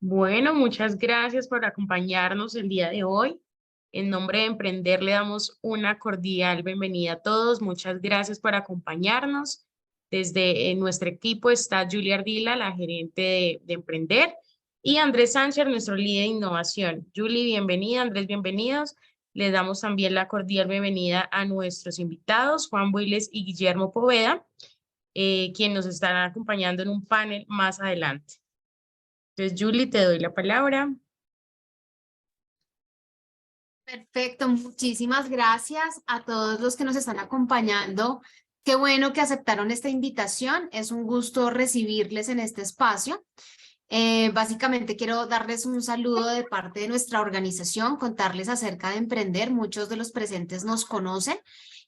Bueno, muchas gracias por acompañarnos el día de hoy. En nombre de Emprender le damos una cordial bienvenida a todos. Muchas gracias por acompañarnos. Desde nuestro equipo está Julia Ardila, la gerente de Emprender, y Andrés Sánchez, nuestro líder de innovación. Julie, bienvenida. Andrés, bienvenidos. Les damos también la cordial bienvenida a nuestros invitados, Juan Builes y Guillermo Poveda, quien nos estarán acompañando en un panel más adelante. Entonces, Julie, te doy la palabra. Perfecto, muchísimas gracias a todos los que nos están acompañando. Qué bueno que aceptaron esta invitación. Es un gusto recibirles en este espacio. Básicamente quiero darles un saludo de parte de nuestra organización, contarles acerca de Emprender. Muchos de los presentes nos conocen,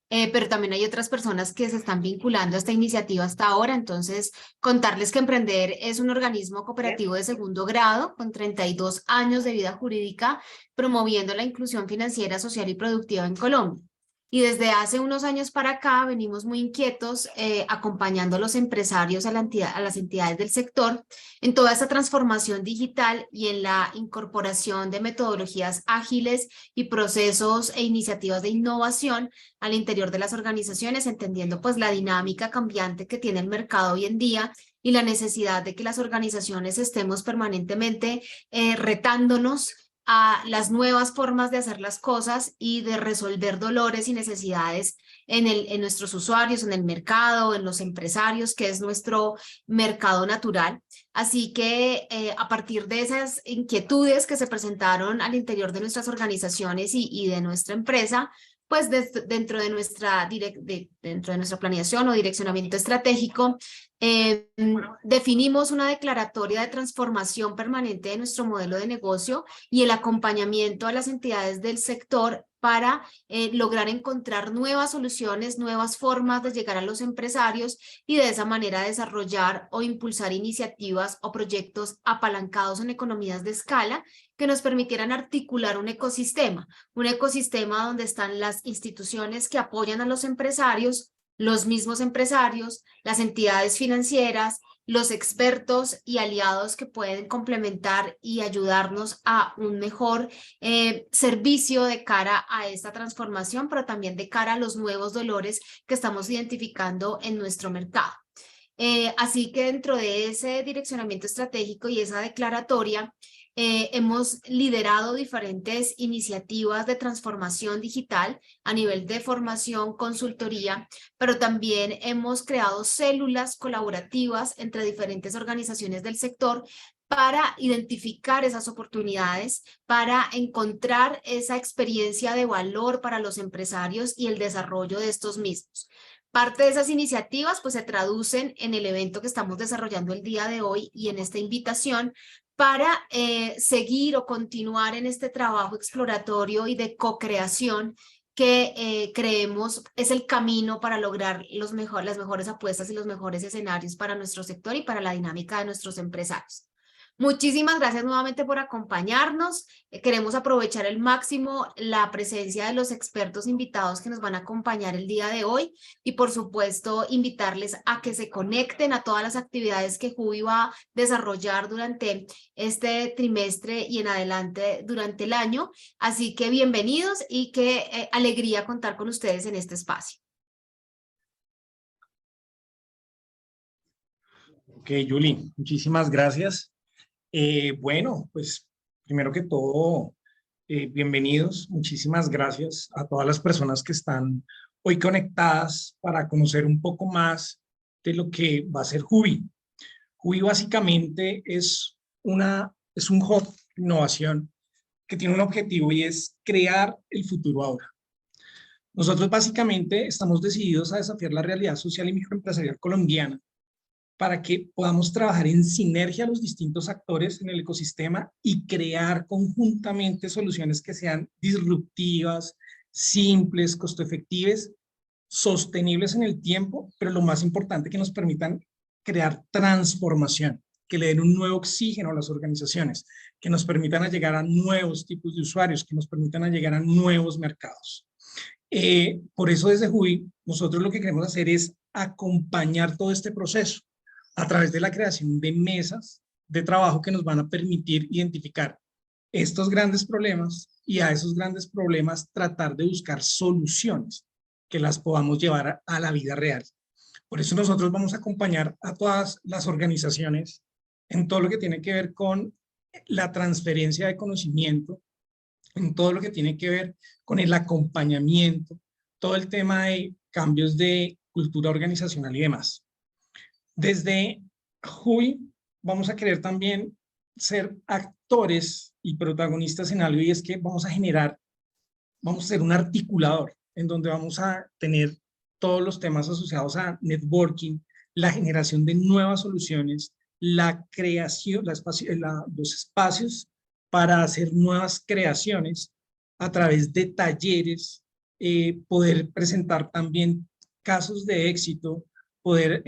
pero también hay otras personas que se están vinculando a esta iniciativa hasta ahora. Entonces, contarles que Emprender es un organismo cooperativo de segundo grado con 32 años de vida jurídica, promoviendo la inclusión financiera, social y productiva en Colombia. Y desde hace unos años para acá venimos muy inquietos acompañando a los empresarios, a las entidades del sector en toda esta transformación digital y en la incorporación de metodologías ágiles y procesos e iniciativas de innovación al interior de las organizaciones, entendiendo pues la dinámica cambiante que tiene el mercado hoy en día y la necesidad de que las organizaciones estemos permanentemente retándonos a las nuevas formas de hacer las cosas y de resolver dolores y necesidades en nuestros usuarios, en el mercado, en los empresarios, que es nuestro mercado natural. Así que a partir de esas inquietudes que se presentaron al interior de nuestras organizaciones y de nuestra empresa, pues dentro de nuestra planeación o direccionamiento estratégico, definimos una declaratoria de transformación permanente de nuestro modelo de negocio y el acompañamiento a las entidades del sector para lograr encontrar nuevas soluciones, nuevas formas de llegar a los empresarios y de esa manera desarrollar o impulsar iniciativas o proyectos apalancados en economías de escala que nos permitieran articular un ecosistema donde están las instituciones que apoyan a los empresarios, los mismos empresarios, las entidades financieras, los expertos y aliados que pueden complementar y ayudarnos a un mejor servicio de cara a esta transformación, pero también de cara a los nuevos dolores que estamos identificando en nuestro mercado. Así que dentro de ese direccionamiento estratégico y esa declaratoria, hemos liderado diferentes iniciativas de transformación digital a nivel de formación, consultoría, pero también hemos creado células colaborativas entre diferentes organizaciones del sector para identificar esas oportunidades, para encontrar esa experiencia de valor para los empresarios y el desarrollo de estos mismos. Parte de esas iniciativas pues se traducen en el evento que estamos desarrollando el día de hoy y en esta invitación para seguir o continuar en este trabajo exploratorio y de co-creación que creemos es el camino para lograr las mejores apuestas y los mejores escenarios para nuestro sector y para la dinámica de nuestros empresarios. Muchísimas gracias nuevamente por acompañarnos. Queremos aprovechar al máximo la presencia de los expertos invitados que nos van a acompañar el día de hoy y por supuesto invitarles a que se conecten a todas las actividades que Jubi va a desarrollar durante este trimestre y en adelante durante el año. Así que bienvenidos y qué alegría contar con ustedes en este espacio. Ok, Julie, muchísimas gracias. Bueno, pues primero que todo, bienvenidos. Muchísimas gracias a todas las personas que están hoy conectadas para conocer un poco más de lo que va a ser Jubi. Jubi básicamente es un hub de innovación que tiene un objetivo y es crear el futuro ahora. Nosotros básicamente estamos decididos a desafiar la realidad social y microempresarial colombiana para que podamos trabajar en sinergia los distintos actores en el ecosistema y crear conjuntamente soluciones que sean disruptivas, simples, costo efectivas, sostenibles en el tiempo, pero lo más importante, que nos permitan crear transformación, que le den un nuevo oxígeno a las organizaciones, que nos permitan llegar a nuevos tipos de usuarios, que nos permitan llegar a nuevos mercados. Por eso desde Jubi, nosotros lo que queremos hacer es acompañar todo este proceso a través de la creación de mesas de trabajo que nos van a permitir identificar estos grandes problemas y a esos grandes problemas tratar de buscar soluciones que las podamos llevar a la vida real. Por eso nosotros vamos a acompañar a todas las organizaciones en todo lo que tiene que ver con la transferencia de conocimiento, en todo lo que tiene que ver con el acompañamiento, todo el tema de cambios de cultura organizacional y demás. Desde JUI vamos a querer también ser actores y protagonistas en algo, y es que vamos a ser un articulador en donde vamos a tener todos los temas asociados a networking, la generación de nuevas soluciones, la creación, los espacios para hacer nuevas creaciones a través de talleres, poder presentar también casos de éxito, poder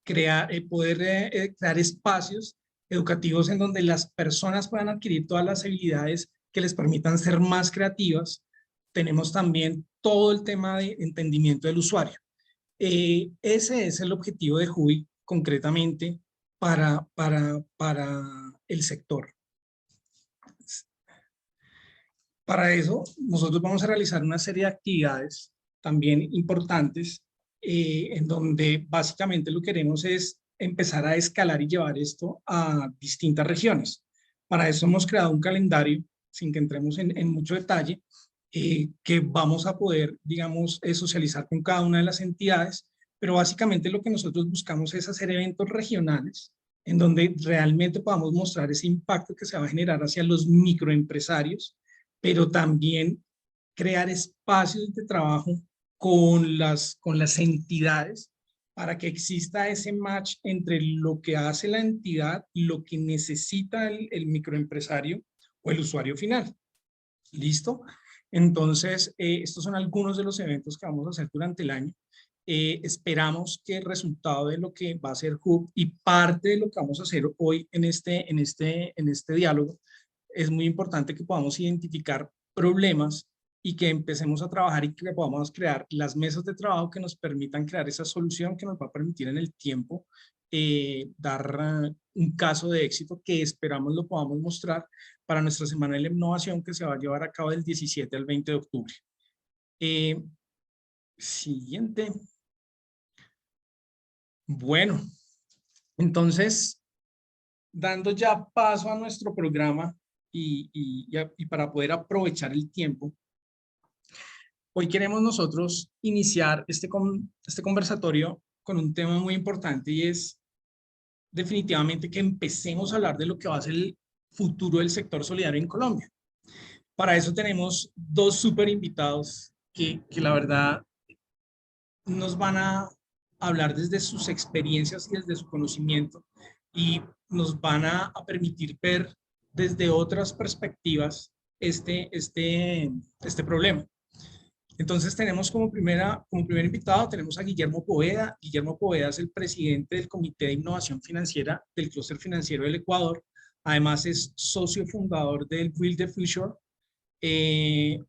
crear espacios educativos en donde las personas puedan adquirir todas las habilidades que les permitan ser más creativas. Tenemos también todo el tema de entendimiento del usuario. Ese es el objetivo de JUI concretamente para el sector. Para eso, nosotros vamos a realizar una serie de actividades también importantes en donde básicamente lo que queremos es empezar a escalar y llevar esto a distintas regiones. Para eso hemos creado un calendario, sin que entremos en mucho detalle, que vamos a poder, digamos, socializar con cada una de las entidades, pero básicamente lo que nosotros buscamos es hacer eventos regionales en donde realmente podamos mostrar ese impacto que se va a generar hacia los microempresarios, pero también crear espacios de trabajo con las entidades para que exista ese match entre lo que hace la entidad y lo que necesita el microempresario o el usuario final. ¿Listo? Entonces, estos son algunos de los eventos que vamos a hacer durante el año. Esperamos que el resultado de lo que va a ser Hub y parte de lo que vamos a hacer hoy en este diálogo, es muy importante que podamos identificar problemas y que empecemos a trabajar y que podamos crear las mesas de trabajo que nos permitan crear esa solución que nos va a permitir en el tiempo dar un caso de éxito que esperamos lo podamos mostrar para nuestra Semana de la Innovación que se va a llevar a cabo del 17 al 20 de octubre. Siguiente. Bueno, entonces, dando ya paso a nuestro programa y para poder aprovechar el tiempo, hoy queremos nosotros iniciar este conversatorio con un tema muy importante y es definitivamente que empecemos a hablar de lo que va a ser el futuro del sector solidario en Colombia. Para eso tenemos dos súper invitados que la verdad nos van a hablar desde sus experiencias y desde su conocimiento y nos van a permitir ver desde otras perspectivas este problema. Entonces tenemos como primer invitado, tenemos a Guillermo Poveda. Guillermo Poveda es el presidente del Comité de Innovación Financiera del Clúster Financiero del Ecuador. Además es socio fundador del Build the Future.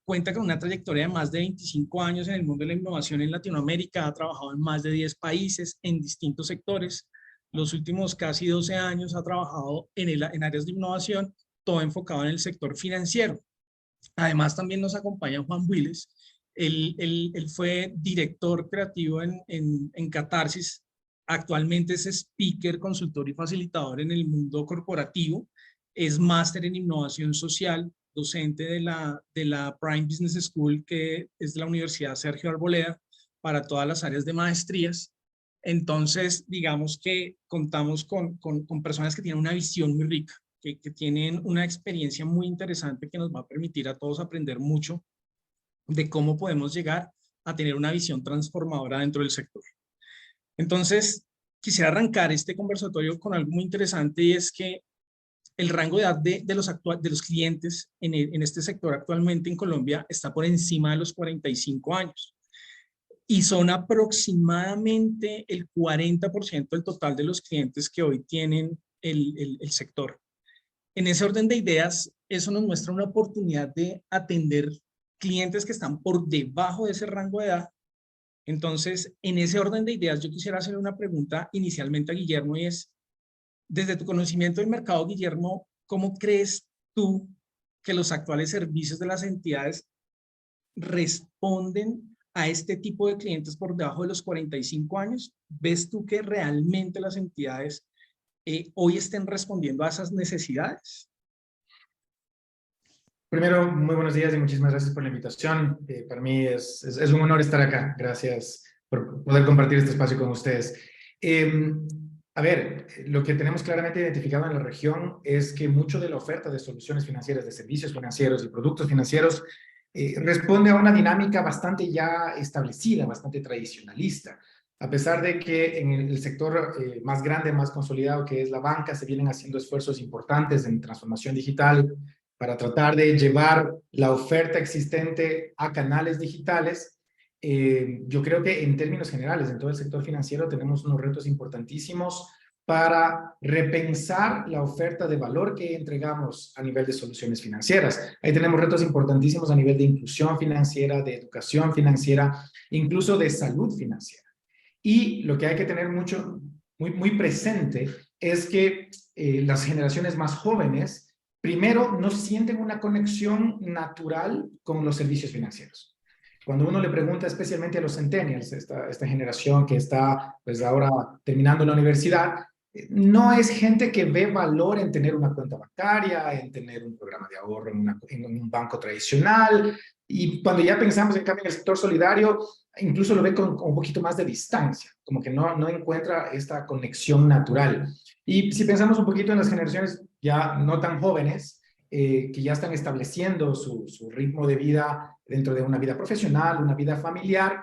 Cuenta con una trayectoria de más de 25 años en el mundo de la innovación en Latinoamérica. Ha trabajado en más de 10 países en distintos sectores. Los últimos casi 12 años ha trabajado en áreas de innovación, todo enfocado en el sector financiero. Además también nos acompaña Juan Willes. Él fue director creativo en Catarsis. Actualmente es speaker, consultor y facilitador en el mundo corporativo. Es máster en innovación social, docente de la Prime Business School, que es de la Universidad Sergio Arboleda, para todas las áreas de maestrías. Entonces, digamos que contamos con personas que tienen una visión muy rica, que tienen una experiencia muy interesante que nos va a permitir a todos aprender mucho de cómo podemos llegar a tener una visión transformadora dentro del sector. Entonces, quisiera arrancar este conversatorio con algo muy interesante y es que el rango de edad de los clientes en este sector actualmente en Colombia está por encima de los 45 años y son aproximadamente el 40% del total de los clientes que hoy tienen el sector. En ese orden de ideas, eso nos muestra una oportunidad de atender clientes que están por debajo de ese rango de edad Entonces, en ese orden de ideas, yo quisiera hacer una pregunta inicialmente a Guillermo y es, desde tu conocimiento del mercado, Guillermo, ¿cómo crees tú que los actuales servicios de las entidades responden a este tipo de clientes por debajo de los 45 años? ¿Ves tú que realmente las entidades hoy estén respondiendo a esas necesidades? Primero, muy buenos días y muchísimas gracias por la invitación. Para mí es un honor estar acá. Gracias por poder compartir este espacio con ustedes. A ver, lo que tenemos claramente identificado en la región es que mucho de la oferta de soluciones financieras, de servicios financieros y productos financieros responde a una dinámica bastante ya establecida, bastante tradicionalista. A pesar de que en el sector más grande, más consolidado que es la banca, se vienen haciendo esfuerzos importantes en transformación digital, para tratar de llevar la oferta existente a canales digitales. Yo creo que en términos generales, en todo el sector financiero, tenemos unos retos importantísimos para repensar la oferta de valor que entregamos a nivel de soluciones financieras. Ahí tenemos retos importantísimos a nivel de inclusión financiera, de educación financiera, incluso de salud financiera. Y lo que hay que tener muy presente es que las generaciones más jóvenes primero, no sienten una conexión natural con los servicios financieros. Cuando uno le pregunta especialmente a los centennials, esta generación que está pues ahora terminando la universidad, no es gente que ve valor en tener una cuenta bancaria, en tener un programa de ahorro en un banco tradicional. Y cuando ya pensamos en cambio en el sector solidario, incluso lo ve con un poquito más de distancia, como que no encuentra esta conexión natural. Y si pensamos un poquito en las generaciones ya no tan jóvenes, que ya están estableciendo su ritmo de vida dentro de una vida profesional, una vida familiar,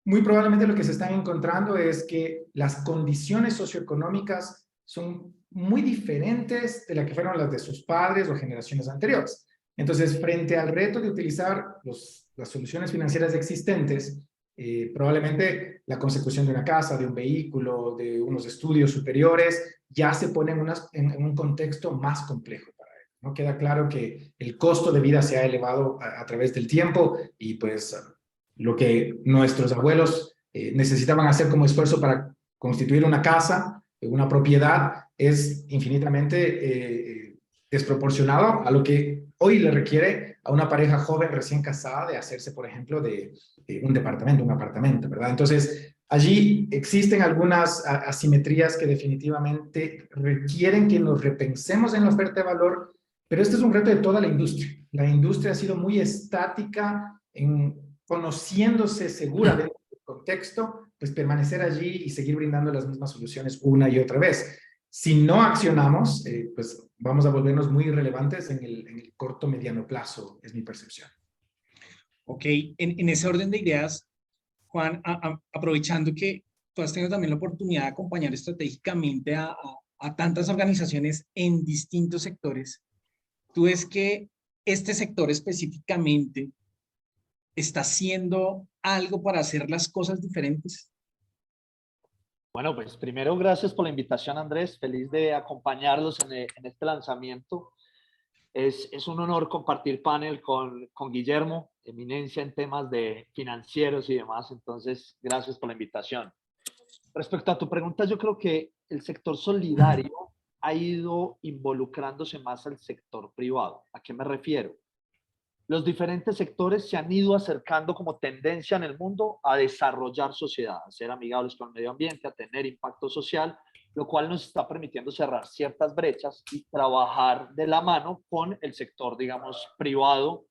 muy probablemente lo que se están encontrando es que las condiciones socioeconómicas son muy diferentes de las que fueron las de sus padres o generaciones anteriores. Entonces, frente al reto de utilizar las soluciones financieras existentes, probablemente la consecución de una casa, de un vehículo, de unos estudios superiores, ya se pone en un contexto más complejo para él, ¿no? Queda claro que el costo de vida se ha elevado a través del tiempo y pues lo que nuestros abuelos necesitaban hacer como esfuerzo para constituir una casa, una propiedad, es infinitamente desproporcionado a lo que hoy le requiere a una pareja joven recién casada de hacerse, por ejemplo, de un departamento, un apartamento, ¿verdad? Entonces, allí existen algunas asimetrías que definitivamente requieren que nos repensemos en la oferta de valor, pero este es un reto de toda la industria. La industria ha sido muy estática en conociéndose segura del contexto, pues permanecer allí y seguir brindando las mismas soluciones una y otra vez. Si no accionamos, pues vamos a volvernos muy irrelevantes en el corto, mediano plazo, es mi percepción. Ok, en ese orden de ideas, Juan, aprovechando que tú has tenido también la oportunidad de acompañar estratégicamente a tantas organizaciones en distintos sectores, ¿tú ves que este sector específicamente está haciendo algo para hacer las cosas diferentes? Bueno, pues primero gracias por la invitación, Andrés. Feliz de acompañarlos en este lanzamiento. Es un honor compartir panel con Guillermo, eminencia en temas de financieros y demás. Entonces, gracias por la invitación. Respecto a tu pregunta, yo creo que el sector solidario ha ido involucrándose más al sector privado. ¿A qué me refiero? Los diferentes sectores se han ido acercando como tendencia en el mundo a desarrollar sociedad, a ser amigables con el medio ambiente, a tener impacto social, lo cual nos está permitiendo cerrar ciertas brechas y trabajar de la mano con el sector, digamos, privado,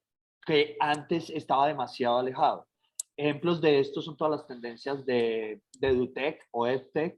que antes estaba demasiado alejado. Ejemplos de esto son todas las tendencias de EduTech o EdTech,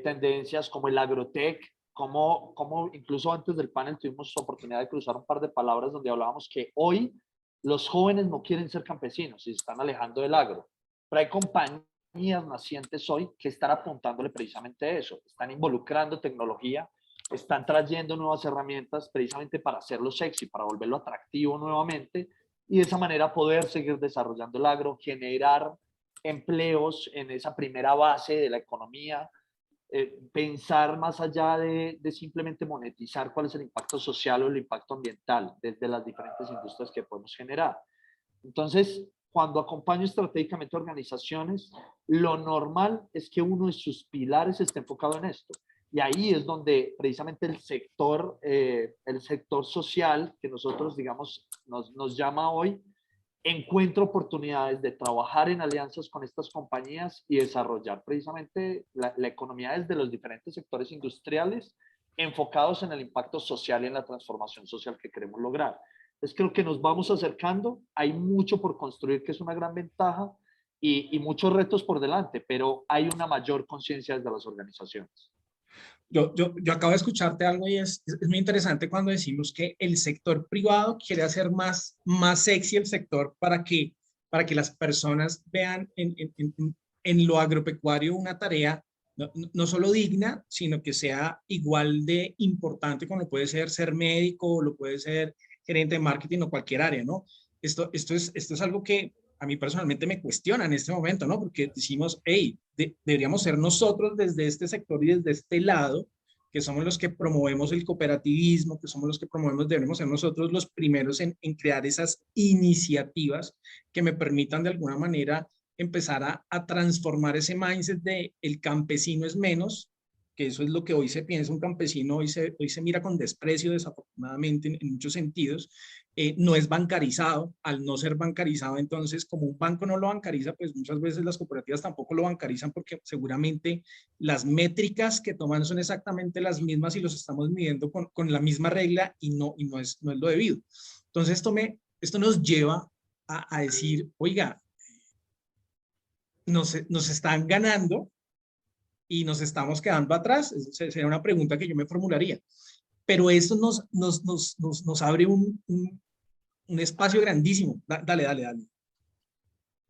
tendencias como el Agrotech, como incluso antes del panel tuvimos oportunidad de cruzar un par de palabras donde hablábamos que hoy los jóvenes no quieren ser campesinos y se están alejando del agro. Pero hay compañías nacientes hoy que están apuntándole precisamente a eso, están involucrando tecnología, están trayendo nuevas herramientas precisamente para hacerlo sexy, para volverlo atractivo nuevamente y de esa manera poder seguir desarrollando el agro, generar empleos en esa primera base de la economía, pensar más allá de simplemente monetizar cuál es el impacto social o el impacto ambiental desde las diferentes industrias que podemos generar. Entonces, cuando acompaño estratégicamente a organizaciones, lo normal es que uno de sus pilares esté enfocado en esto. Y ahí es donde precisamente el sector social que nosotros, digamos, nos llama hoy, encuentra oportunidades de trabajar en alianzas con estas compañías y desarrollar precisamente la economía desde los diferentes sectores industriales enfocados en el impacto social y en la transformación social que queremos lograr. Entonces creo que nos vamos acercando, hay mucho por construir que es una gran ventaja y muchos retos por delante, pero hay una mayor conciencia desde las organizaciones. Yo acabo de escucharte algo y es muy interesante cuando decimos que el sector privado quiere hacer más sexy el sector para que las personas vean en lo agropecuario una tarea no solo digna, sino que sea igual de importante como lo puede ser médico, o lo puede ser gerente de marketing o cualquier área, ¿no? Esto es algo que a mí personalmente me cuestiona en este momento, ¿no? Porque decimos, hey, deberíamos ser nosotros desde este sector y desde este lado, que somos los que promovemos el cooperativismo, que somos los que promovemos, debemos ser nosotros los primeros en crear esas iniciativas que me permitan de alguna manera empezar a transformar ese mindset de el campesino es menos, que eso es lo que hoy se piensa, un campesino hoy se mira con desprecio desafortunadamente en muchos sentidos, no es bancarizado, al no ser bancarizado entonces como un banco no lo bancariza, pues muchas veces las cooperativas tampoco lo bancarizan porque seguramente las métricas que toman son exactamente las mismas y los estamos midiendo con la misma regla y no es lo debido. Entonces esto nos lleva a decir, oiga, nos están ganando y nos estamos quedando atrás. Sería una pregunta que yo me formularía. Pero esto nos abre un espacio grandísimo. Dale.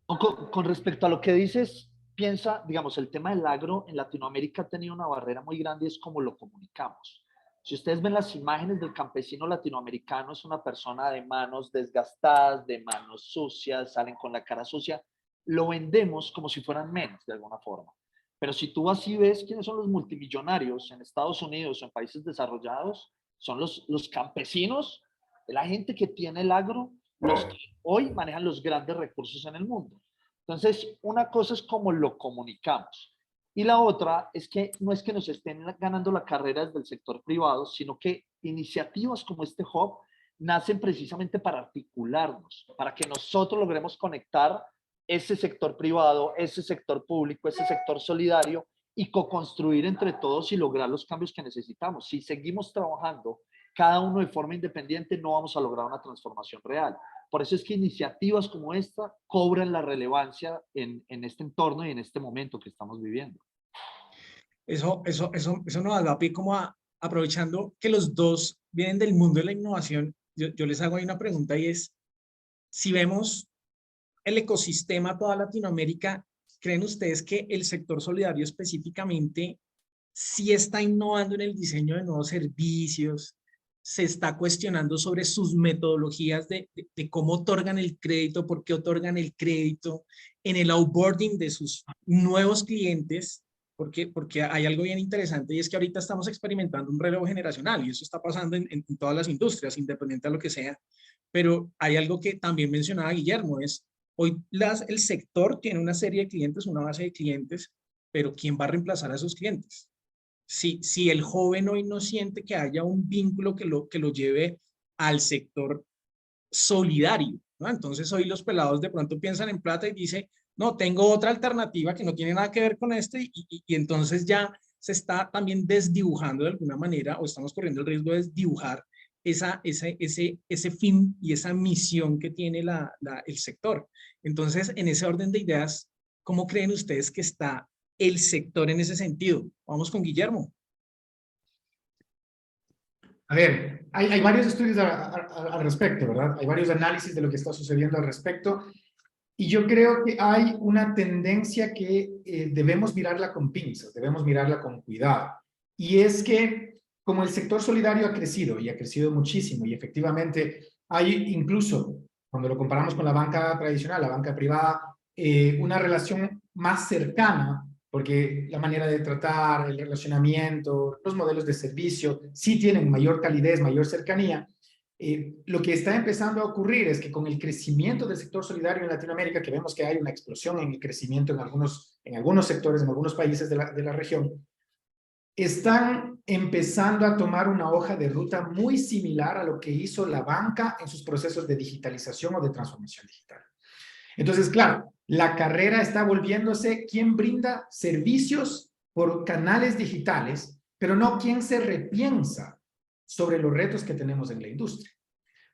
Con respecto a lo que dices, piensa, digamos, el tema del agro en Latinoamérica ha tenido una barrera muy grande y es cómo lo comunicamos. Si ustedes ven las imágenes del campesino latinoamericano, es una persona de manos desgastadas, de manos sucias, salen con la cara sucia. Lo vendemos como si fueran menos, de alguna forma. Pero si tú así ves quiénes son los multimillonarios en Estados Unidos o en países desarrollados, son los campesinos, la gente que tiene el agro, los que hoy manejan los grandes recursos en el mundo. Entonces, una cosa es cómo lo comunicamos. Y la otra es que no es que nos estén ganando la carrera desde el sector privado, sino que iniciativas como este Hub nacen precisamente para articularnos, para que nosotros logremos conectar ese sector privado, ese sector público, ese sector solidario y co-construir entre todos y lograr los cambios que necesitamos. Si seguimos trabajando cada uno de forma independiente, no vamos a lograr una transformación real. Por eso es que iniciativas como esta cobran la relevancia en este entorno y en este momento que estamos viviendo. Eso nos da pie como aprovechando que los dos vienen del mundo de la innovación, yo les hago ahí una pregunta y es, si vemos el ecosistema toda Latinoamérica, ¿creen ustedes que el sector solidario específicamente sí está innovando en el diseño de nuevos servicios? Se está cuestionando sobre sus metodologías de cómo otorgan el crédito, por qué otorgan el crédito, en el onboarding de sus nuevos clientes, porque hay algo bien interesante y es que ahorita estamos experimentando un relevo generacional y eso está pasando en todas las industrias, independiente de lo que sea, pero hay algo que también mencionaba Guillermo, es hoy el sector tiene una serie de clientes, una base de clientes, pero ¿quién va a reemplazar a esos clientes? Si el joven hoy no siente que haya un vínculo que lo lleve al sector solidario, ¿no? Entonces hoy los pelados de pronto piensan en plata y dicen, no, tengo otra alternativa que no tiene nada que ver con este y entonces ya se está también desdibujando de alguna manera o estamos corriendo el riesgo de desdibujar ese fin y esa misión que tiene el sector. Entonces, en ese orden de ideas, ¿cómo creen ustedes que está el sector en ese sentido? Vamos con Guillermo. A ver, hay varios estudios al respecto, ¿verdad? Hay varios análisis de lo que está sucediendo al respecto. Y yo creo que hay una tendencia que debemos mirarla con pinzas, debemos mirarla con cuidado. Y es que como el sector solidario ha crecido y ha crecido muchísimo y efectivamente hay incluso, cuando lo comparamos con la banca tradicional, la banca privada, una relación más cercana, porque la manera de tratar, el relacionamiento, los modelos de servicio, sí tienen mayor calidez, mayor cercanía. Lo que está empezando a ocurrir es que con el crecimiento del sector solidario en Latinoamérica, que vemos que hay una explosión en el crecimiento en algunos sectores, en algunos países de la región, están empezando a tomar una hoja de ruta muy similar a lo que hizo la banca en sus procesos de digitalización o de transformación digital. Entonces, claro, la carrera está volviéndose quién brinda servicios por canales digitales, pero no quién se repiensa sobre los retos que tenemos en la industria.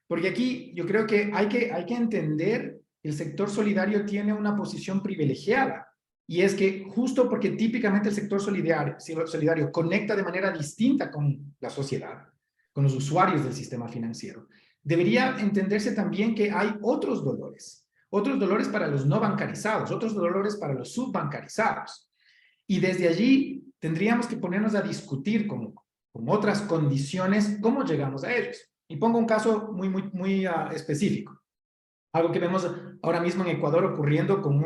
Porque aquí yo creo que hay que entender que el sector solidario tiene una posición privilegiada. Y es que justo porque típicamente el sector solidario conecta de manera distinta con la sociedad, con los usuarios del sistema financiero, debería entenderse también que hay otros dolores para los no bancarizados, otros dolores para los subbancarizados. Y desde allí tendríamos que ponernos a discutir con otras condiciones cómo llegamos a ellos. Y pongo un caso muy específico. Algo que vemos ahora mismo en Ecuador ocurriendo con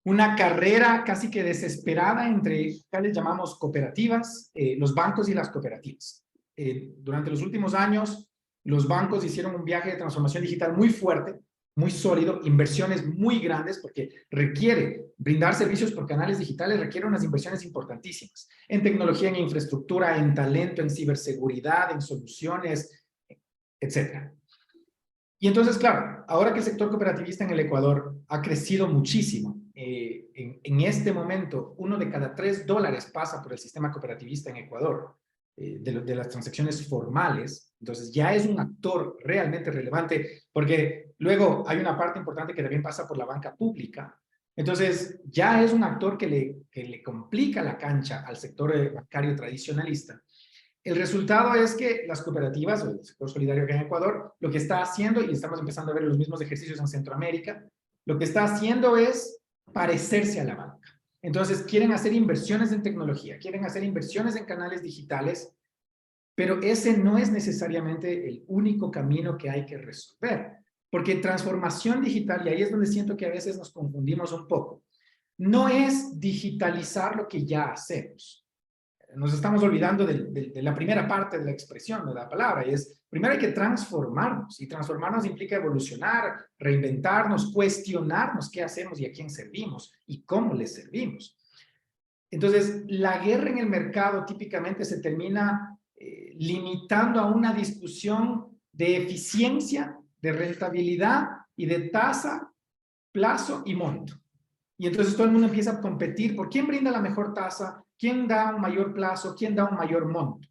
una carrera casi que desesperada entre, ¿qué les llamamos? Cooperativas, los bancos y las cooperativas. Durante los últimos años, los bancos hicieron un viaje de transformación digital muy fuerte, muy sólido, inversiones muy grandes, porque brindar servicios por canales digitales requiere unas inversiones importantísimas, en tecnología, en infraestructura, en talento, en ciberseguridad, en soluciones, etc. Y entonces, claro, ahora que el sector cooperativista en el Ecuador ha crecido muchísimo, en este momento, 1 de cada 3 dólares pasa por el sistema cooperativista en Ecuador, de las transacciones formales. Entonces ya es un actor realmente relevante, porque luego hay una parte importante que también pasa por la banca pública. Entonces ya es un actor que le complica la cancha al sector bancario tradicionalista. El resultado es que las cooperativas o el sector solidario acá en Ecuador, lo que está haciendo, y estamos empezando a ver los mismos ejercicios en Centroamérica, lo que está haciendo es parecerse a la banca. Entonces quieren hacer inversiones en tecnología, quieren hacer inversiones en canales digitales, pero ese no es necesariamente el único camino que hay que resolver. Porque transformación digital, y ahí es donde siento que a veces nos confundimos un poco, no es digitalizar lo que ya hacemos. Nos estamos olvidando de la primera parte de la expresión de la palabra, y es, primero hay que transformarnos, y transformarnos implica evolucionar, reinventarnos, cuestionarnos qué hacemos y a quién servimos, y cómo les servimos. Entonces, la guerra en el mercado típicamente se termina limitando a una discusión de eficiencia, de rentabilidad y de tasa, plazo y monto. Y entonces todo el mundo empieza a competir por quién brinda la mejor tasa, quién da un mayor plazo, quién da un mayor monto.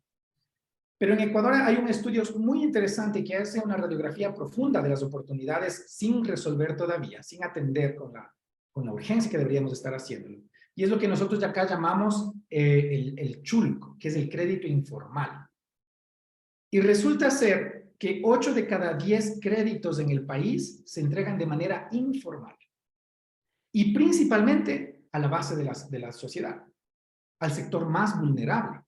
Pero en Ecuador hay un estudio muy interesante que hace una radiografía profunda de las oportunidades sin resolver todavía, sin atender con la urgencia que deberíamos estar haciéndolo. Y es lo que nosotros de acá llamamos el chulco, que es el crédito informal. Y resulta ser que 8 de cada 10 créditos en el país se entregan de manera informal. Y principalmente a la base de la sociedad, al sector más vulnerable.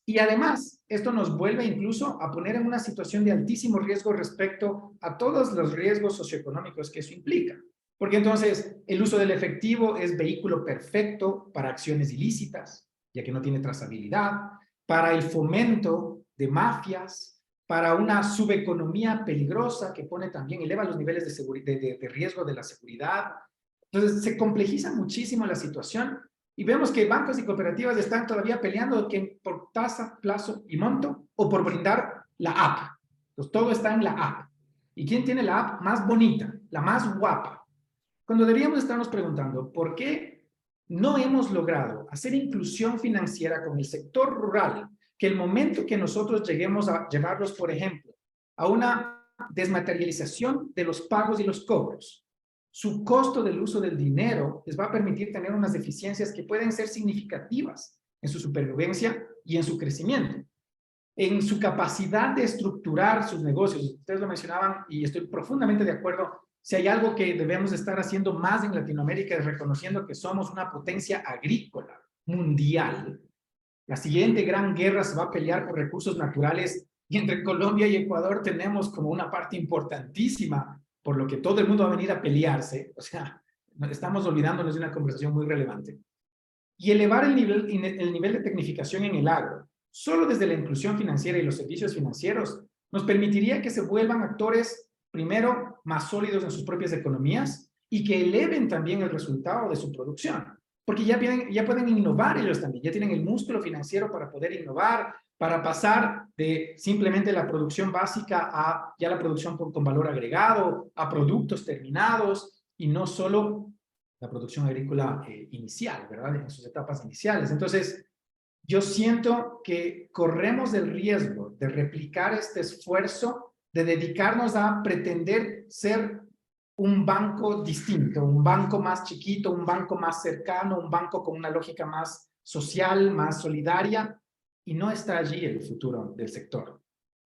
Y además, esto nos vuelve incluso a poner en una situación de altísimo riesgo respecto a todos los riesgos socioeconómicos que eso implica. Porque entonces el uso del efectivo es vehículo perfecto para acciones ilícitas, ya que no tiene trazabilidad, para el fomento de mafias, para una subeconomía peligrosa que eleva los niveles de riesgo de la seguridad. Entonces se complejiza muchísimo la situación y vemos que bancos y cooperativas están todavía peleando por tasa, plazo y monto o por brindar la app. Entonces todo está en la app. ¿Y quién tiene la app más bonita, la más guapa? Cuando deberíamos estarnos preguntando por qué no hemos logrado hacer inclusión financiera con el sector rural, que el momento que nosotros lleguemos a llevarlos, por ejemplo, a una desmaterialización de los pagos y los cobros, su costo del uso del dinero les va a permitir tener unas eficiencias que pueden ser significativas en su supervivencia y en su crecimiento, en su capacidad de estructurar sus negocios. Ustedes lo mencionaban y estoy profundamente de acuerdo. Si hay algo que debemos estar haciendo más en Latinoamérica es reconociendo que somos una potencia agrícola mundial. La siguiente gran guerra se va a pelear por recursos naturales y entre Colombia y Ecuador tenemos como una parte importantísima por lo que todo el mundo va a venir a pelearse. O sea, estamos olvidándonos de una conversación muy relevante. Y elevar el nivel de tecnificación en el agro, solo desde la inclusión financiera y los servicios financieros, nos permitiría que se vuelvan actores, primero, más sólidos en sus propias economías y que eleven también el resultado de su producción. Porque ya pueden innovar ellos también, ya tienen el músculo financiero para poder innovar, para pasar de simplemente la producción básica a ya la producción con valor agregado, a productos terminados y no solo la producción agrícola inicial, ¿verdad? En sus etapas iniciales. Entonces, yo siento que corremos el riesgo de replicar este esfuerzo, de dedicarnos a pretender ser un banco distinto, un banco más chiquito, un banco más cercano, un banco con una lógica más social, más solidaria, y no está allí el futuro del sector.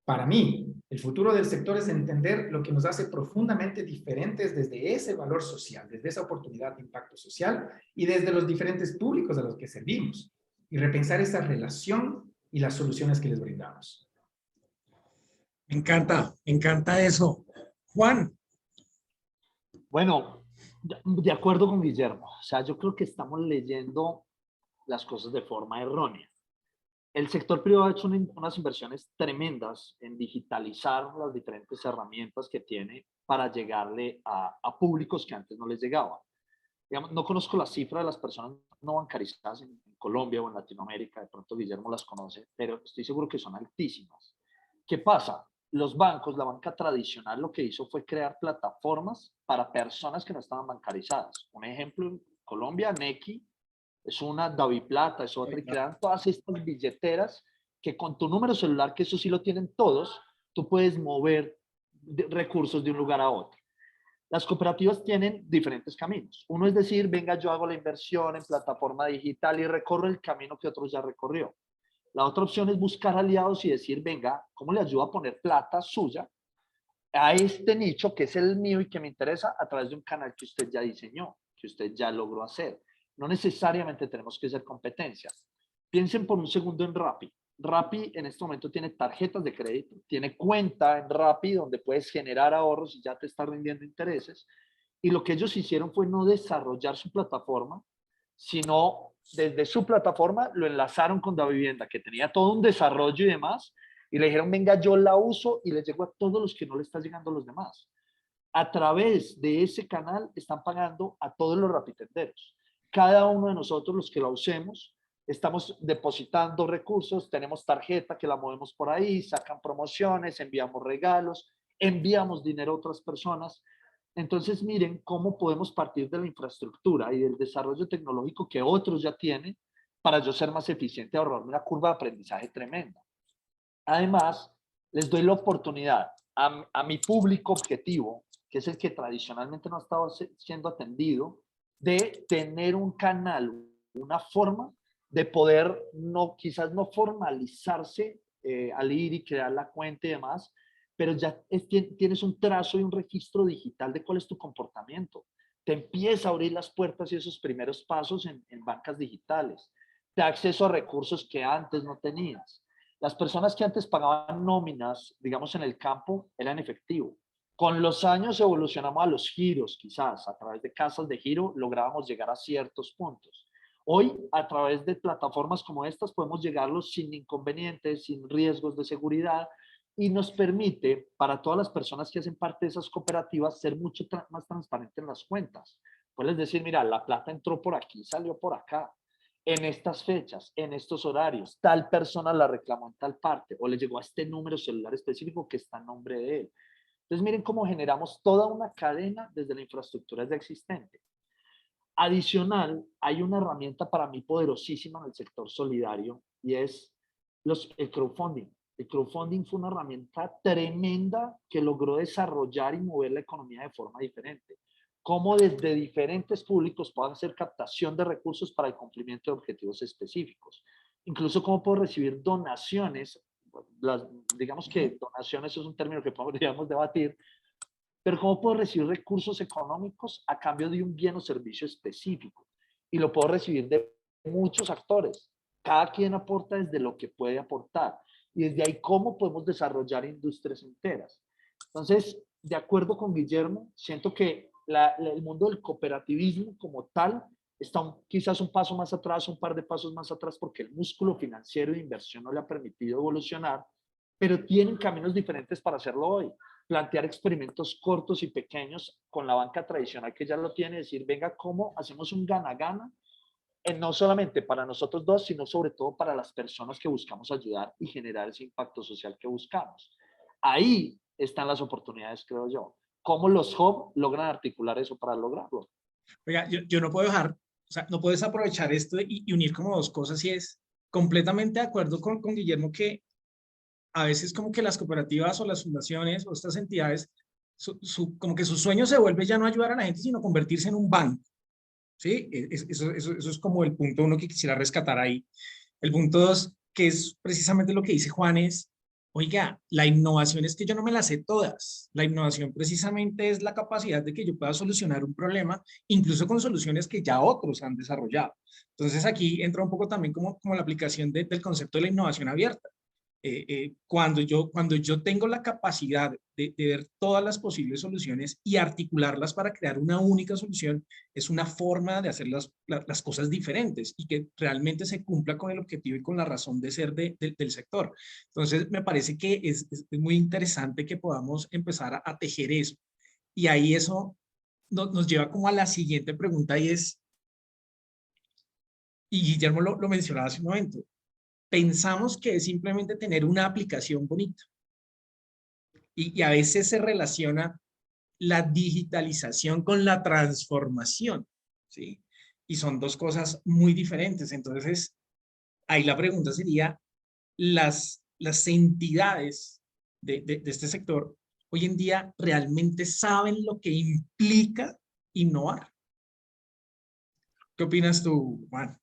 Para mí, el futuro del sector es entender lo que nos hace profundamente diferentes desde ese valor social, desde esa oportunidad de impacto social y desde los diferentes públicos a los que servimos, y repensar esa relación y las soluciones que les brindamos. Me encanta eso. Juan, Bueno, de acuerdo con Guillermo. O sea, yo creo que estamos leyendo las cosas de forma errónea. El sector privado ha hecho unas inversiones tremendas en digitalizar las diferentes herramientas que tiene para llegarle a públicos que antes no les llegaban. Digamos, no conozco la cifra de las personas no bancarizadas en Colombia o en Latinoamérica, de pronto Guillermo las conoce, pero estoy seguro que son altísimas. ¿Qué pasa? Los bancos, la banca tradicional, lo que hizo fue crear plataformas para personas que no estaban bancarizadas. Un ejemplo, en Colombia, Nequi es una, DaviPlata es otra, y crean todas estas billeteras que con tu número celular, que eso sí lo tienen todos, tú puedes mover recursos de un lugar a otro. Las cooperativas tienen diferentes caminos. Uno es decir, venga, yo hago la inversión en plataforma digital y recorro el camino que otros ya recorrió. La otra opción es buscar aliados y decir, venga, ¿cómo le ayudo a poner plata suya a este nicho que es el mío y que me interesa a través de un canal que usted ya diseñó, que usted ya logró hacer? No necesariamente tenemos que ser competencia. Piensen por un segundo en Rappi. Rappi en este momento tiene tarjetas de crédito, tiene cuenta en Rappi donde puedes generar ahorros y ya te está rindiendo intereses. Y lo que ellos hicieron fue no desarrollar su plataforma, sino desde su plataforma lo enlazaron con Davivienda, que tenía todo un desarrollo y demás, y le dijeron, venga, yo la uso y le llego a todos los que no le está llegando a los demás. A través de ese canal están pagando a todos los rapitenderos. Cada uno de nosotros, los que la usemos, estamos depositando recursos, tenemos tarjeta que la movemos por ahí, sacan promociones, enviamos regalos, enviamos dinero a otras personas. Entonces, miren cómo podemos partir de la infraestructura y del desarrollo tecnológico que otros ya tienen para yo ser más eficiente y ahorrarme una curva de aprendizaje tremenda. Además, les doy la oportunidad a mi público objetivo, que es el que tradicionalmente no ha estado siendo atendido, de tener un canal, una forma de poder quizás no formalizarse al ir y crear la cuenta y demás, pero ya tienes un trazo y un registro digital de cuál es tu comportamiento. Te empieza a abrir las puertas y esos primeros pasos en bancas digitales. Te da acceso a recursos que antes no tenías. Las personas que antes pagaban nóminas, digamos en el campo, eran efectivo. Con los años evolucionamos a los giros, quizás a través de casas de giro lográbamos llegar a ciertos puntos. Hoy, a través de plataformas como estas, podemos llegarlos sin inconvenientes, sin riesgos de seguridad, y nos permite, para todas las personas que hacen parte de esas cooperativas, ser mucho más transparente en las cuentas. Puedes decir, mira, la plata entró por aquí, salió por acá, en estas fechas, en estos horarios, tal persona la reclamó en tal parte, o le llegó a este número celular específico que está en nombre de él. Entonces, miren cómo generamos toda una cadena desde la infraestructura ya existente. Adicional, hay una herramienta para mí poderosísima en el sector solidario y es el crowdfunding. El crowdfunding fue una herramienta tremenda que logró desarrollar y mover la economía de forma diferente. Cómo desde diferentes públicos puedan hacer captación de recursos para el cumplimiento de objetivos específicos. Incluso cómo puedo recibir donaciones, digamos que donaciones es un término que podríamos debatir, pero cómo puedo recibir recursos económicos a cambio de un bien o servicio específico. Y lo puedo recibir de muchos actores. Cada quien aporta desde lo que puede aportar. Y desde ahí cómo podemos desarrollar industrias enteras. Entonces, de acuerdo con Guillermo, siento que el mundo del cooperativismo como tal está quizás un paso más atrás, un par de pasos más atrás, porque el músculo financiero de inversión no le ha permitido evolucionar, pero tienen caminos diferentes para hacerlo hoy. Plantear experimentos cortos y pequeños con la banca tradicional que ya lo tiene, decir, venga, ¿cómo hacemos un gana-gana? No solamente para nosotros dos, sino sobre todo para las personas que buscamos ayudar y generar ese impacto social que buscamos. Ahí están las oportunidades, creo yo. ¿Cómo los hubs logran articular eso para lograrlo? Oiga, yo no puedo dejar, o sea, no puedes aprovechar esto y unir como dos cosas y es completamente de acuerdo con Guillermo que a veces como que las cooperativas o las fundaciones o estas entidades, como que su sueño se vuelve ya no ayudar a la gente, sino convertirse en un banco. ¿Sí? Eso es como el punto uno que quisiera rescatar ahí. El punto dos, que es precisamente lo que dice Juan, es, oiga, la innovación es que yo no me las sé todas. La innovación precisamente es la capacidad de que yo pueda solucionar un problema, incluso con soluciones que ya otros han desarrollado. Entonces aquí entra un poco también como la aplicación del concepto de la innovación abierta. Cuando yo tengo la capacidad de ver todas las posibles soluciones y articularlas para crear una única solución, es una forma de hacer las cosas diferentes y que realmente se cumpla con el objetivo y con la razón de ser del sector. Entonces, me parece que es muy interesante que podamos empezar a tejer eso. Y ahí eso nos lleva como a la siguiente pregunta y es, y Guillermo lo mencionaba hace un momento, pensamos que es simplemente tener una aplicación bonita. Y a veces se relaciona la digitalización con la transformación, ¿sí? Y son dos cosas muy diferentes. Entonces, ahí la pregunta sería, las entidades de este sector hoy en día realmente saben lo que implica innovar. ¿Qué opinas tú, Juan?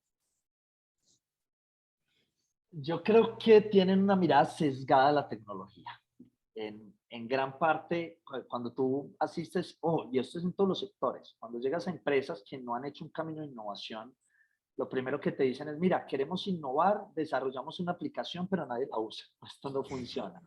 Yo creo que tienen una mirada sesgada a la tecnología. En gran parte, cuando tú asistes, y esto es en todos los sectores, cuando llegas a empresas que no han hecho un camino de innovación, lo primero que te dicen es, mira, queremos innovar, desarrollamos una aplicación, pero nadie la usa. Esto no funciona.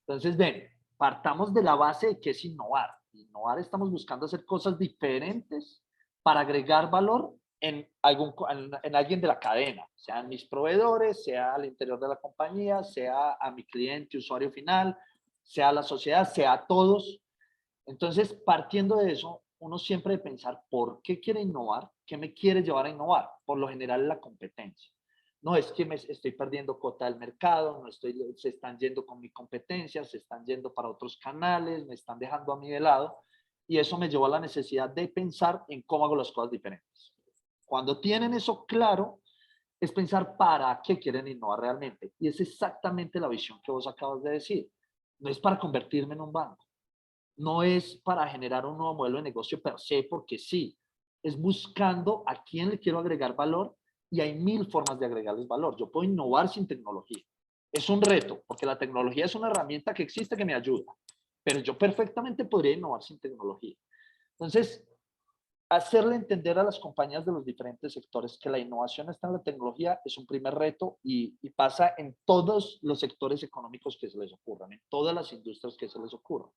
Entonces, ven, partamos de la base de qué es innovar. Innovar, estamos buscando hacer cosas diferentes para agregar valor en alguien de la cadena, sean mis proveedores, sea al interior de la compañía, sea a mi cliente, usuario final, sea a la sociedad, sea a todos. Entonces, partiendo de eso, uno siempre debe pensar por qué quiere innovar, qué me quiere llevar a innovar. Por lo general, la competencia. No es que me estoy perdiendo cuota del mercado, no estoy, se están yendo con mi competencia, se están yendo para otros canales, me están dejando a mí de lado. Y eso me llevó a la necesidad de pensar en cómo hago las cosas diferentes. Cuando tienen eso claro, es pensar para qué quieren innovar realmente. Y es exactamente la visión que vos acabas de decir. No es para convertirme en un banco. No es para generar un nuevo modelo de negocio per se, porque sí. Es buscando a quién le quiero agregar valor y hay mil formas de agregarles valor. Yo puedo innovar sin tecnología. Es un reto, porque la tecnología es una herramienta que existe que me ayuda, pero yo perfectamente podría innovar sin tecnología. Entonces, hacerle entender a las compañías de los diferentes sectores que la innovación está en la tecnología es un primer reto y pasa en todos los sectores económicos que se les ocurran, en todas las industrias que se les ocurran.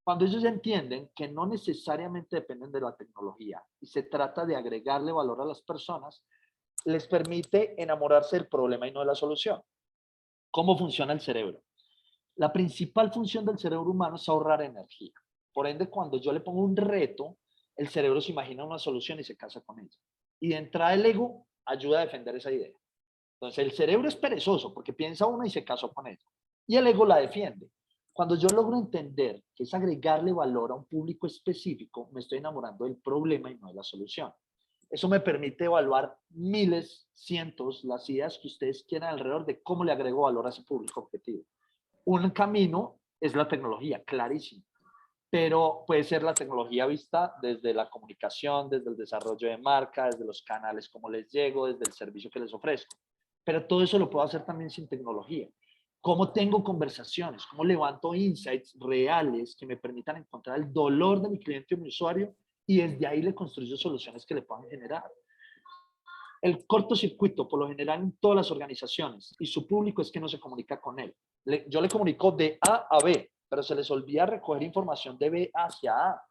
Cuando ellos entienden que no necesariamente dependen de la tecnología y se trata de agregarle valor a las personas, les permite enamorarse del problema y no de la solución. ¿Cómo funciona el cerebro? La principal función del cerebro humano es ahorrar energía. Por ende, cuando yo le pongo un reto, el cerebro se imagina una solución y se casa con ella. Y de entrada el ego ayuda a defender esa idea. Entonces el cerebro es perezoso porque piensa una y se casó con ella. Y el ego la defiende. Cuando yo logro entender que es agregarle valor a un público específico, me estoy enamorando del problema y no de la solución. Eso me permite evaluar miles, cientos, las ideas que ustedes quieran alrededor de cómo le agrego valor a ese público objetivo. Un camino es la tecnología, clarísimo, pero puede ser la tecnología vista desde la comunicación, desde el desarrollo de marca, desde los canales, cómo les llego, desde el servicio que les ofrezco. Pero todo eso lo puedo hacer también sin tecnología. ¿Cómo tengo conversaciones? ¿Cómo levanto insights reales que me permitan encontrar el dolor de mi cliente o mi usuario y desde ahí le construyo soluciones que le puedan generar? El cortocircuito, por lo general, en todas las organizaciones y su público es que no se comunica con él. Yo le comunico de A a B, pero se les olvida recoger información de B hacia A.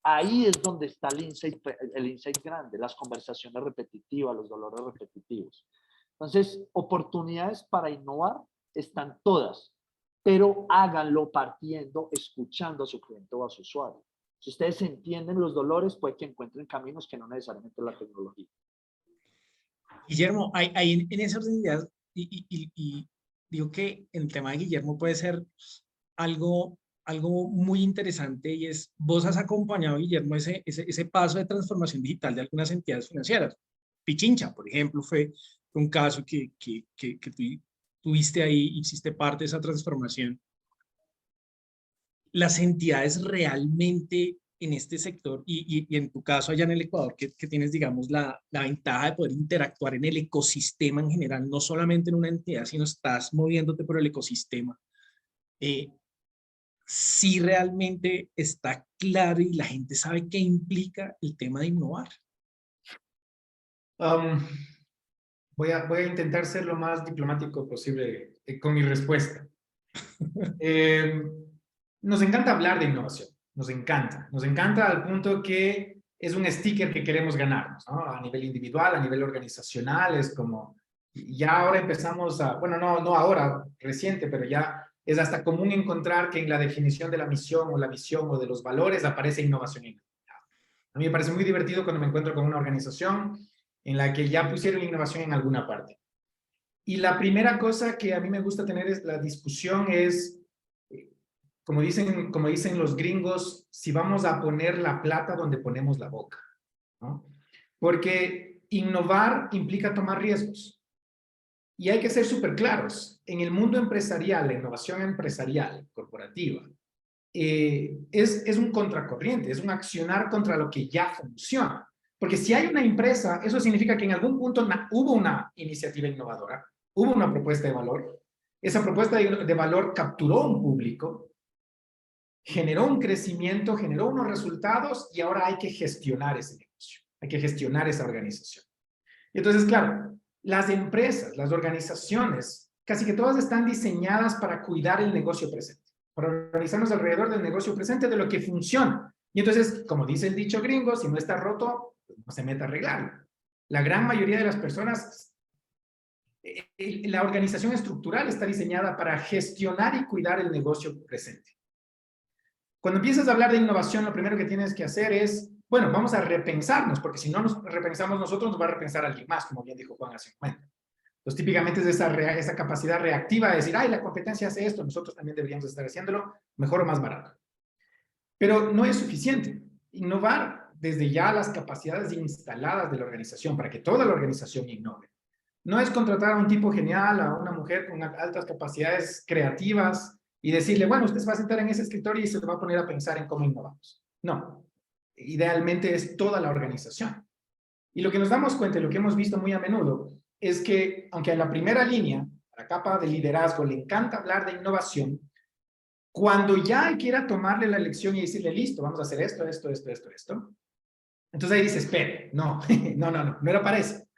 Ahí es donde está el insight grande, las conversaciones repetitivas, los dolores repetitivos. Entonces, oportunidades para innovar están todas, pero háganlo partiendo, escuchando a su cliente o a su usuario. Si ustedes entienden los dolores, puede que encuentren caminos que no necesariamente la tecnología. Guillermo, hay en esa orden de ideas, y digo que el tema de Guillermo puede ser algo muy interesante, y es, vos has acompañado, Guillermo, ese paso de transformación digital de algunas entidades financieras. Pichincha, por ejemplo, fue un caso que tú tuviste ahí, hiciste parte de esa transformación. Las entidades realmente en este sector y en tu caso allá en el Ecuador, que tienes, digamos, la ventaja de poder interactuar en el ecosistema en general, no solamente en una entidad, sino estás moviéndote por el ecosistema. Sí realmente está claro y la gente sabe qué implica el tema de innovar. Voy a intentar ser lo más diplomático posible con mi respuesta. Nos encanta hablar de innovación, nos encanta al punto que es un sticker que queremos ganarnos, ¿no? A nivel individual, a nivel organizacional, es como, ya ahora empezamos a, bueno, no ahora, reciente, pero ya es hasta común encontrar que en la definición de la misión o la visión o de los valores aparece innovación. A mí me parece muy divertido cuando me encuentro con una organización en la que ya pusieron innovación en alguna parte. Y la primera cosa que a mí me gusta tener es la discusión es, como dicen los gringos, si vamos a poner la plata donde ponemos la boca, ¿no? Porque innovar implica tomar riesgos. Y hay que ser súper claros. En el mundo empresarial, la innovación empresarial, corporativa, es un contracorriente, es un accionar contra lo que ya funciona. Porque si hay una empresa, eso significa que en algún punto hubo una iniciativa innovadora, hubo una propuesta de valor, esa propuesta de valor capturó un público, generó un crecimiento, generó unos resultados y ahora hay que gestionar ese negocio, hay que gestionar esa organización. Y entonces, claro, las empresas, las organizaciones, casi que todas están diseñadas para cuidar el negocio presente, para organizarnos alrededor del negocio presente, de lo que funciona. Y entonces, como dice el dicho gringo, si no está roto, pues no se meta a arreglarlo. La gran mayoría de las personas, la organización estructural está diseñada para gestionar y cuidar el negocio presente. Cuando empiezas a hablar de innovación, lo primero que tienes que hacer es, bueno, vamos a repensarnos, porque si no nos repensamos nosotros, nos va a repensar alguien más, como bien dijo Juan hace un momento. Entonces, típicamente es esa capacidad reactiva de decir, ay, la competencia hace esto, nosotros también deberíamos estar haciéndolo mejor o más barato. Pero no es suficiente. Innovar desde ya las capacidades instaladas de la organización, para que toda la organización innove. No es contratar a un tipo genial, a una mujer con altas capacidades creativas, y decirle, bueno, usted se va a sentar en ese escritorio y se va a poner a pensar en cómo innovamos. No, idealmente es toda la organización. Y lo que nos damos cuenta, y lo que hemos visto muy a menudo, es que aunque en la primera línea, a la capa de liderazgo, le encanta hablar de innovación, cuando ya quiera tomarle la lección y decirle, listo, vamos a hacer esto, entonces ahí dice, espere, no era para eso.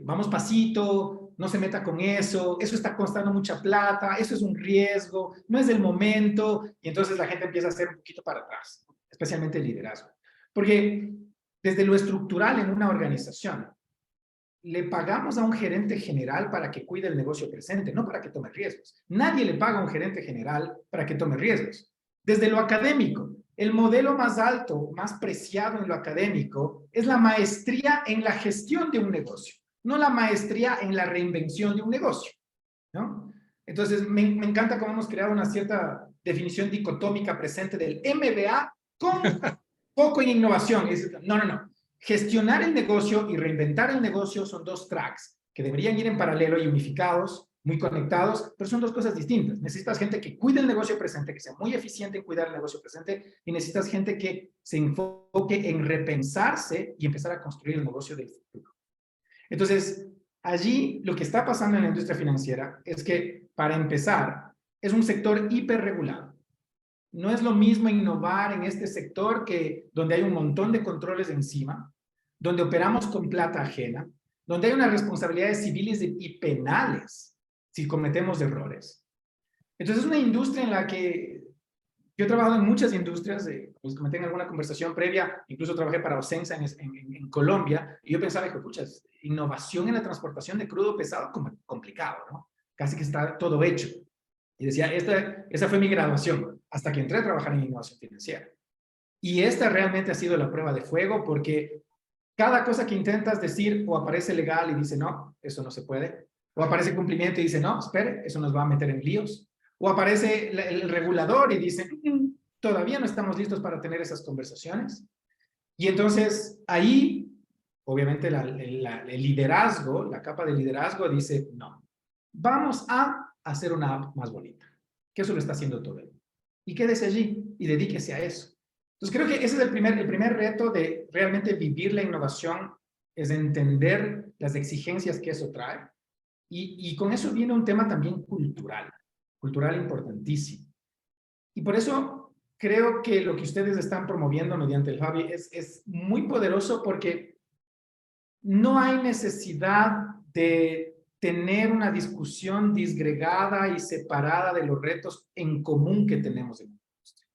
Vamos pasito, no se meta con eso está costando mucha plata, eso es un riesgo, no es el momento, y entonces la gente empieza a hacer un poquito para atrás, especialmente el liderazgo. Porque desde lo estructural en una organización, le pagamos a un gerente general para que cuide el negocio presente, no para que tome riesgos. Nadie le paga a un gerente general para que tome riesgos. Desde lo académico, el modelo más alto, más preciado en lo académico, es la maestría en la gestión de un negocio, no la maestría en la reinvención de un negocio, ¿no? Entonces, me encanta cómo hemos creado una cierta definición dicotómica presente del MBA con poco en innovación. No. Gestionar el negocio y reinventar el negocio son dos tracks que deberían ir en paralelo y unificados, muy conectados, pero son dos cosas distintas. Necesitas gente que cuide el negocio presente, que sea muy eficiente en cuidar el negocio presente, y necesitas gente que se enfoque en repensarse y empezar a construir el negocio del futuro. Entonces, allí lo que está pasando en la industria financiera es que, para empezar, es un sector hiperregulado. No es lo mismo innovar en este sector donde hay un montón de controles encima, donde operamos con plata ajena, donde hay unas responsabilidades civiles y penales si cometemos errores. Entonces es una industria en la que yo he trabajado en muchas industrias, les comenté en alguna conversación previa, incluso trabajé para Ocensa en Colombia, y yo pensaba, pucha, innovación en la transportación de crudo pesado, como complicado, ¿no? Casi que está todo hecho. Y decía, esa fue mi graduación, hasta que entré a trabajar en innovación financiera. Y esta realmente ha sido la prueba de fuego, porque cada cosa que intentas decir o aparece legal y dice, no, eso no se puede. O aparece cumplimiento y dice, no, espere, eso nos va a meter en líos. O aparece el regulador y dice, todavía no estamos listos para tener esas conversaciones. Y entonces ahí, obviamente el liderazgo, la capa de liderazgo dice, no, vamos a hacer una app más bonita, que eso lo está haciendo todo él. Y quédese allí y dedíquese a eso. Entonces creo que ese es el primer reto de realmente vivir la innovación, es entender las exigencias que eso trae. Y con eso viene un tema también cultural importantísimo. Y por eso creo que lo que ustedes están promoviendo mediante el Fabi es muy poderoso, porque no hay necesidad de tener una discusión disgregada y separada de los retos en común que tenemos en el clúster.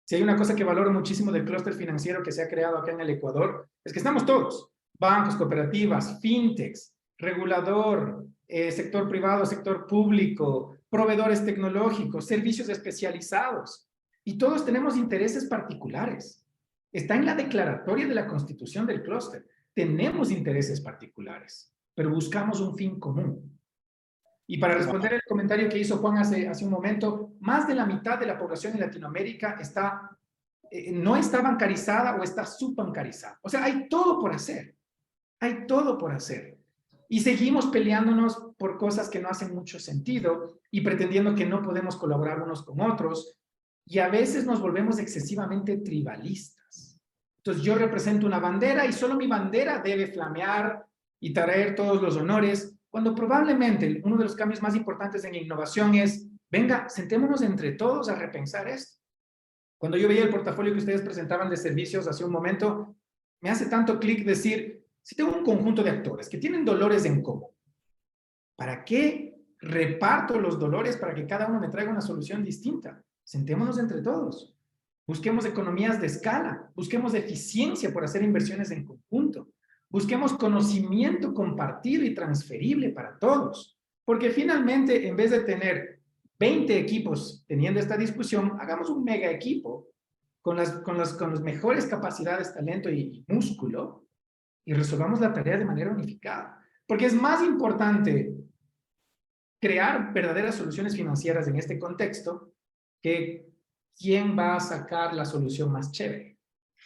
Si hay una cosa que valoro muchísimo del clúster financiero que se ha creado acá en el Ecuador, es que estamos todos, bancos, cooperativas, fintechs, regulador, sector privado, sector público, proveedores tecnológicos, servicios especializados, y todos tenemos intereses particulares. Está en la declaratoria de la constitución del clúster. Tenemos intereses particulares, pero buscamos un fin común. Y para responder el comentario que hizo Juan hace un momento, más de la mitad de la población en Latinoamérica no está bancarizada o está subbancarizada. O sea, hay todo por hacer. Hay todo por hacer. Y seguimos peleándonos por cosas que no hacen mucho sentido y pretendiendo que no podemos colaborar unos con otros. Y a veces nos volvemos excesivamente tribalistas. Entonces yo represento una bandera y solo mi bandera debe flamear y traer todos los honores, cuando probablemente uno de los cambios más importantes en innovación es, venga, sentémonos entre todos a repensar esto. Cuando yo veía el portafolio que ustedes presentaban de servicios hace un momento, me hace tanto clic decir, si tengo un conjunto de actores que tienen dolores en común, ¿para qué reparto los dolores para que cada uno me traiga una solución distinta? Sentémonos entre todos. Busquemos economías de escala, busquemos eficiencia por hacer inversiones en conjunto, busquemos conocimiento compartido y transferible para todos, porque finalmente, en vez de tener 20 equipos teniendo esta discusión, hagamos un mega equipo con las mejores capacidades, talento y músculo, y resolvamos la tarea de manera unificada. Porque es más importante crear verdaderas soluciones financieras en este contexto que quién va a sacar la solución más chévere,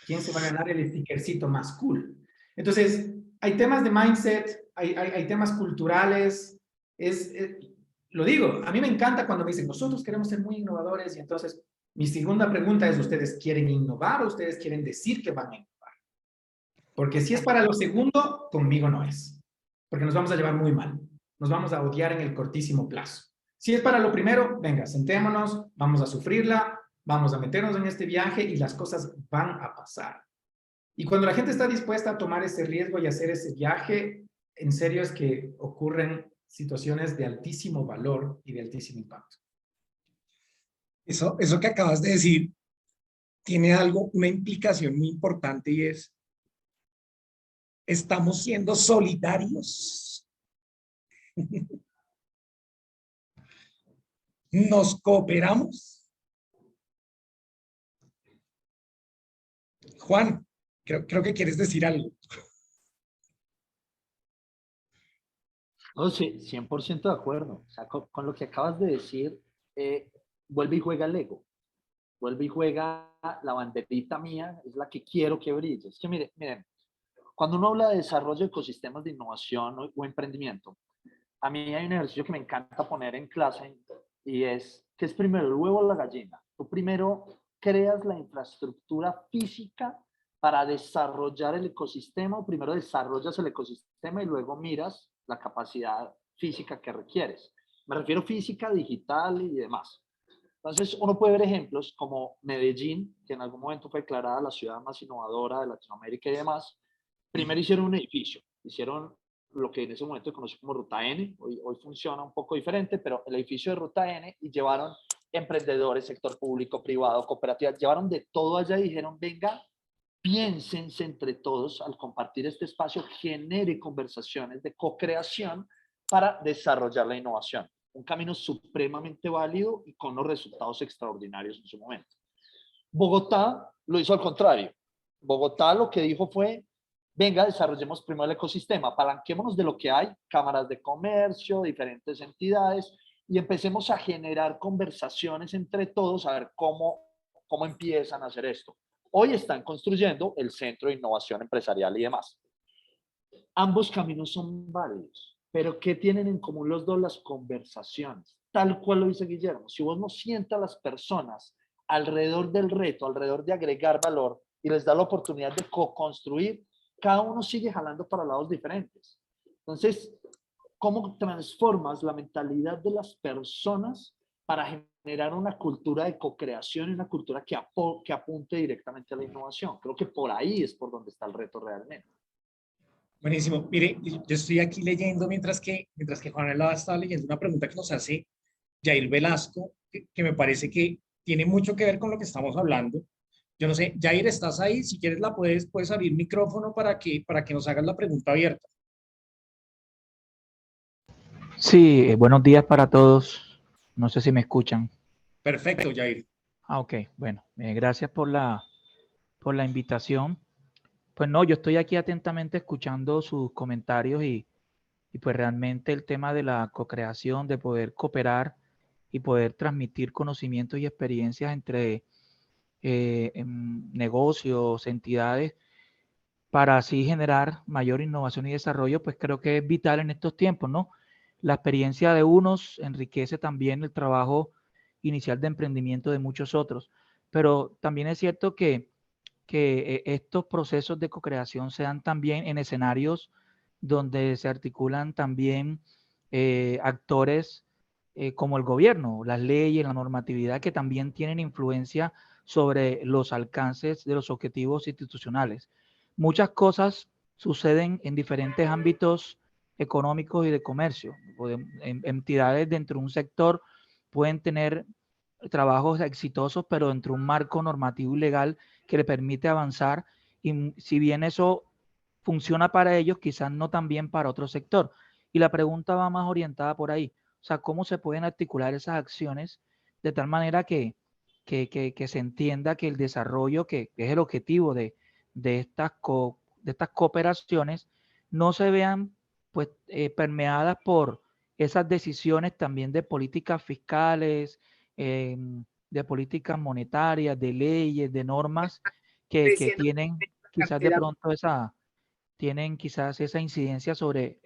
quién se va a ganar el stickercito más cool. Entonces, hay temas de mindset, hay temas culturales. Lo digo, a mí me encanta cuando me dicen, nosotros queremos ser muy innovadores, y entonces mi segunda pregunta es, ¿ustedes quieren innovar o ustedes quieren decir que van a innovar? Porque si es para lo segundo, conmigo no es. Porque nos vamos a llevar muy mal. Nos vamos a odiar en el cortísimo plazo. Si es para lo primero, venga, sentémonos, vamos a sufrirla, vamos a meternos en este viaje y las cosas van a pasar. Y cuando la gente está dispuesta a tomar ese riesgo y hacer ese viaje, en serio es que ocurren situaciones de altísimo valor y de altísimo impacto. Eso que acabas de decir tiene una implicación muy importante, y es, ¿estamos siendo solidarios? ¿Nos cooperamos? Juan, creo que quieres decir algo. No, sí, 100% de acuerdo. O sea, con lo que acabas de decir, vuelve y juega el ego. Vuelve y juega la banderita mía, es la que quiero que brille. Es que miren, cuando uno habla de desarrollo de ecosistemas de innovación o emprendimiento, a mí hay un ejercicio que me encanta poner en clase, y es, ¿qué es primero, el huevo o la gallina? Tú primero creas la infraestructura física para desarrollar el ecosistema, o primero desarrollas el ecosistema y luego miras la capacidad física que requieres. Me refiero física, digital y demás. Entonces, uno puede ver ejemplos como Medellín, que en algún momento fue declarada la ciudad más innovadora de Latinoamérica y demás. Primero hicieron un edificio, hicieron lo que en ese momento se conoció como Ruta N, hoy funciona un poco diferente, pero el edificio de Ruta N, y llevaron emprendedores, sector público, privado, cooperativas, llevaron de todo allá y dijeron, venga, piénsense entre todos, al compartir este espacio, genere conversaciones de co-creación para desarrollar la innovación. un camino supremamente válido y con unos resultados extraordinarios en su momento. Bogotá lo hizo al contrario. Bogotá lo que dijo fue, venga, desarrollemos primero el ecosistema, apalanquémonos de lo que hay, cámaras de comercio, diferentes entidades, y empecemos a generar conversaciones entre todos, a ver cómo empiezan a hacer esto. Hoy están construyendo el Centro de Innovación Empresarial y demás. Ambos caminos son válidos, pero ¿qué tienen en común los dos? Las conversaciones, tal cual lo dice Guillermo. Si vos no sientas a las personas alrededor del reto, alrededor de agregar valor y les da la oportunidad de co-construir, cada uno sigue jalando para lados diferentes. Entonces, ¿cómo transformas la mentalidad de las personas para generar una cultura de co-creación y una cultura que apunte directamente a la innovación? Creo que por ahí es por donde está el reto realmente. Buenísimo. Mire, yo estoy aquí leyendo mientras que Juanela estaba leyendo una pregunta que nos hace Jair Velasco, que me parece que tiene mucho que ver con lo que estamos hablando. Yo no sé, Jair, ¿estás ahí? Si quieres puedes abrir micrófono para que nos hagas la pregunta abierta. Sí, buenos días para todos. No sé si me escuchan. Perfecto, Jair. Ok, bueno, gracias por la invitación. Pues no, yo estoy aquí atentamente escuchando sus comentarios y pues realmente el tema de la co-creación, de poder cooperar y poder transmitir conocimientos y experiencias entre negocios, entidades, para así generar mayor innovación y desarrollo, pues creo que es vital en estos tiempos, ¿no? La experiencia de unos enriquece también el trabajo inicial de emprendimiento de muchos otros, pero también es cierto que estos procesos de co-creación se dan también en escenarios donde se articulan también actores como el gobierno, las leyes, la normatividad, que también tienen influencia sobre los alcances de los objetivos institucionales. Muchas cosas suceden en diferentes ámbitos económicos y de comercio. Entidades dentro de un sector pueden tener trabajos exitosos, pero dentro de un marco normativo y legal que le permite avanzar, y si bien eso funciona para ellos, quizás no tan bien para otro sector. Y la pregunta va más orientada por ahí. O sea, ¿cómo se pueden articular esas acciones de tal manera que se entienda que el desarrollo, que es el objetivo de estas cooperaciones, no se vean pues permeadas por esas decisiones también de políticas fiscales, de políticas monetarias, de leyes, de normas que tienen quizás de pronto esa incidencia sobre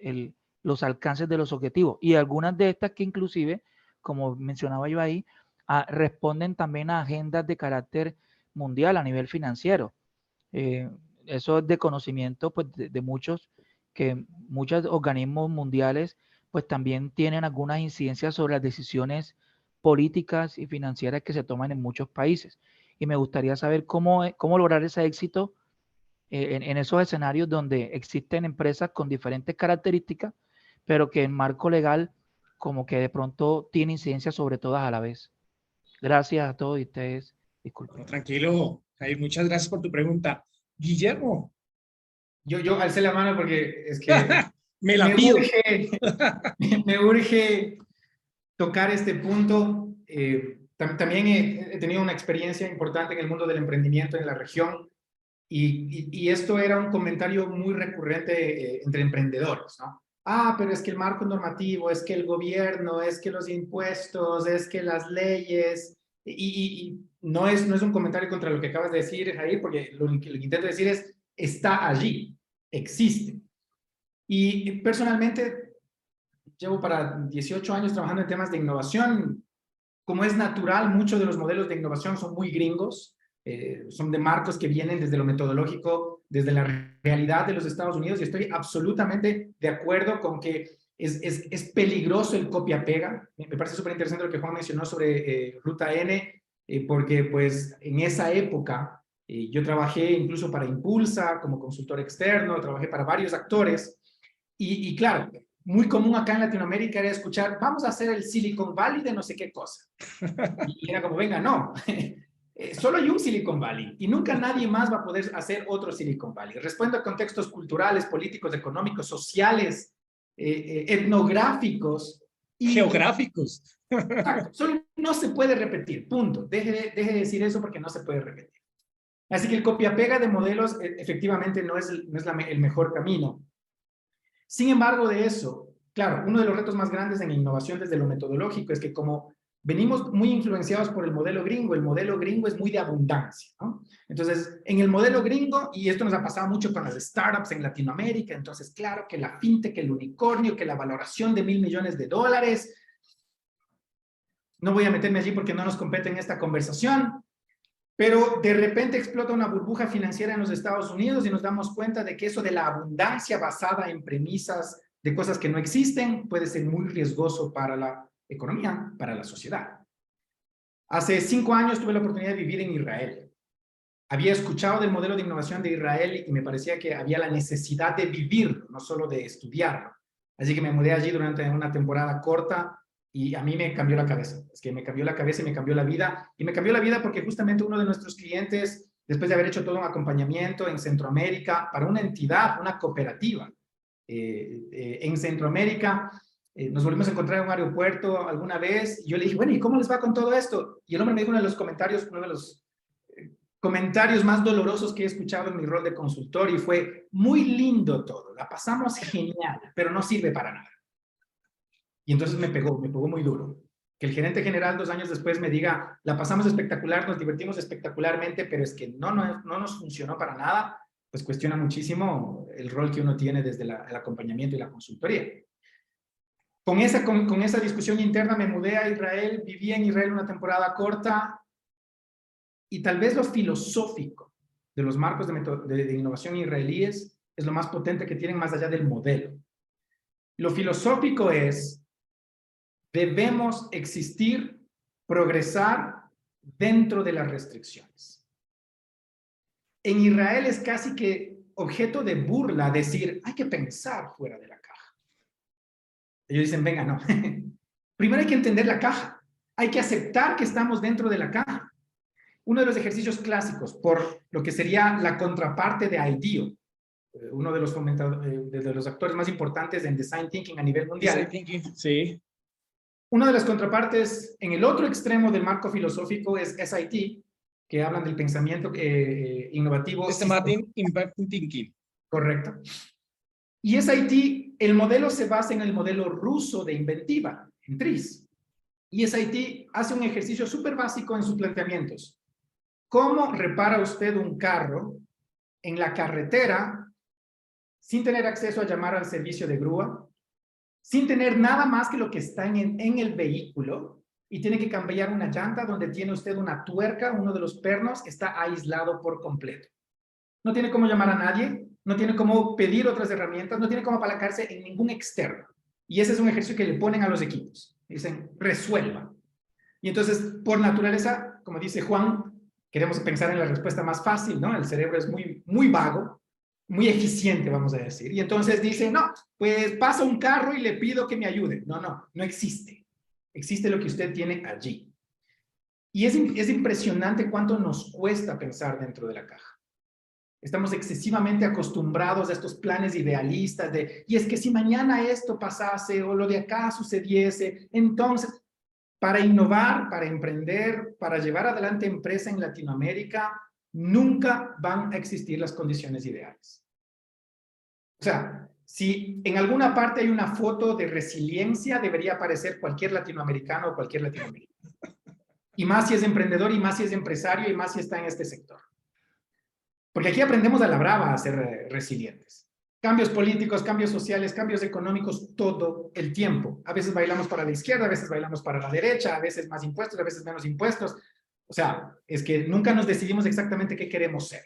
los alcances de los objetivos? Y algunas de estas que inclusive, como mencionaba yo ahí, responden también a agendas de carácter mundial a nivel financiero. Eso es de conocimiento pues, de muchos, que muchos organismos mundiales pues también tienen algunas incidencias sobre las decisiones políticas y financieras que se toman en muchos países. Y me gustaría saber cómo lograr ese éxito en esos escenarios donde existen empresas con diferentes características, pero que el marco legal como que de pronto tiene incidencia sobre todas a la vez. Gracias a todos y ustedes. Disculpen. No, tranquilo, Jair, muchas gracias por tu pregunta. Guillermo. Yo alcé la mano porque es que me la pido. Me urge tocar este punto. También he tenido una experiencia importante en el mundo del emprendimiento en la región y esto era un comentario muy recurrente entre emprendedores, ¿no? Pero es que el marco normativo, es que el gobierno, es que los impuestos, es que las leyes, y no es un comentario contra lo que acabas de decir, Jair, porque lo que intento decir es, está allí, existe. Y personalmente llevo para 18 años trabajando en temas de innovación. Como es natural, muchos de los modelos de innovación son muy gringos, son de marcos que vienen desde lo metodológico, desde la realidad de los Estados Unidos, y estoy absolutamente de acuerdo con que es peligroso el copia-pega. Me parece súper interesante lo que Juan mencionó sobre Ruta N, porque pues en esa época yo trabajé incluso para Impulsa como consultor externo, trabajé para varios actores, y claro, muy común acá en Latinoamérica era escuchar, vamos a hacer el Silicon Valley de no sé qué cosa. Y era como, venga, no, solo hay un Silicon Valley y nunca nadie más va a poder hacer otro Silicon Valley. Responde a contextos culturales, políticos, económicos, sociales, etnográficos, Geográficos. Exacto, solo no se puede repetir, punto. Deje de decir eso porque no se puede repetir. Así que el copia-pega de modelos efectivamente no es el mejor camino. Sin embargo, de eso, claro, uno de los retos más grandes en innovación desde lo metodológico es que como venimos muy influenciados por el modelo gringo es muy de abundancia, ¿no? Entonces, en el modelo gringo, y esto nos ha pasado mucho con las startups en Latinoamérica, entonces, claro, que la fintech, que el unicornio, que la valoración de $1.000 millones. No voy a meterme allí porque no nos compete en esta conversación, pero de repente explota una burbuja financiera en los Estados Unidos y nos damos cuenta de que eso de la abundancia basada en premisas de cosas que no existen puede ser muy riesgoso para la economía, para la sociedad. Hace 5 años tuve la oportunidad de vivir en Israel. Había escuchado del modelo de innovación de Israel y me parecía que había la necesidad de vivirlo, no solo de estudiarlo. Así que me mudé allí durante una temporada corta y a mí me cambió la cabeza. Es que me cambió la cabeza y me cambió la vida. Y me cambió la vida porque justamente uno de nuestros clientes, después de haber hecho todo un acompañamiento en Centroamérica para una entidad, una cooperativa en Centroamérica, nos volvimos a encontrar en un aeropuerto alguna vez y yo le dije, bueno, ¿y cómo les va con todo esto? Y el hombre me dijo uno de los comentarios más dolorosos que he escuchado en mi rol de consultor y fue, muy lindo todo, la pasamos genial, pero no sirve para nada. Y entonces me pegó muy duro. Que el gerente general 2 años después me diga, la pasamos espectacular, nos divertimos espectacularmente, pero es que no nos funcionó para nada, pues cuestiona muchísimo el rol que uno tiene desde el acompañamiento y la consultoría. Con esa discusión interna me mudé a Israel, viví en Israel una temporada corta y tal vez lo filosófico de los marcos de innovación israelíes es lo más potente que tienen más allá del modelo. Lo filosófico es, debemos existir, progresar dentro de las restricciones. En Israel es casi que objeto de burla decir, hay que pensar fuera de la caja. Ellos dicen, venga, no. Primero hay que entender la caja. Hay que aceptar que estamos dentro de la caja. Uno de los ejercicios clásicos, por lo que sería la contraparte de IDEO, uno de los actores más importantes en Design Thinking a nivel mundial. Design Thinking, sí. Una de las contrapartes en el otro extremo del marco filosófico es SIT, que hablan del pensamiento innovativo. Systematic Impact Thinking. Correcto. Y SIT, el modelo se basa en el modelo ruso de inventiva, en TRIZ. Y SIT hace un ejercicio súper básico en sus planteamientos. ¿Cómo repara usted un carro en la carretera sin tener acceso a llamar al servicio de grúa, sin tener nada más que lo que está en el vehículo y tiene que cambiar una llanta donde tiene usted una tuerca, uno de los pernos está aislado por completo? No tiene cómo llamar a nadie, no tiene cómo pedir otras herramientas, no tiene cómo apalancarse en ningún externo. Y ese es un ejercicio que le ponen a los equipos. Dicen, resuelva. Y entonces, por naturaleza, como dice Juan, queremos pensar en la respuesta más fácil, ¿no? El cerebro es muy vago, muy eficiente, vamos a decir. Y entonces dice, no, pues pasa un carro y le pido que me ayude. No existe. Existe lo que usted tiene allí. Y es impresionante cuánto nos cuesta pensar dentro de la caja. Estamos excesivamente acostumbrados a estos planes idealistas de, y es que si mañana esto pasase o lo de acá sucediese, entonces, para innovar, para emprender, para llevar adelante empresa en Latinoamérica, nunca van a existir las condiciones ideales. O sea, si en alguna parte hay una foto de resiliencia, debería aparecer cualquier latinoamericano o cualquier latinoamericano. Y más si es emprendedor, y más si es empresario, y más si está en este sector. Porque aquí aprendemos a la brava a ser resilientes. Cambios políticos, cambios sociales, cambios económicos, todo el tiempo. A veces bailamos para la izquierda, a veces bailamos para la derecha, a veces más impuestos, a veces menos impuestos. O sea, es que nunca nos decidimos exactamente qué queremos ser.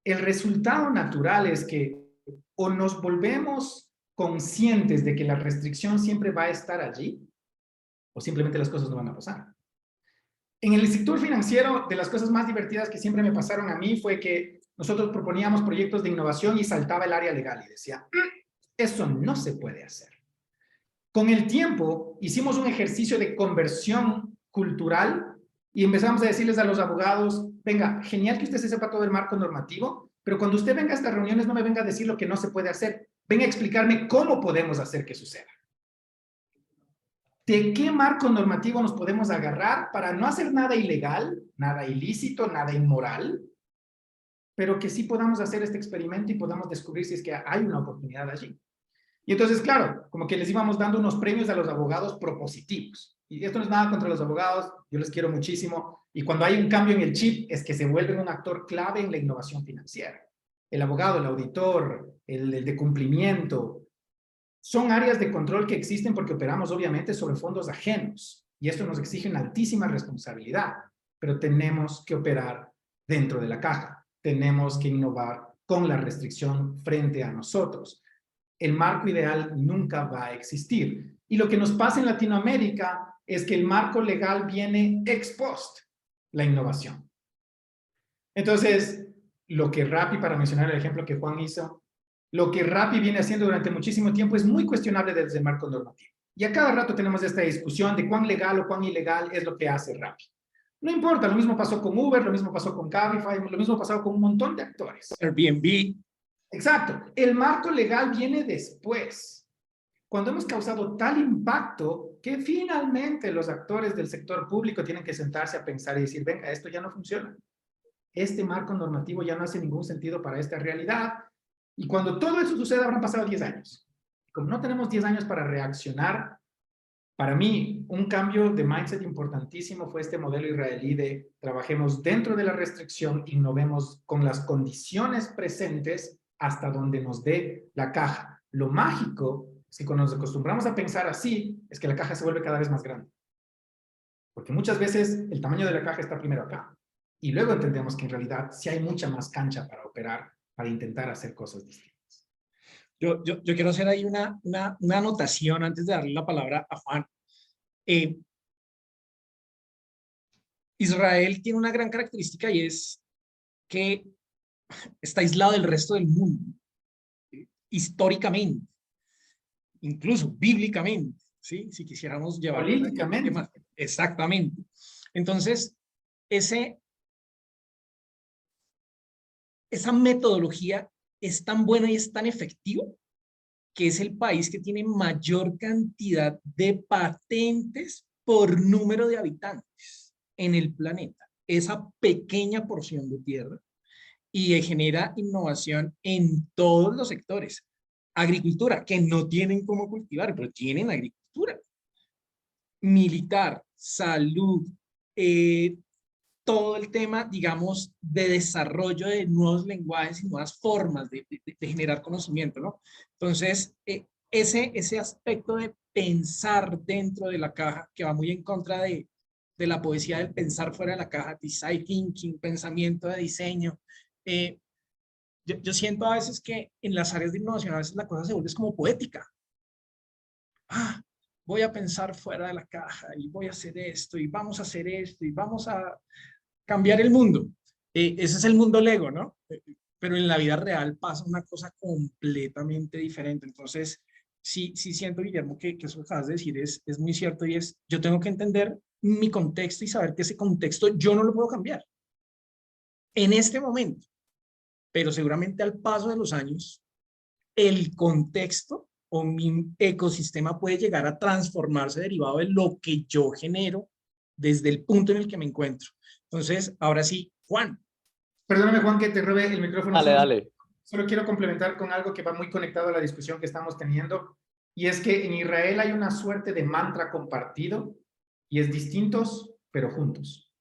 El resultado natural es que o nos volvemos conscientes de que la restricción siempre va a estar allí, o simplemente las cosas no van a pasar. En el sector financiero, de las cosas más divertidas que siempre me pasaron a mí fue que nosotros proponíamos proyectos de innovación y saltaba el área legal y decía, eso no se puede hacer. Con el tiempo, hicimos un ejercicio de conversión cultural y empezamos a decirles a los abogados, venga, genial que usted se sepa todo el marco normativo, pero cuando usted venga a estas reuniones no me venga a decir lo que no se puede hacer, venga a explicarme cómo podemos hacer que suceda. ¿De qué marco normativo nos podemos agarrar para no hacer nada ilegal, nada ilícito, nada inmoral, pero que sí podamos hacer este experimento y podamos descubrir si es que hay una oportunidad allí? Y entonces, claro, como que les íbamos dando unos premios a los abogados propositivos. Y esto no es nada contra los abogados, yo les quiero muchísimo. Y cuando hay un cambio en el chip, es que se vuelven un actor clave en la innovación financiera. El abogado, el auditor, el de cumplimiento, son áreas de control que existen porque operamos obviamente sobre fondos ajenos. Y esto nos exige una altísima responsabilidad. Pero tenemos que operar dentro de la caja. Tenemos que innovar con la restricción frente a nosotros. El marco ideal nunca va a existir. Y lo que nos pasa en Latinoamérica es que el marco legal viene ex post la innovación. Entonces, lo que Rappi, para mencionar el ejemplo que Juan hizo, lo que Rappi viene haciendo durante muchísimo tiempo es muy cuestionable desde el marco normativo. Y a cada rato tenemos esta discusión de cuán legal o cuán ilegal es lo que hace Rappi. No importa, lo mismo pasó con Uber, lo mismo pasó con Cabify, lo mismo pasó con un montón de actores. Airbnb. Exacto. El marco legal viene después. Cuando hemos causado tal impacto que finalmente los actores del sector público tienen que sentarse a pensar y decir, venga, esto ya no funciona. Este marco normativo ya no hace ningún sentido para esta realidad. Y cuando todo eso suceda, habrán pasado 10 años. Como no tenemos 10 años para reaccionar, para mí, un cambio de mindset importantísimo fue este modelo israelí de trabajemos dentro de la restricción, innovemos con las condiciones presentes hasta donde nos dé la caja. Lo mágico es que cuando nos acostumbramos a pensar así, es que la caja se vuelve cada vez más grande. Porque muchas veces el tamaño de la caja está primero acá. Y luego entendemos que en realidad sí hay mucha más cancha para operar, para intentar hacer cosas distintas. Yo quiero hacer ahí una anotación antes de darle la palabra a Juan. Israel tiene una gran característica y es que está aislado del resto del mundo, históricamente, incluso bíblicamente, ¿sí? Si quisiéramos llevar Políticamente. temas. Exactamente. Entonces, esa metodología es tan buena y es tan efectiva que es el país que tiene mayor cantidad de patentes por número de habitantes en el planeta. Esa pequeña porción de tierra y genera innovación en todos los sectores. Agricultura, que no tienen cómo cultivar, pero tienen agricultura. Militar, salud, todo el tema, digamos, de desarrollo de nuevos lenguajes y nuevas formas de generar conocimiento, ¿no? Entonces, ese aspecto de pensar dentro de la caja, que va muy en contra de la poesía del pensar fuera de la caja, design thinking, pensamiento de diseño. Yo siento a veces que en las áreas de innovación a veces la cosa se vuelve como poética. Voy a pensar fuera de la caja y voy a hacer esto y vamos a hacer esto y vamos a cambiar el mundo. Ese es el mundo Lego, ¿no? Pero en la vida real pasa una cosa completamente diferente. Entonces, sí siento, Guillermo, que eso que acabas de decir es muy cierto y es, yo tengo que entender mi contexto y saber que ese contexto yo no lo puedo cambiar en este momento, pero seguramente al paso de los años, el contexto o mi ecosistema puede llegar a transformarse derivado de lo que yo genero desde el punto en el que me encuentro. Entonces, ahora sí, Juan. Perdóname, Juan, que te robe el micrófono. Dale. Solo quiero complementar con algo que va muy conectado a la discusión que estamos teniendo, y es que en Israel hay una suerte de mantra compartido, y es distintos, pero juntos.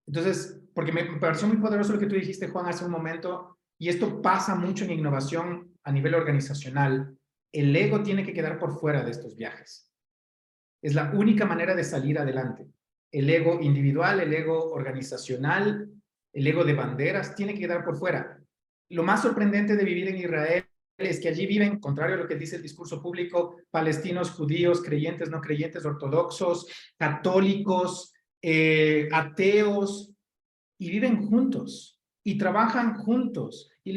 Entonces, porque me pareció muy poderoso lo que tú dijiste, Juan, hace un momento, y esto pasa mucho en innovación a nivel organizacional. El ego tiene que quedar por fuera de estos viajes. Es la única manera de salir adelante. El ego individual, el ego organizacional, el ego de banderas, tiene que quedar por fuera. Lo más sorprendente de vivir en Israel es que allí viven, contrario a lo que dice el discurso público, palestinos, judíos, creyentes, no creyentes, ortodoxos, católicos, ateos, y viven juntos, y trabajan juntos, y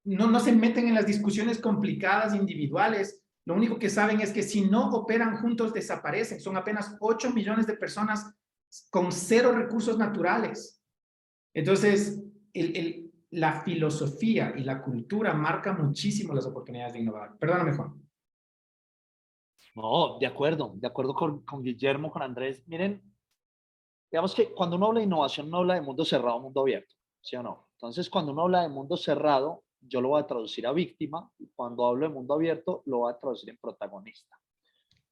no se meten en las discusiones complicadas individuales. Lo único que saben es que si no operan juntos, desaparecen. Son apenas 8 millones de personas con 0 recursos naturales. Entonces, la filosofía y la cultura marca muchísimo las oportunidades de innovar. Perdóname, Juan. No, de acuerdo con Guillermo, con Andrés. Miren, digamos que cuando uno habla de innovación, uno habla de mundo cerrado, mundo abierto, ¿sí o no? Entonces, cuando uno habla de mundo cerrado, yo lo voy a traducir a víctima, y cuando hablo de mundo abierto, lo voy a traducir en protagonista.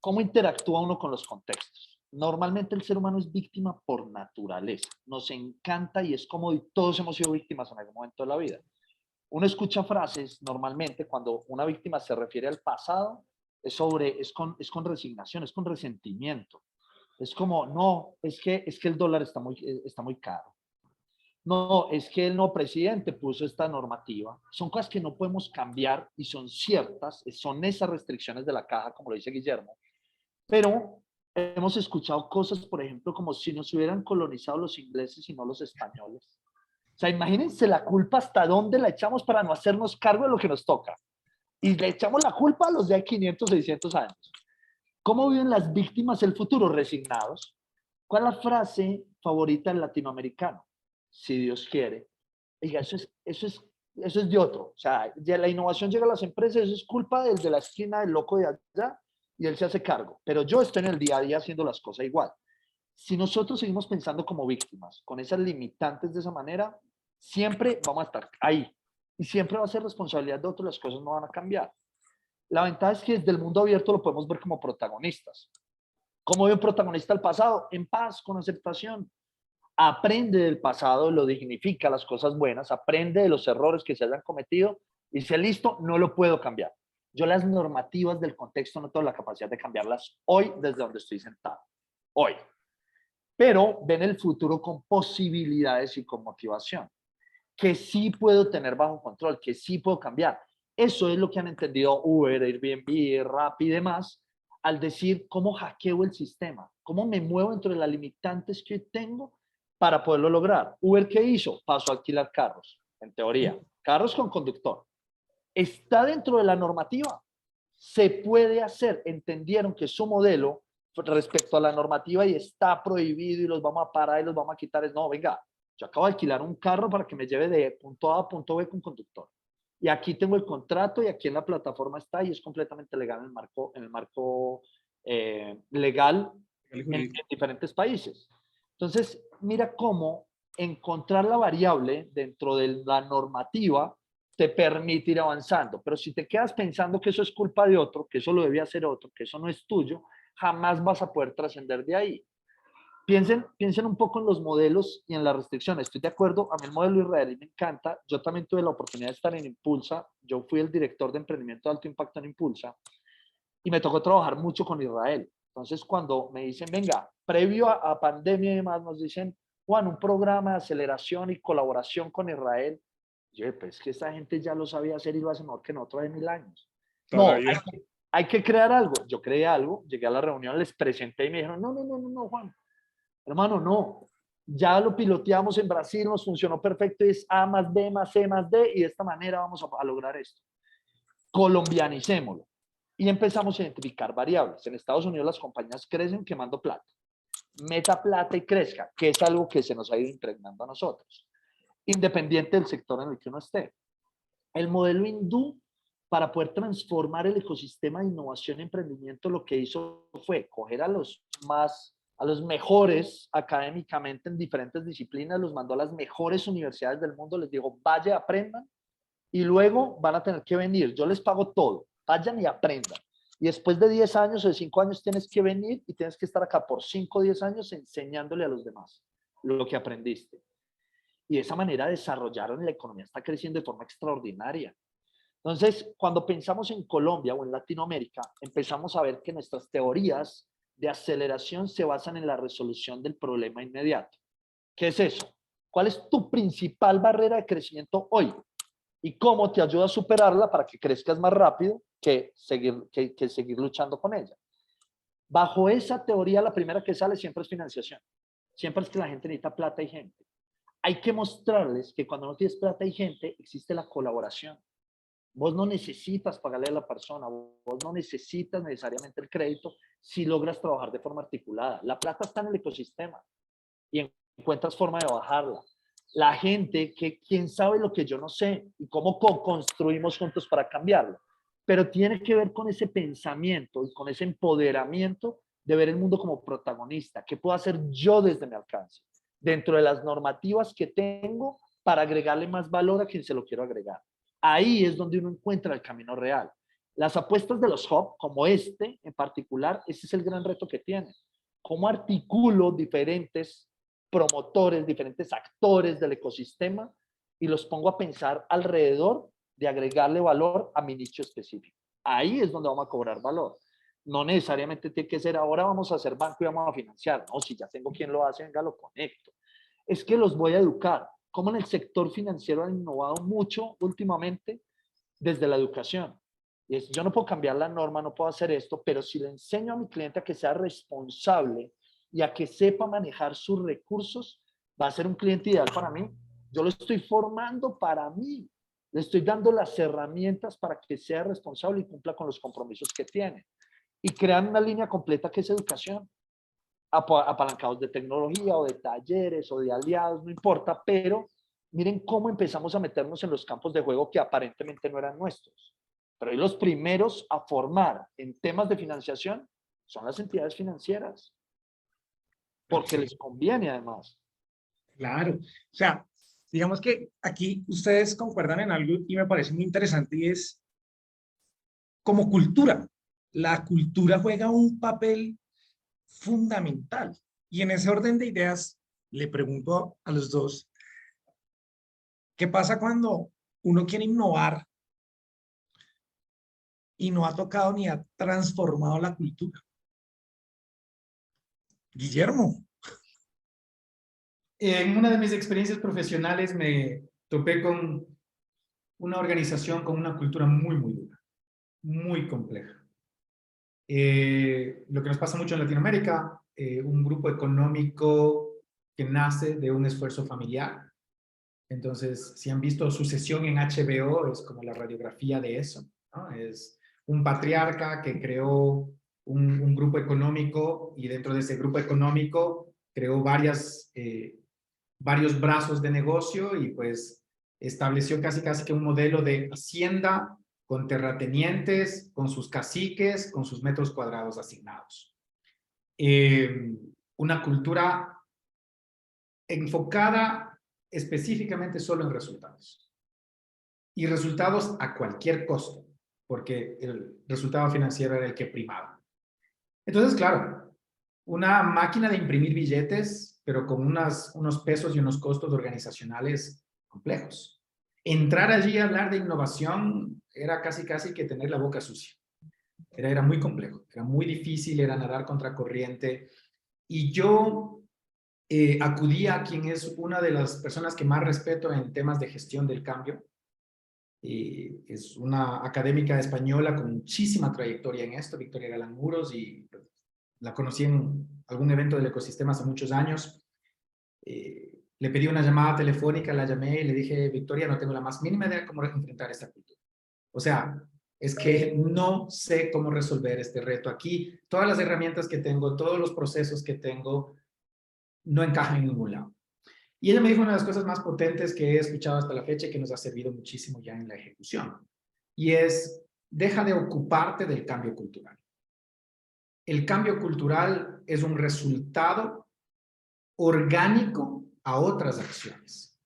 ¿Cómo interactúa uno con los contextos? Normalmente el ser humano es víctima por naturaleza. Nos encanta y es como todos hemos sido víctimas en algún momento de la vida. Uno escucha frases normalmente cuando una víctima se refiere al pasado, es con resignación, es con resentimiento. Es como, no, es que el dólar está muy caro. No, es que el no presidente puso esta normativa. Son cosas que no podemos cambiar y son ciertas, son esas restricciones de la caja, como lo dice Guillermo. Pero hemos escuchado cosas, por ejemplo, como si nos hubieran colonizado los ingleses y no los españoles. O sea, imagínense la culpa hasta dónde la echamos para no hacernos cargo de lo que nos toca. Y le echamos la culpa a los de 500, 600 años. ¿Cómo viven las víctimas el futuro? Resignados. ¿Cuál es la frase favorita del latinoamericano? Si Dios quiere. Oiga, eso es de otro. O sea, ya la innovación llega a las empresas, eso es culpa del de la esquina, del loco de allá, y él se hace cargo. Pero yo estoy en el día a día haciendo las cosas igual. Si nosotros seguimos pensando como víctimas, con esas limitantes de esa manera, siempre vamos a estar ahí. Y siempre va a ser responsabilidad de otros, las cosas no van a cambiar. La ventaja es que desde el mundo abierto lo podemos ver como protagonistas. ¿Cómo ve un protagonista el pasado? En paz, con aceptación. Aprende del pasado, lo dignifica, las cosas buenas, aprende de los errores que se hayan cometido y dice, listo, no lo puedo cambiar. Yo las normativas del contexto no tengo la capacidad de cambiarlas hoy desde donde estoy sentado. Hoy. Pero ven el futuro con posibilidades y con motivación, que sí puedo tener bajo control, que sí puedo cambiar. Eso es lo que han entendido Uber, Airbnb, Rappi y demás, al decir cómo hackeo el sistema, cómo me muevo entre las limitantes que tengo para poderlo lograr. Uber, ¿qué hizo? Pasó a alquilar carros, en teoría, carros con conductor. Está dentro de la normativa. Se puede hacer. Entendieron que su modelo respecto a la normativa y está prohibido y los vamos a parar y los vamos a quitar. No, venga, yo acabo de alquilar un carro para que me lleve de punto A a punto B con conductor. Y aquí tengo el contrato y aquí en la plataforma está y es completamente legal en el marco legal en diferentes países. Entonces, mira cómo encontrar la variable dentro de la normativa te permite ir avanzando. Pero si te quedas pensando que eso es culpa de otro, que eso lo debe hacer otro, que eso no es tuyo, jamás vas a poder trascender de ahí. Piensen un poco en los modelos y en las restricciones. Estoy de acuerdo, a mí el modelo israelí me encanta. Yo también tuve la oportunidad de estar en Impulsa. Yo fui el director de emprendimiento de alto impacto en Impulsa y me tocó trabajar mucho con Israel. Entonces, cuando me dicen, venga, previo a pandemia y demás, nos dicen, Juan, un programa de aceleración y colaboración con Israel. Yo, pues que esta gente ya lo sabía hacer y lo hace mejor que nosotros de 1000 años. No, hay que crear algo. Yo creé algo, llegué a la reunión, les presenté y me dijeron, no, Juan, hermano, no. Ya lo piloteamos en Brasil, nos funcionó perfecto, es A más B más C más D y de esta manera vamos a lograr esto. Colombianicémoslo. Y empezamos a identificar variables. En Estados Unidos las compañías crecen quemando plata. Meta plata y crezca, que es algo que se nos ha ido impregnando a nosotros, independiente del sector en el que uno esté. El modelo hindú, para poder transformar el ecosistema de innovación y emprendimiento, lo que hizo fue coger a los mejores académicamente en diferentes disciplinas, los mandó a las mejores universidades del mundo, les dijo, vaya, aprendan, y luego van a tener que venir, yo les pago todo, vayan y aprendan. Y después de 10 años o de 5 años tienes que venir y tienes que estar acá por 5 o 10 años enseñándole a los demás lo que aprendiste. Y de esa manera desarrollaron, la economía está creciendo de forma extraordinaria. Entonces, cuando pensamos en Colombia o en Latinoamérica, empezamos a ver que nuestras teorías de aceleración se basan en la resolución del problema inmediato. ¿Qué es eso? ¿Cuál es tu principal barrera de crecimiento hoy? ¿Y cómo te ayuda a superarla para que crezcas más rápido que seguir luchando con ella? Bajo esa teoría, la primera que sale siempre es financiación. Siempre es que la gente necesita plata y gente. Hay que mostrarles que cuando no tienes plata y gente, existe la colaboración. Vos no necesitas pagarle a la persona, vos no necesitas necesariamente el crédito si logras trabajar de forma articulada. La plata está en el ecosistema y encuentras forma de bajarla. La gente, quién sabe lo que yo no sé y cómo construimos juntos para cambiarlo. pero tiene que ver con ese pensamiento y con ese empoderamiento de ver el mundo como protagonista. ¿Qué puedo hacer yo desde mi alcance? Dentro de las normativas que tengo para agregarle más valor a quien se lo quiero agregar. Ahí es donde uno encuentra el camino real. Las apuestas de los hub, como este en particular, ese es el gran reto que tienen. ¿Cómo articulo diferentes promotores, diferentes actores del ecosistema y los pongo a pensar alrededor de agregarle valor a mi nicho específico? Ahí es donde vamos a cobrar valor. No necesariamente tiene que ser ahora vamos a hacer banco y vamos a financiar. No, si ya tengo quien lo hace, venga, lo conecto. Es que los voy a educar. Como en el sector financiero han innovado mucho últimamente desde la educación. Y es, yo no puedo cambiar la norma, no puedo hacer esto, pero si le enseño a mi cliente a que sea responsable y a que sepa manejar sus recursos, va a ser un cliente ideal para mí. Yo lo estoy formando para mí. Le estoy dando las herramientas para que sea responsable y cumpla con los compromisos que tiene. Y crean una línea completa que es educación. Apalancados de tecnología o de talleres o de aliados, no importa, pero miren cómo empezamos a meternos en los campos de juego que aparentemente no eran nuestros. Pero hoy los primeros a formar en temas de financiación son las entidades financieras. Porque les conviene además. Claro, o sea, digamos que aquí ustedes concuerdan en algo y me parece muy interesante y es como cultura. La cultura juega un papel fundamental y en ese orden de ideas le pregunto a los dos, ¿qué pasa cuando uno quiere innovar y no ha tocado ni ha transformado la cultura? Guillermo. En una de mis experiencias profesionales me topé con una organización con una cultura muy dura, muy compleja. Lo que nos pasa mucho en Latinoamérica, un grupo económico que nace de un esfuerzo familiar. Entonces, si han visto Sucesión en HBO, es como la radiografía de eso, ¿no? Es un patriarca que creó un grupo económico y dentro de ese grupo económico creó varios brazos de negocio y pues estableció casi que un modelo de hacienda con terratenientes, con sus caciques, con sus metros cuadrados asignados. Una cultura enfocada específicamente solo en resultados. Y resultados a cualquier costo, porque el resultado financiero era el que primaba. Entonces, claro, una máquina de imprimir billetes, pero con unos pesos y unos costos organizacionales complejos. Entrar allí a hablar de innovación era casi que tener la boca sucia. Era muy complejo, era muy difícil, era nadar contra corriente. Y yo acudí a quien es una de las personas que más respeto en temas de gestión del cambio. Es una académica española con muchísima trayectoria en esto, Victoria Galán Muros, y la conocí en algún evento del ecosistema hace muchos años. Le pedí una llamada telefónica, la llamé y le dije, Victoria, no tengo la más mínima idea de cómo enfrentar esta cultura. O sea, es que no sé cómo resolver este reto aquí. Todas las herramientas que tengo, todos los procesos que tengo, no encajan en ningún lado. Y ella me dijo una de las cosas más potentes que he escuchado hasta la fecha y que nos ha servido muchísimo ya en la ejecución. Y es, deja de ocuparte del cambio cultural. El cambio cultural es un resultado orgánico a otras acciones.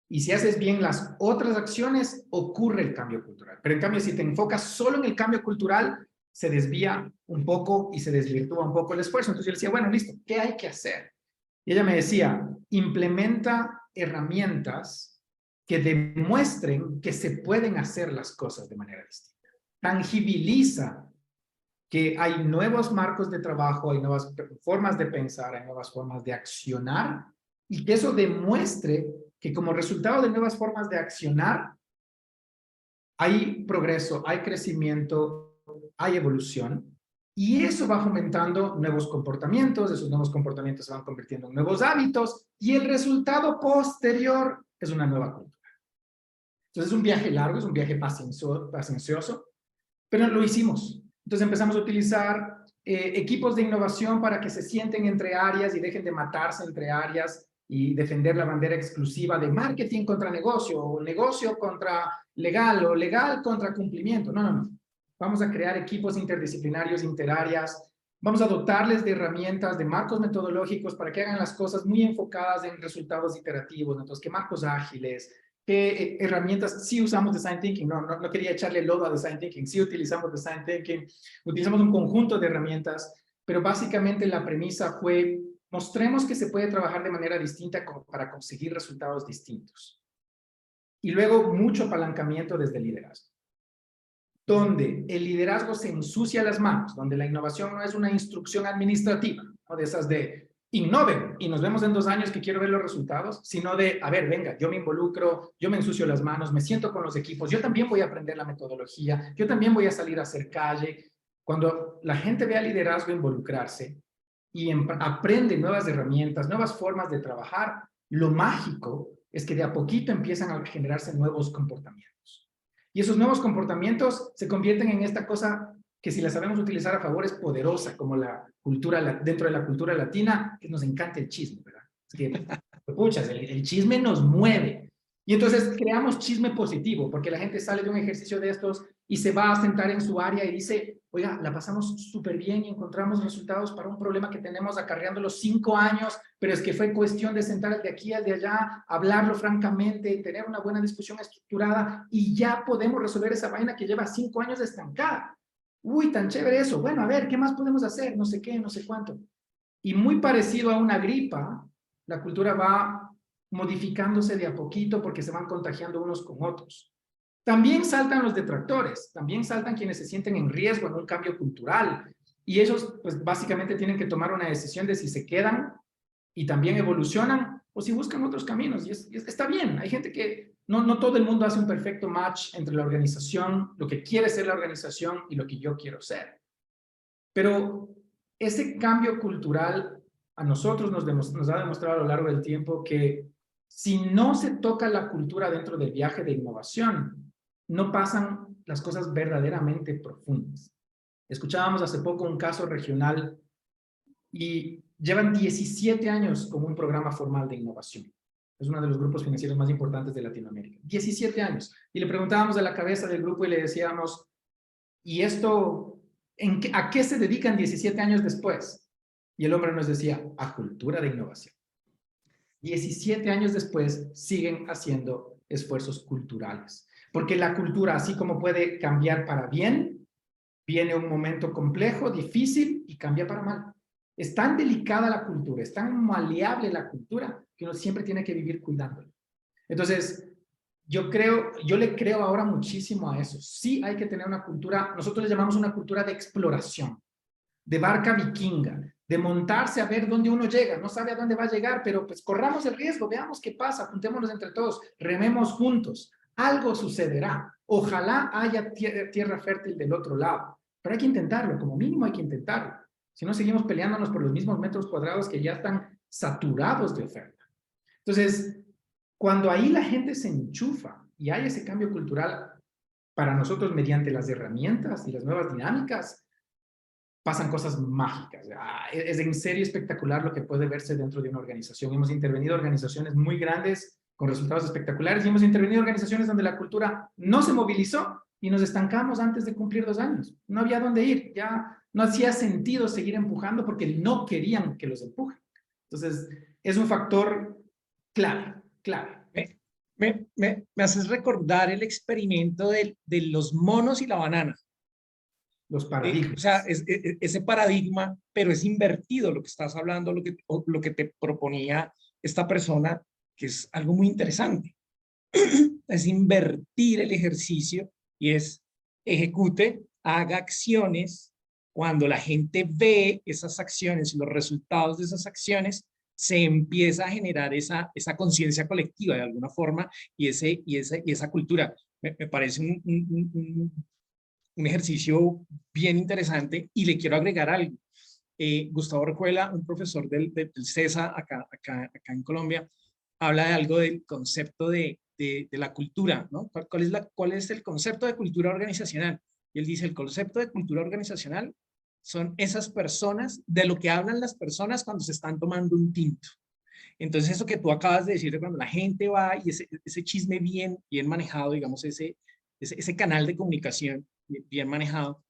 Y si haces bien las otras acciones, ocurre el cambio cultural. Pero en cambio, si te enfocas solo en el cambio cultural, se desvía un poco y se desvirtúa un poco el esfuerzo. Entonces yo le decía, bueno, listo, ¿qué hay que hacer? Y ella me decía, implementa herramientas que demuestren que se pueden hacer las cosas de manera distinta. Tangibiliza que hay nuevos marcos de trabajo, hay nuevas formas de pensar, hay nuevas formas de accionar, y que eso demuestre que como resultado de nuevas formas de accionar, hay progreso, hay crecimiento, hay evolución, y eso va fomentando nuevos comportamientos, esos nuevos comportamientos se van convirtiendo en nuevos hábitos, y el resultado posterior es una nueva cultura. Entonces es un viaje largo, es un viaje paciencioso, pero lo hicimos. Entonces empezamos a utilizar equipos de innovación para que se sienten entre áreas y dejen de matarse entre áreas y defender la bandera exclusiva de marketing contra negocio, o negocio contra legal, o legal contra cumplimiento. No. vamos a crear equipos interdisciplinarios, interáreas, vamos a dotarles de herramientas, de marcos metodológicos para que hagan las cosas muy enfocadas en resultados iterativos. Entonces, ¿qué marcos ágiles? ¿Qué herramientas? Sí usamos Design Thinking, no quería echarle lodo a Design Thinking, sí utilizamos Design Thinking, utilizamos un conjunto de herramientas, pero básicamente la premisa fue, mostremos que se puede trabajar de manera distinta para conseguir resultados distintos. Y luego mucho apalancamiento desde el liderazgo, donde el liderazgo se ensucia las manos, donde la innovación no es una instrucción administrativa, ¿no? De esas de innoven y nos vemos en 2 años que quiero ver los resultados, sino de, a ver, venga, yo me involucro, yo me ensucio las manos, me siento con los equipos, yo también voy a aprender la metodología, yo también voy a salir a hacer calle. Cuando la gente ve al liderazgo involucrarse y aprende nuevas herramientas, nuevas formas de trabajar, lo mágico es que de a poquito empiezan a generarse nuevos comportamientos. Y esos nuevos comportamientos se convierten en esta cosa que si la sabemos utilizar a favor es poderosa, como la cultura, dentro de la cultura latina, que nos encanta el chisme, ¿verdad? Es que, puchas, el chisme nos mueve. Y entonces creamos chisme positivo, porque la gente sale de un ejercicio de estos y se va a sentar en su área y dice, oiga, la pasamos súper bien y encontramos resultados para un problema que tenemos acarreando los 5 años, pero es que fue cuestión de sentar de aquí al de allá, hablarlo francamente, tener una buena discusión estructurada y ya podemos resolver esa vaina que lleva 5 años estancada. Uy, tan chévere eso. Bueno, a ver, ¿qué más podemos hacer? No sé qué, no sé cuánto. Y muy parecido a una gripa, la cultura va modificándose de a poquito porque se van contagiando unos con otros. También saltan los detractores, también saltan quienes se sienten en riesgo en un cambio cultural. Y ellos, pues básicamente tienen que tomar una decisión de si se quedan y también evolucionan o si buscan otros caminos. Y está bien, hay gente que no todo el mundo hace un perfecto match entre la organización, lo que quiere ser la organización y lo que yo quiero ser. Pero ese cambio cultural a nosotros nos ha demostrado a lo largo del tiempo que si no se toca la cultura dentro del viaje de innovación, no pasan las cosas verdaderamente profundas. Escuchábamos hace poco un caso regional y llevan 17 años como un programa formal de innovación. Es uno de los grupos financieros más importantes de Latinoamérica. 17 años. Y le preguntábamos a la cabeza del grupo y le decíamos, ¿y esto a qué se dedican 17 años después? Y el hombre nos decía, a cultura de innovación. 17 años después siguen haciendo esfuerzos culturales. Porque la cultura, así como puede cambiar para bien, viene un momento complejo, difícil y cambia para mal. Es tan delicada la cultura, es tan maleable la cultura que uno siempre tiene que vivir cuidándola. Entonces, yo le creo ahora muchísimo a eso. Sí hay que tener una cultura, nosotros le llamamos una cultura de exploración, de barca vikinga, de montarse a ver dónde uno llega. No sabe a dónde va a llegar, pero pues corramos el riesgo, veamos qué pasa, juntémonos entre todos, rememos juntos. Algo sucederá. Ojalá haya tierra fértil del otro lado. Pero hay que intentarlo, como mínimo hay que intentarlo. Si no, seguimos peleándonos por los mismos metros cuadrados que ya están saturados de oferta. Entonces, cuando ahí la gente se enchufa y hay ese cambio cultural, para nosotros mediante las herramientas y las nuevas dinámicas, pasan cosas mágicas. Es en serio espectacular lo que puede verse dentro de una organización. Hemos intervenido organizaciones muy grandes con resultados espectaculares y hemos intervenido organizaciones donde la cultura no se movilizó y nos estancamos antes de cumplir 2 años. No había dónde ir, ya no hacía sentido seguir empujando porque no querían que los empujen. Entonces, es un factor clave. Me haces recordar el experimento de los monos y la banana. Los paradigmas. O sea, ese paradigma, pero es invertido lo que estás hablando, lo que te proponía esta persona, que es algo muy interesante. Es invertir el ejercicio y es ejecute, haga acciones. Cuando la gente ve esas acciones y los resultados de esas acciones, se empieza a generar esa conciencia colectiva de alguna forma y esa cultura. Me parece un ejercicio bien interesante y le quiero agregar algo. Gustavo Orjuela, un profesor del CESA acá en Colombia, habla de algo del concepto de la cultura, ¿no? ¿Cuál es el concepto de cultura organizacional? Y él dice, el concepto de cultura organizacional son esas personas, de lo que hablan las personas cuando se están tomando un tinto. Entonces, eso que tú acabas de decir, de cuando la gente va y ese chisme bien manejado, digamos, ese canal de comunicación, bien manejado,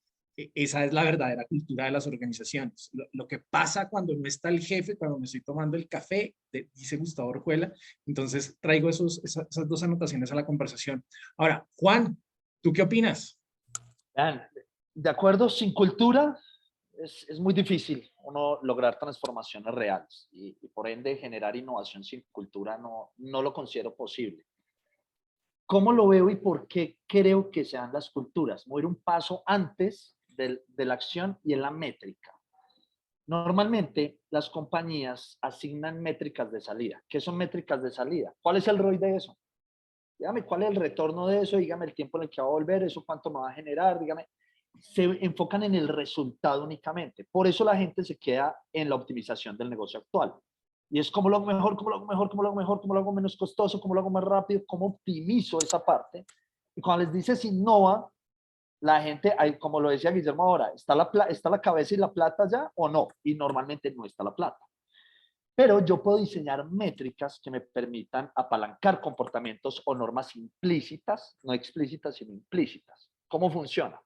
esa es la verdadera cultura de las organizaciones. Lo que pasa cuando no está el jefe, cuando me estoy tomando el café, dice Gustavo Orjuela. Entonces traigo esas dos anotaciones a la conversación. Ahora, Juan, ¿tú qué opinas? Vean, de acuerdo, sin cultura es muy difícil uno lograr transformaciones reales y por ende generar innovación sin cultura no lo considero posible. ¿Cómo lo veo y por qué creo que sean las culturas? Voy a ir un paso antes de la acción y en la métrica. Normalmente las compañías asignan métricas de salida. ¿Qué son métricas de salida? ¿Cuál es el ROI de eso? Dígame cuál es el retorno de eso, dígame el tiempo en el que va a volver, eso cuánto me va a generar, dígame. Se enfocan en el resultado únicamente. Por eso la gente se queda en la optimización del negocio actual. Y es cómo lo hago mejor, cómo lo hago mejor, cómo lo hago mejor, cómo lo hago menos costoso, cómo lo hago más rápido, cómo optimizo esa parte. Y cuando les dices innova, la gente, como lo decía Guillermo ahora, ¿está la cabeza y la plata ya o no? Y normalmente no está la plata. Pero yo puedo diseñar métricas que me permitan apalancar comportamientos o normas implícitas, no explícitas, sino implícitas. ¿Cómo funciona?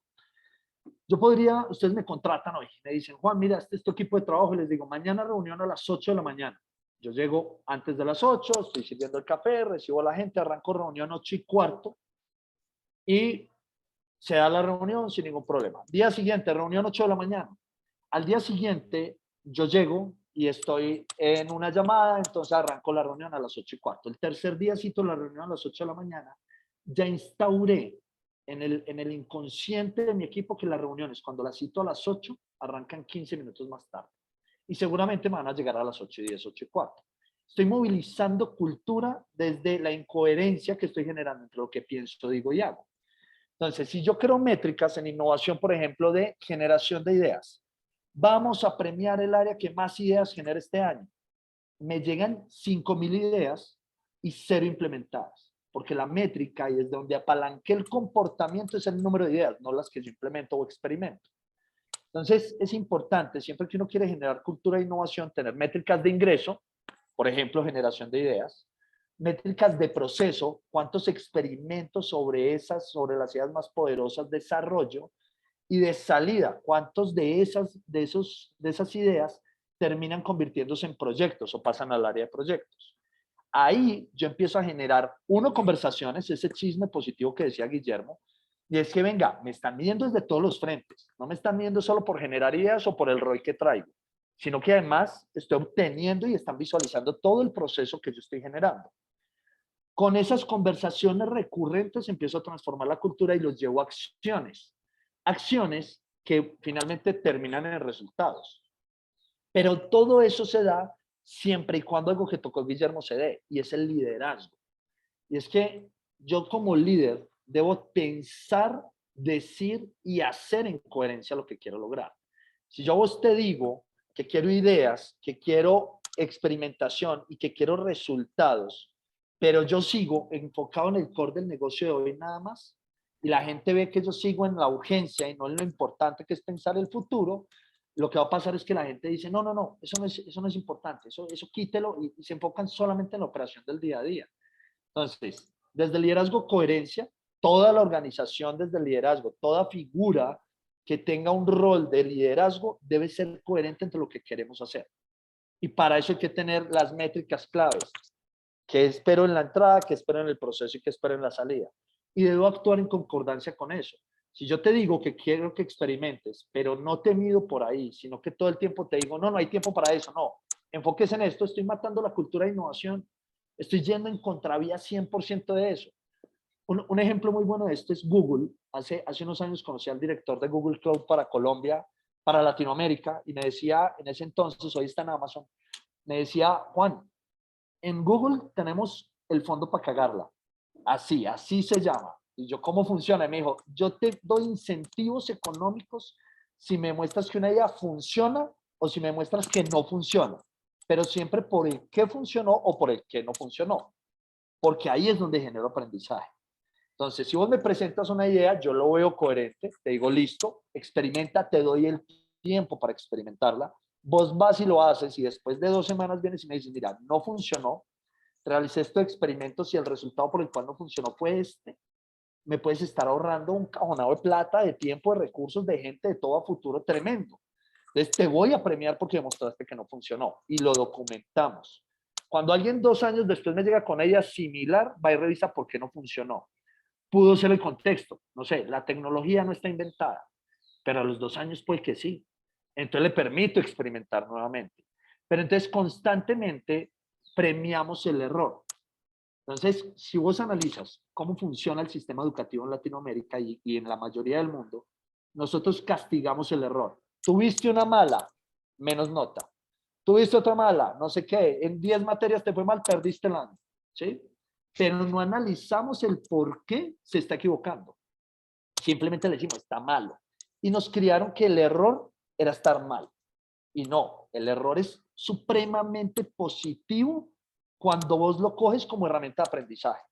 Yo podría, ustedes me contratan hoy, me dicen, Juan, mira, este es tu equipo de trabajo, y les digo, mañana reunión a las 8 de la mañana. Yo llego antes de las 8, estoy sirviendo el café, recibo a la gente, arranco reunión 8:15 y se da la reunión sin ningún problema. Día siguiente, reunión 8 de la mañana. Al día siguiente, yo llego y estoy en una llamada, entonces arranco la reunión a las 8:15. El tercer día cito la reunión a las 8 de la mañana. Ya instauré en el inconsciente de mi equipo que las reuniones, cuando las cito a las 8, arrancan 15 minutos más tarde. Y seguramente me van a llegar a las 8:10, 8:15. Estoy movilizando cultura desde la incoherencia que estoy generando entre lo que pienso, digo y hago. Entonces, si yo creo métricas en innovación, por ejemplo, de generación de ideas, vamos a premiar el área que más ideas genera este año. Me llegan 5.000 ideas y 0 implementadas, porque la métrica y es de donde apalanqué el comportamiento es el número de ideas, no las que yo implemento o experimento. Entonces, es importante, siempre que uno quiere generar cultura de innovación, tener métricas de ingreso, por ejemplo, generación de ideas, métricas de proceso, cuántos experimentos sobre las ideas más poderosas desarrollo, y de salida, cuántos de esas ideas terminan convirtiéndose en proyectos o pasan al área de proyectos. Ahí yo empiezo a generar, conversaciones, ese chisme positivo que decía Guillermo, y es que venga, me están midiendo desde todos los frentes, no me están midiendo solo por generar ideas o por el ROI que traigo, sino que además estoy obteniendo y están visualizando todo el proceso que yo estoy generando. Con esas conversaciones recurrentes empiezo a transformar la cultura y los llevo a acciones. Acciones que finalmente terminan en resultados. Pero todo eso se da siempre y cuando algo que tocó Guillermo se dé, y es el liderazgo. Y es que yo como líder debo pensar, decir y hacer en coherencia lo que quiero lograr. Si yo a vos te digo que quiero ideas, que quiero experimentación y que quiero resultados, pero yo sigo enfocado en el core del negocio de hoy nada más, y la gente ve que yo sigo en la urgencia y no en lo importante que es pensar el futuro, lo que va a pasar es que la gente dice, no, eso no es importante, eso quítelo, y se enfocan solamente en la operación del día a día. Entonces, desde el liderazgo, coherencia, toda la organización desde el liderazgo, toda figura que tenga un rol de liderazgo debe ser coherente entre lo que queremos hacer. Y para eso hay que tener las métricas claves. ¿Qué espero en la entrada? ¿Qué espero en el proceso? ¿Y qué espero en la salida? Y debo actuar en concordancia con eso. Si yo te digo que quiero que experimentes, pero no te mido por ahí, sino que todo el tiempo te digo, no hay tiempo para eso, no. Enfoques en esto, estoy matando la cultura de innovación. Estoy yendo en contravía 100% de eso. Un ejemplo muy bueno de esto es Google. Hace unos años conocí al director de Google Cloud para Colombia, para Latinoamérica, y me decía, en ese entonces, hoy está en Amazon, me decía, Juan, en Google tenemos el fondo para cagarla. Así se llama. Y yo, ¿cómo funciona? Y me dijo, yo te doy incentivos económicos si me muestras que una idea funciona o si me muestras que no funciona. Pero siempre por el qué funcionó o por el qué no funcionó. Porque ahí es donde genero aprendizaje. Entonces, si vos me presentas una idea, yo lo veo coherente, te digo, listo, experimenta, te doy el tiempo para experimentarla. Vos vas y lo haces y después de 2 semanas vienes y me dices, mira, no funcionó, realicé estos experimentos y el resultado por el cual no funcionó fue este. me puedes estar ahorrando un cajonado de plata, de tiempo, de recursos, de gente, de todo a futuro tremendo. Entonces te voy a premiar porque demostraste que no funcionó y lo documentamos. Cuando alguien 2 años después me llega con ella similar, va y revisa por qué no funcionó. Pudo ser el contexto, no sé, la tecnología no está inventada, pero a los 2 años puede que sí. Entonces le permito experimentar nuevamente. Pero entonces constantemente premiamos el error. Entonces, si vos analizas cómo funciona el sistema educativo en Latinoamérica y en la mayoría del mundo, nosotros castigamos el error. Tuviste una mala, menos nota. Tuviste otra mala, no sé qué. En 10 materias te fue mal, perdiste el año. ¿Sí? Pero no analizamos el por qué se está equivocando. Simplemente le decimos, está malo. Y nos criaron que el error era estar mal. Y no, el error es supremamente positivo cuando vos lo coges como herramienta de aprendizaje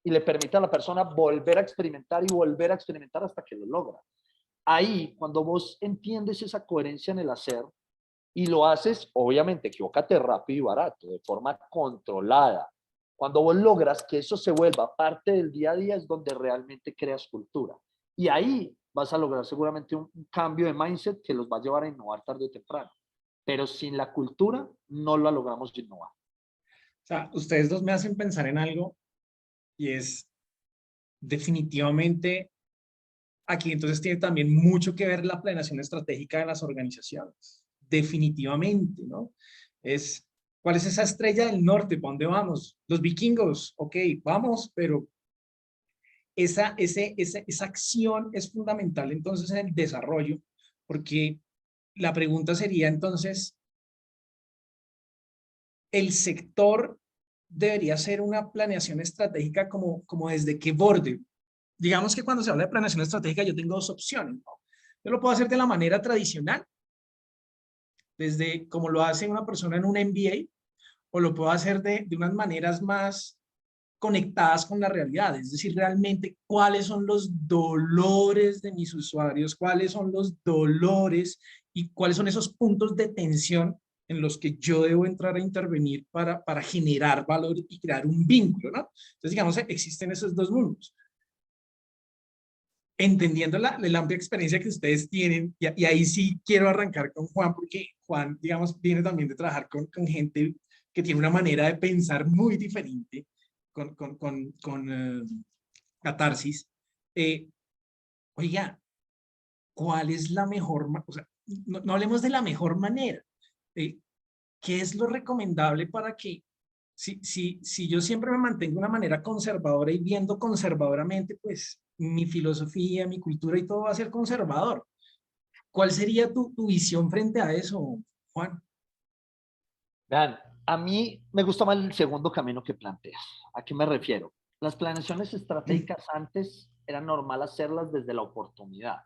y le permite a la persona volver a experimentar y volver a experimentar hasta que lo logra. Ahí, cuando vos entiendes esa coherencia en el hacer y lo haces, obviamente, equivócate rápido y barato, de forma controlada. Cuando vos logras que eso se vuelva parte del día a día es donde realmente creas cultura. Y ahí vas a lograr seguramente un cambio de mindset que los va a llevar a innovar tarde o temprano. Pero sin la cultura no lo logramos innovar. O sea, ustedes dos me hacen pensar en algo y es definitivamente aquí entonces tiene también mucho que ver la planeación estratégica de las organizaciones. Definitivamente, ¿no? ¿Cuál es esa estrella del norte? ¿Para dónde vamos? Los vikingos, ok, vamos, pero esa acción es fundamental entonces en el desarrollo, porque la pregunta sería entonces, ¿el sector debería hacer una planeación estratégica como desde qué borde? Digamos que cuando se habla de planeación estratégica yo tengo dos opciones, ¿no? Yo lo puedo hacer de la manera tradicional, desde como lo hace una persona en un MBA, o lo puedo hacer de unas maneras más conectadas con la realidad, es decir, realmente cuáles son los dolores de mis usuarios, cuáles son los dolores y cuáles son esos puntos de tensión en los que yo debo entrar a intervenir para generar valor y crear un vínculo, ¿no? Entonces, digamos, existen esos dos mundos. Entendiendo la amplia experiencia que ustedes tienen, y ahí sí quiero arrancar con Juan, porque Juan, digamos, viene también de trabajar con gente que tiene una manera de pensar muy diferente con Catarsis. Oiga, ¿cuál es la mejor, o sea, no hablemos de la mejor manera, ¿qué es lo recomendable para que, si yo siempre me mantengo de una manera conservadora y viendo conservadoramente, pues mi filosofía, mi cultura y todo va a ser conservador? ¿Cuál sería tu visión frente a eso, Juan? Vean, a mí me gusta más el segundo camino que planteas. ¿A qué me refiero? Las planeaciones estratégicas antes era normal hacerlas desde la oportunidad.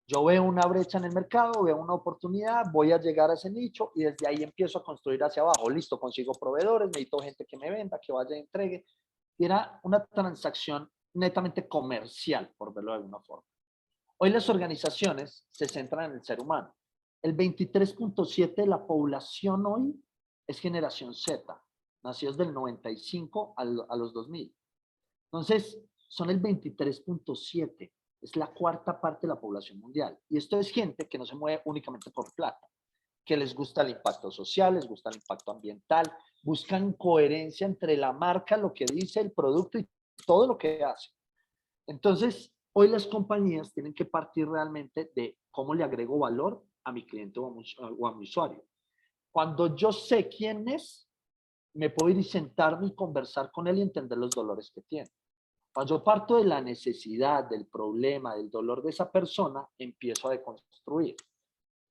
Yo veo una brecha en el mercado, veo una oportunidad, voy a llegar a ese nicho y desde ahí empiezo a construir hacia abajo. Listo, consigo proveedores, necesito gente que me venda, que vaya y entregue. Y era una transacción netamente comercial, por verlo de alguna forma. Hoy las organizaciones se centran en el ser humano. El 23.7% de la población hoy es generación Z, nacidos del 95 a los 2000. Entonces, son el 23.7%. Es la cuarta parte de la población mundial. Y esto es gente que no se mueve únicamente por plata, que les gusta el impacto social, les gusta el impacto ambiental, buscan coherencia entre la marca, lo que dice, el producto y todo lo que hace. Entonces, hoy las compañías tienen que partir realmente de cómo le agrego valor a mi cliente o a mi usuario. Cuando yo sé quién es, me puedo ir y sentarme y conversar con él y entender los dolores que tiene. Cuando yo parto de la necesidad, del problema, del dolor de esa persona, empiezo a deconstruir.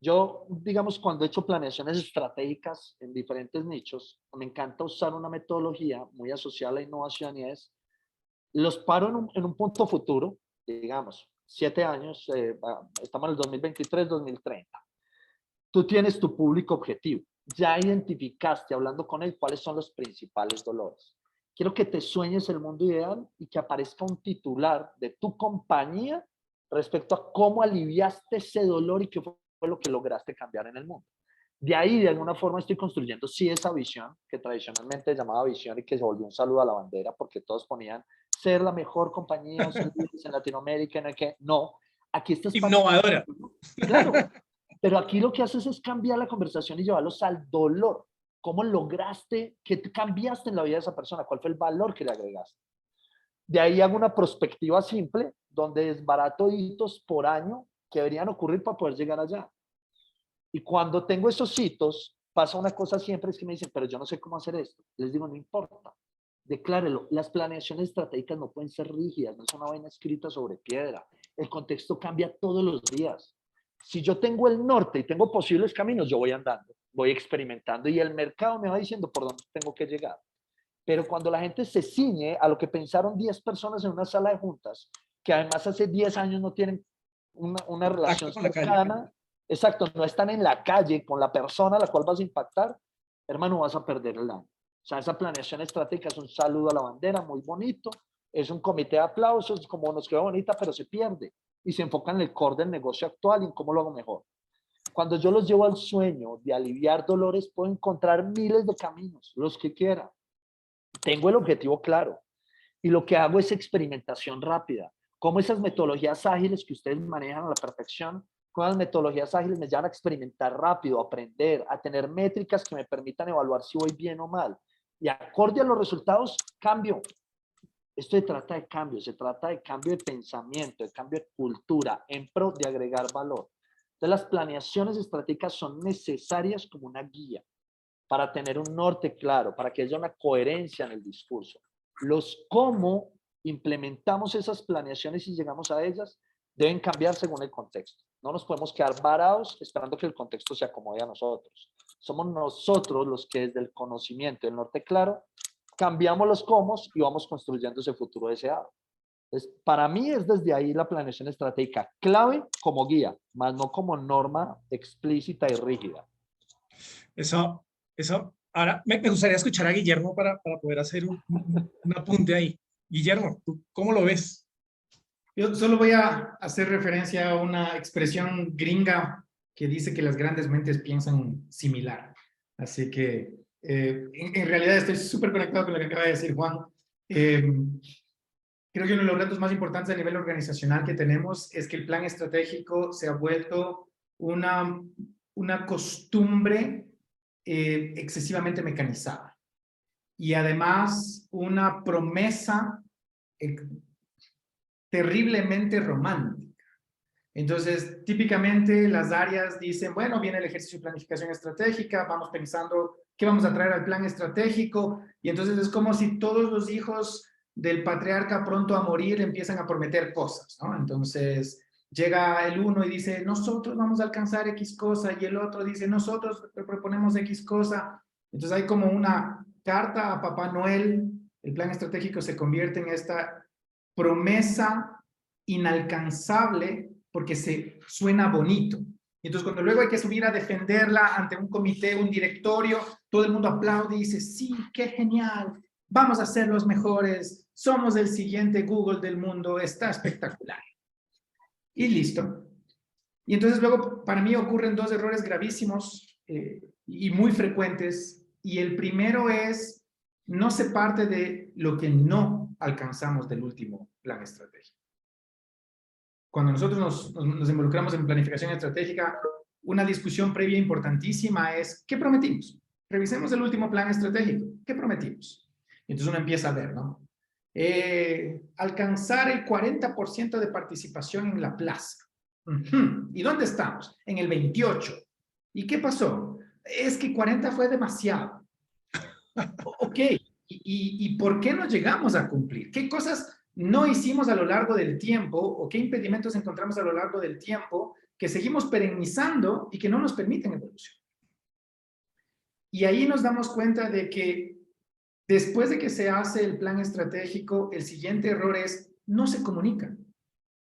Yo, digamos, cuando he hecho planeaciones estratégicas en diferentes nichos, me encanta usar una metodología muy asociada a la innovación y es, los paro en un punto futuro, digamos, 7 años, estamos en el 2023, 2030. Tú tienes tu público objetivo. Ya identificaste, hablando con él, cuáles son los principales dolores. Quiero que te sueñes el mundo ideal y que aparezca un titular de tu compañía respecto a cómo aliviaste ese dolor y qué fue lo que lograste cambiar en el mundo. De ahí, de alguna forma, estoy construyendo, sí, esa visión que tradicionalmente llamaba visión y que se volvió un saludo a la bandera porque todos ponían ser la mejor compañía o ser líderes en Latinoamérica, en el que no, aquí estás Innovadora. Claro, pero aquí lo que haces es cambiar la conversación y llevarlos al dolor. ¿Cómo lograste, qué cambiaste en la vida de esa persona? ¿Cuál fue el valor que le agregaste? De ahí hago una prospectiva simple, donde desbarato hitos por año que deberían ocurrir para poder llegar allá. Y cuando tengo esos hitos, pasa una cosa siempre, es que me dicen, pero yo no sé cómo hacer esto. Les digo, no importa, declárelo. Las planeaciones estratégicas no pueden ser rígidas, no es una vaina escrita sobre piedra. El contexto cambia todos los días. Si yo tengo el norte y tengo posibles caminos, yo voy andando, voy experimentando y el mercado me va diciendo por dónde tengo que llegar. Pero cuando la gente se ciñe a lo que pensaron 10 personas en una sala de juntas, que además hace 10 años no tienen una relación cercana, exacto, no están en la calle con la persona a la cual vas a impactar, hermano, vas a perder el año. O sea, esa planeación estratégica es un saludo a la bandera muy bonito, es un comité de aplausos, como nos quedó bonita, pero se pierde y se enfoca en el core del negocio actual y en cómo lo hago mejor. Cuando yo los llevo al sueño de aliviar dolores, puedo encontrar miles de caminos, los que quiera. Tengo el objetivo claro y lo que hago es experimentación rápida. Como esas metodologías ágiles que ustedes manejan a la perfección, con las metodologías ágiles me llevan a experimentar rápido, a aprender, a tener métricas que me permitan evaluar si voy bien o mal. Y acorde a los resultados, cambio. Esto se trata de cambio, se trata de cambio de pensamiento, de cambio de cultura, en pro de agregar valor. Entonces, las planeaciones estratégicas son necesarias como una guía para tener un norte claro, para que haya una coherencia en el discurso. Los cómo implementamos esas planeaciones y llegamos a ellas deben cambiar según el contexto. No nos podemos quedar varados esperando que el contexto se acomode a nosotros. Somos nosotros los que desde el conocimiento del norte claro cambiamos los cómo y vamos construyendo ese futuro deseado. Entonces, para mí es desde ahí la planeación estratégica clave como guía, más no como norma explícita y rígida. Eso. Ahora me gustaría escuchar a Guillermo para poder hacer un apunte ahí. Guillermo, ¿tú cómo lo ves? Yo solo voy a hacer referencia a una expresión gringa que dice que las grandes mentes piensan similar. Así que en realidad estoy súper conectado con lo que acaba de decir Juan. Creo que uno de los retos más importantes a nivel organizacional que tenemos es que el plan estratégico se ha vuelto una costumbre excesivamente mecanizada y además una promesa terriblemente romántica. Entonces, típicamente las áreas dicen, bueno, viene el ejercicio de planificación estratégica, vamos pensando qué vamos a traer al plan estratégico, y entonces es como si todos los hijos del patriarca pronto a morir empiezan a prometer cosas, ¿no? Entonces, llega el uno y dice, nosotros vamos a alcanzar X cosa, y el otro dice, nosotros proponemos X cosa. Entonces hay como una carta a Papá Noel, el plan estratégico se convierte en esta promesa inalcanzable porque se suena bonito. Y entonces cuando luego hay que subir a defenderla ante un comité, un directorio, todo el mundo aplaude y dice, sí, qué genial, vamos a ser los mejores, somos el siguiente Google del mundo, está espectacular. Y listo. Y entonces luego para mí ocurren dos errores gravísimos y muy frecuentes. Y el primero es, no se parte de lo que no alcanzamos del último plan estratégico. Cuando nosotros nos involucramos en planificación estratégica, una discusión previa importantísima es, ¿qué prometimos? Revisemos el último plan estratégico. ¿Qué prometimos? Y entonces uno empieza a ver, ¿no? Alcanzar el 40% de participación en la plaza. ¿Y dónde estamos? En el 28. ¿Y qué pasó? Es que 40 fue demasiado. Ok. ¿Y por qué no llegamos a cumplir? ¿Qué cosas no hicimos a lo largo del tiempo o qué impedimentos encontramos a lo largo del tiempo que seguimos perennizando y que no nos permiten evolucionar? Y ahí nos damos cuenta de que después de que se hace el plan estratégico, el siguiente error es no se comunica.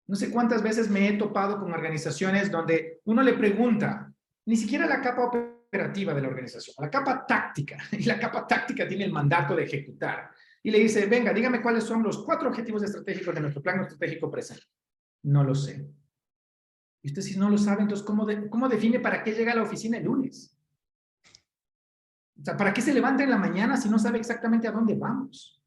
No sé cuántas veces me he topado con organizaciones donde uno le pregunta, ni siquiera la capa operativa de la organización, la capa táctica, y la capa táctica tiene el mandato de ejecutar. Y le dice, venga, dígame cuáles son los 4 objetivos estratégicos de nuestro plan estratégico presente. No lo sé. Y usted si no lo sabe, entonces, ¿cómo define para qué llega a la oficina el lunes? O sea, ¿para qué se levanta en la mañana si no sabe exactamente a dónde vamos?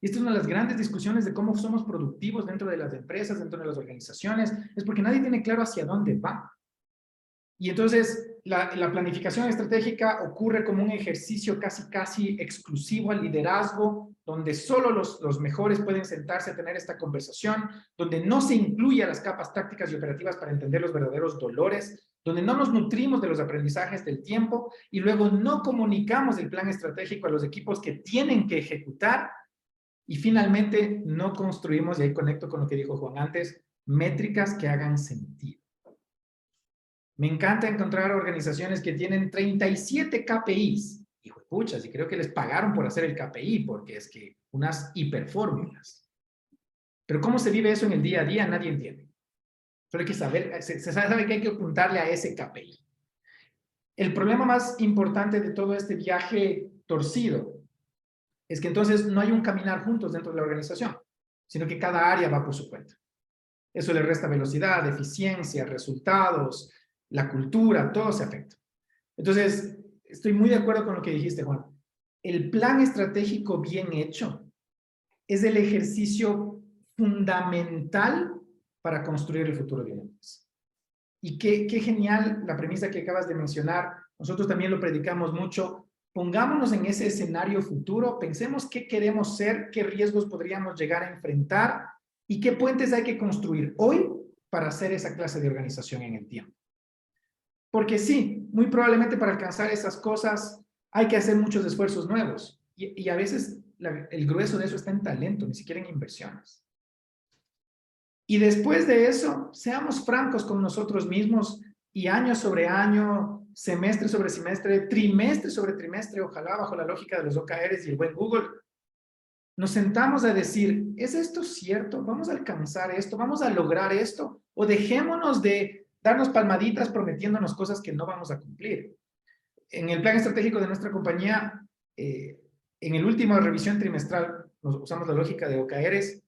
Y esta es una de las grandes discusiones de cómo somos productivos dentro de las empresas, dentro de las organizaciones, es porque nadie tiene claro hacia dónde va. Y entonces la planificación estratégica ocurre como un ejercicio casi exclusivo al liderazgo, donde solo los mejores pueden sentarse a tener esta conversación, donde no se incluye a las capas tácticas y operativas para entender los verdaderos dolores, donde no nos nutrimos de los aprendizajes del tiempo y luego no comunicamos el plan estratégico a los equipos que tienen que ejecutar y finalmente no construimos, y ahí conecto con lo que dijo Juan antes, métricas que hagan sentido. Me encanta encontrar organizaciones que tienen 37 KPIs. Hijo de puchas, y creo que les pagaron por hacer el KPI, porque es que unas hiperfórmulas. Pero cómo se vive eso en el día a día, nadie entiende. Solo hay que saber, se sabe que hay que apuntarle a ese KPI. El problema más importante de todo este viaje torcido es que entonces no hay un caminar juntos dentro de la organización, sino que cada área va por su cuenta. Eso le resta velocidad, eficiencia, resultados, la cultura, todo se afecta. Entonces, estoy muy de acuerdo con lo que dijiste, Juan. El plan estratégico bien hecho es el ejercicio fundamental para construir el futuro de una empresa. Y qué genial la premisa que acabas de mencionar. Nosotros también lo predicamos mucho. Pongámonos en ese escenario futuro, pensemos qué queremos ser, qué riesgos podríamos llegar a enfrentar y qué puentes hay que construir hoy para hacer esa clase de organización en el tiempo. Porque sí, muy probablemente para alcanzar esas cosas hay que hacer muchos esfuerzos nuevos. Y a veces el grueso de eso está en talento, ni siquiera en inversiones. Y después de eso, seamos francos con nosotros mismos y año sobre año, semestre sobre semestre, trimestre sobre trimestre, ojalá bajo la lógica de los OKRs y el buen Google, nos sentamos a decir, ¿es esto cierto? ¿Vamos a alcanzar esto? ¿Vamos a lograr esto? ¿O dejémonos de darnos palmaditas prometiéndonos cosas que no vamos a cumplir? En el plan estratégico de nuestra compañía, en el último revisión trimestral, usamos la lógica de OKRs,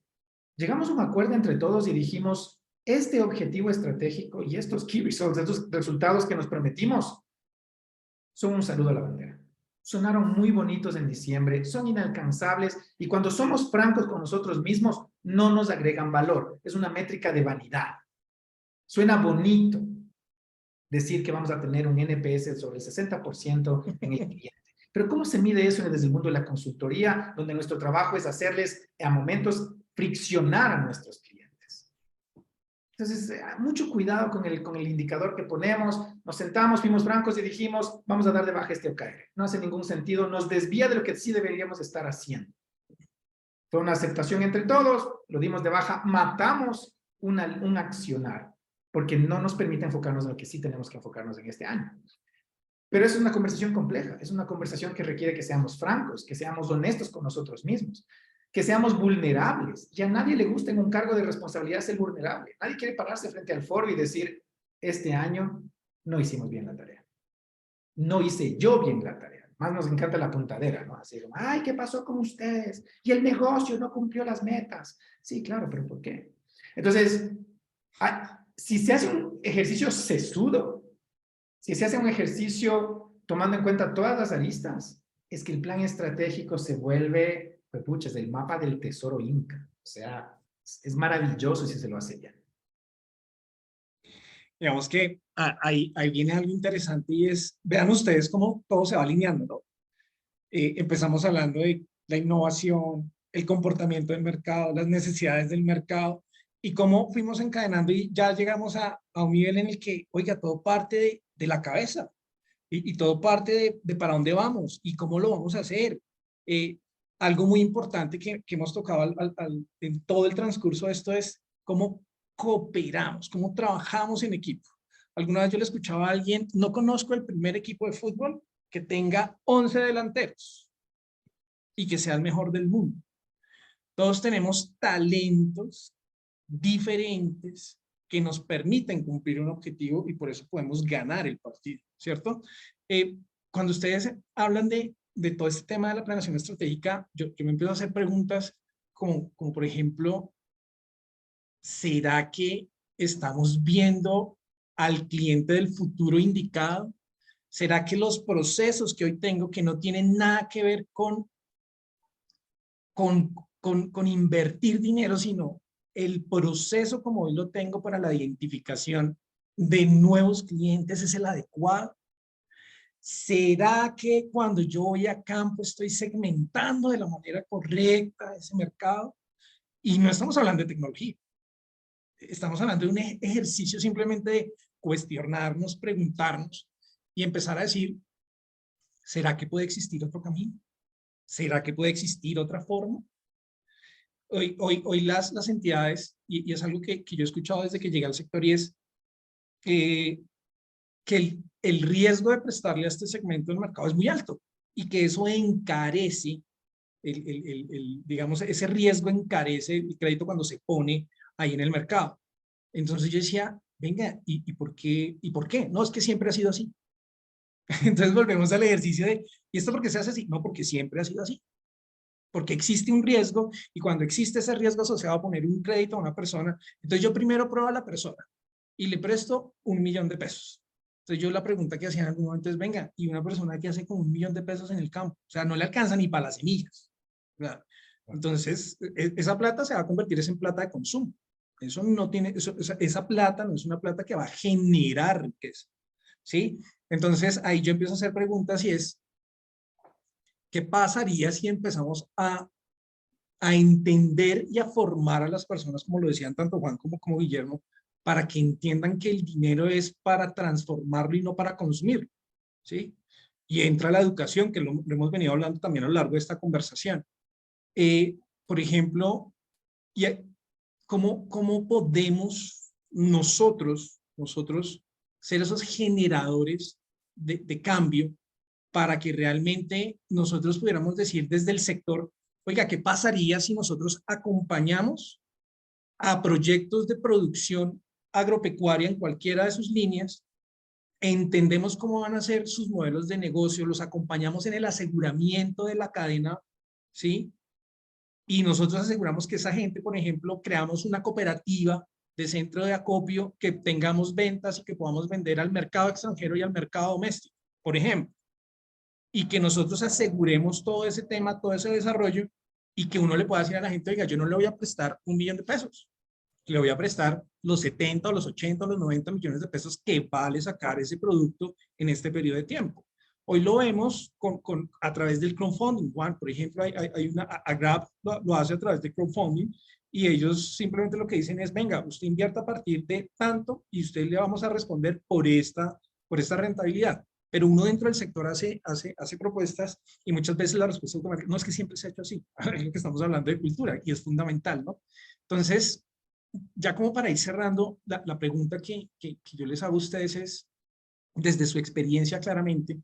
llegamos a un acuerdo entre todos y dijimos, este objetivo estratégico y estos key results, estos resultados que nos prometimos, son un saludo a la bandera. Sonaron muy bonitos en diciembre, son inalcanzables y cuando somos francos con nosotros mismos, no nos agregan valor. Es una métrica de vanidad. Suena bonito decir que vamos a tener un NPS sobre el 60% en el cliente. Pero ¿cómo se mide eso desde el mundo de la consultoría, donde nuestro trabajo es hacerles a momentos friccionar a nuestros clientes? Entonces, mucho cuidado con el indicador que ponemos. Nos sentamos, fuimos francos y dijimos, vamos a dar de baja este OKR. No hace ningún sentido, nos desvía de lo que sí deberíamos estar haciendo. Fue una aceptación entre todos, lo dimos de baja, matamos un accionar, porque no nos permite enfocarnos en lo que sí tenemos que enfocarnos en este año. Pero es una conversación compleja, es una conversación que requiere que seamos francos, que seamos honestos con nosotros mismos, que seamos vulnerables. Ya a nadie le gusta en un cargo de responsabilidad ser vulnerable. Nadie quiere pararse frente al foro y decir, este año no hicimos bien la tarea. No hice yo bien la tarea. Más nos encanta la puntadera, ¿no? Así como, ay, ¿qué pasó con ustedes? Y el negocio no cumplió las metas. Sí, claro, pero ¿por qué? Entonces, si se hace un ejercicio sesudo, si se hace un ejercicio tomando en cuenta todas las aristas, es que el plan estratégico se vuelve, pues pucha, es el mapa del tesoro inca. O sea, es maravilloso si se lo hace ya. Digamos que ahí viene algo interesante y es, vean ustedes cómo todo se va alineando, ¿no? Empezamos hablando de la innovación, el comportamiento del mercado, las necesidades del mercado y cómo fuimos encadenando y ya llegamos a un nivel en el que, oiga, todo parte de la cabeza y todo parte de para dónde vamos y cómo lo vamos a hacer. Algo muy importante que hemos tocado en todo el transcurso de esto es cómo cooperamos, cómo trabajamos en equipo. Alguna vez yo le escuchaba a alguien, no conozco el primer equipo de fútbol que tenga 11 delanteros y que sea el mejor del mundo. Todos tenemos talentos diferentes que nos permiten cumplir un objetivo y por eso podemos ganar el partido, ¿cierto? Cuando ustedes hablan de todo este tema de la planeación estratégica, yo me empiezo a hacer preguntas como por ejemplo, ¿será que estamos viendo al cliente del futuro indicado? ¿Será que los procesos que hoy tengo que no tienen nada que ver con con invertir dinero, sino el proceso como hoy lo tengo para la identificación de nuevos clientes es el adecuado. ¿Será que cuando yo voy a campo estoy segmentando de la manera correcta ese mercado? Y no estamos hablando de tecnología. Estamos hablando de un ejercicio simplemente de cuestionarnos, preguntarnos y empezar a decir, ¿será que puede existir otro camino? ¿Será que puede existir otra forma? Hoy las entidades, y es algo que yo he escuchado desde que llegué al sector, y es que el riesgo de prestarle a este segmento del mercado es muy alto y que eso encarece, digamos, ese riesgo encarece el crédito cuando se pone ahí en el mercado. Entonces yo decía, venga, ¿y por qué? ¿Y por qué? No, es que siempre ha sido así. Entonces volvemos al ejercicio de, ¿y esto por qué se hace así? No, porque siempre ha sido así. Porque existe un riesgo y cuando existe ese riesgo asociado a poner un crédito a una persona, entonces yo primero pruebo a la persona y le presto 1 millón de pesos. Entonces yo la pregunta que hacía en algún momento es, venga, ¿y una persona que hace con 1 millón de pesos en el campo? O sea, no le alcanza ni para las semillas, ¿verdad? Entonces, esa plata se va a convertir en plata de consumo. Eso no tiene, esa plata no es una plata que va a generar riqueza, ¿sí? Entonces, ahí yo empiezo a hacer preguntas y es, ¿qué pasaría si empezamos a entender y a formar a las personas, como lo decían tanto Juan como Guillermo, para que entiendan que el dinero es para transformarlo y no para consumirlo, ¿sí? Y entra la educación, que lo hemos venido hablando también a lo largo de esta conversación. Por ejemplo, ¿cómo podemos nosotros ser esos generadores de cambio para que realmente nosotros pudiéramos decir desde el sector, oiga, ¿qué pasaría si nosotros acompañamos a proyectos de producción agropecuaria en cualquiera de sus líneas, entendemos cómo van a ser sus modelos de negocio, los acompañamos en el aseguramiento de la cadena, ¿sí? Y nosotros aseguramos que esa gente, por ejemplo, creamos una cooperativa de centro de acopio, que tengamos ventas y que podamos vender al mercado extranjero y al mercado doméstico, por ejemplo. Y que nosotros aseguremos todo ese tema, todo ese desarrollo, y que uno le pueda decir a la gente, oiga, yo no le voy a prestar 1 millón de pesos, le voy a prestar los 70 o los 80 o los 90 millones de pesos que vale sacar ese producto en este periodo de tiempo. Hoy lo vemos a través del crowdfunding. Juan, por ejemplo, hay una, Agrap lo hace a través de crowdfunding y ellos simplemente lo que dicen es, venga, usted invierta a partir de tanto y usted le vamos a responder por esta rentabilidad. Pero uno dentro del sector hace propuestas y muchas veces la respuesta automática, no es que siempre se ha hecho así, es lo que estamos hablando de cultura y es fundamental, ¿no? Entonces, ya como para ir cerrando, la pregunta que yo les hago a ustedes es, desde su experiencia claramente,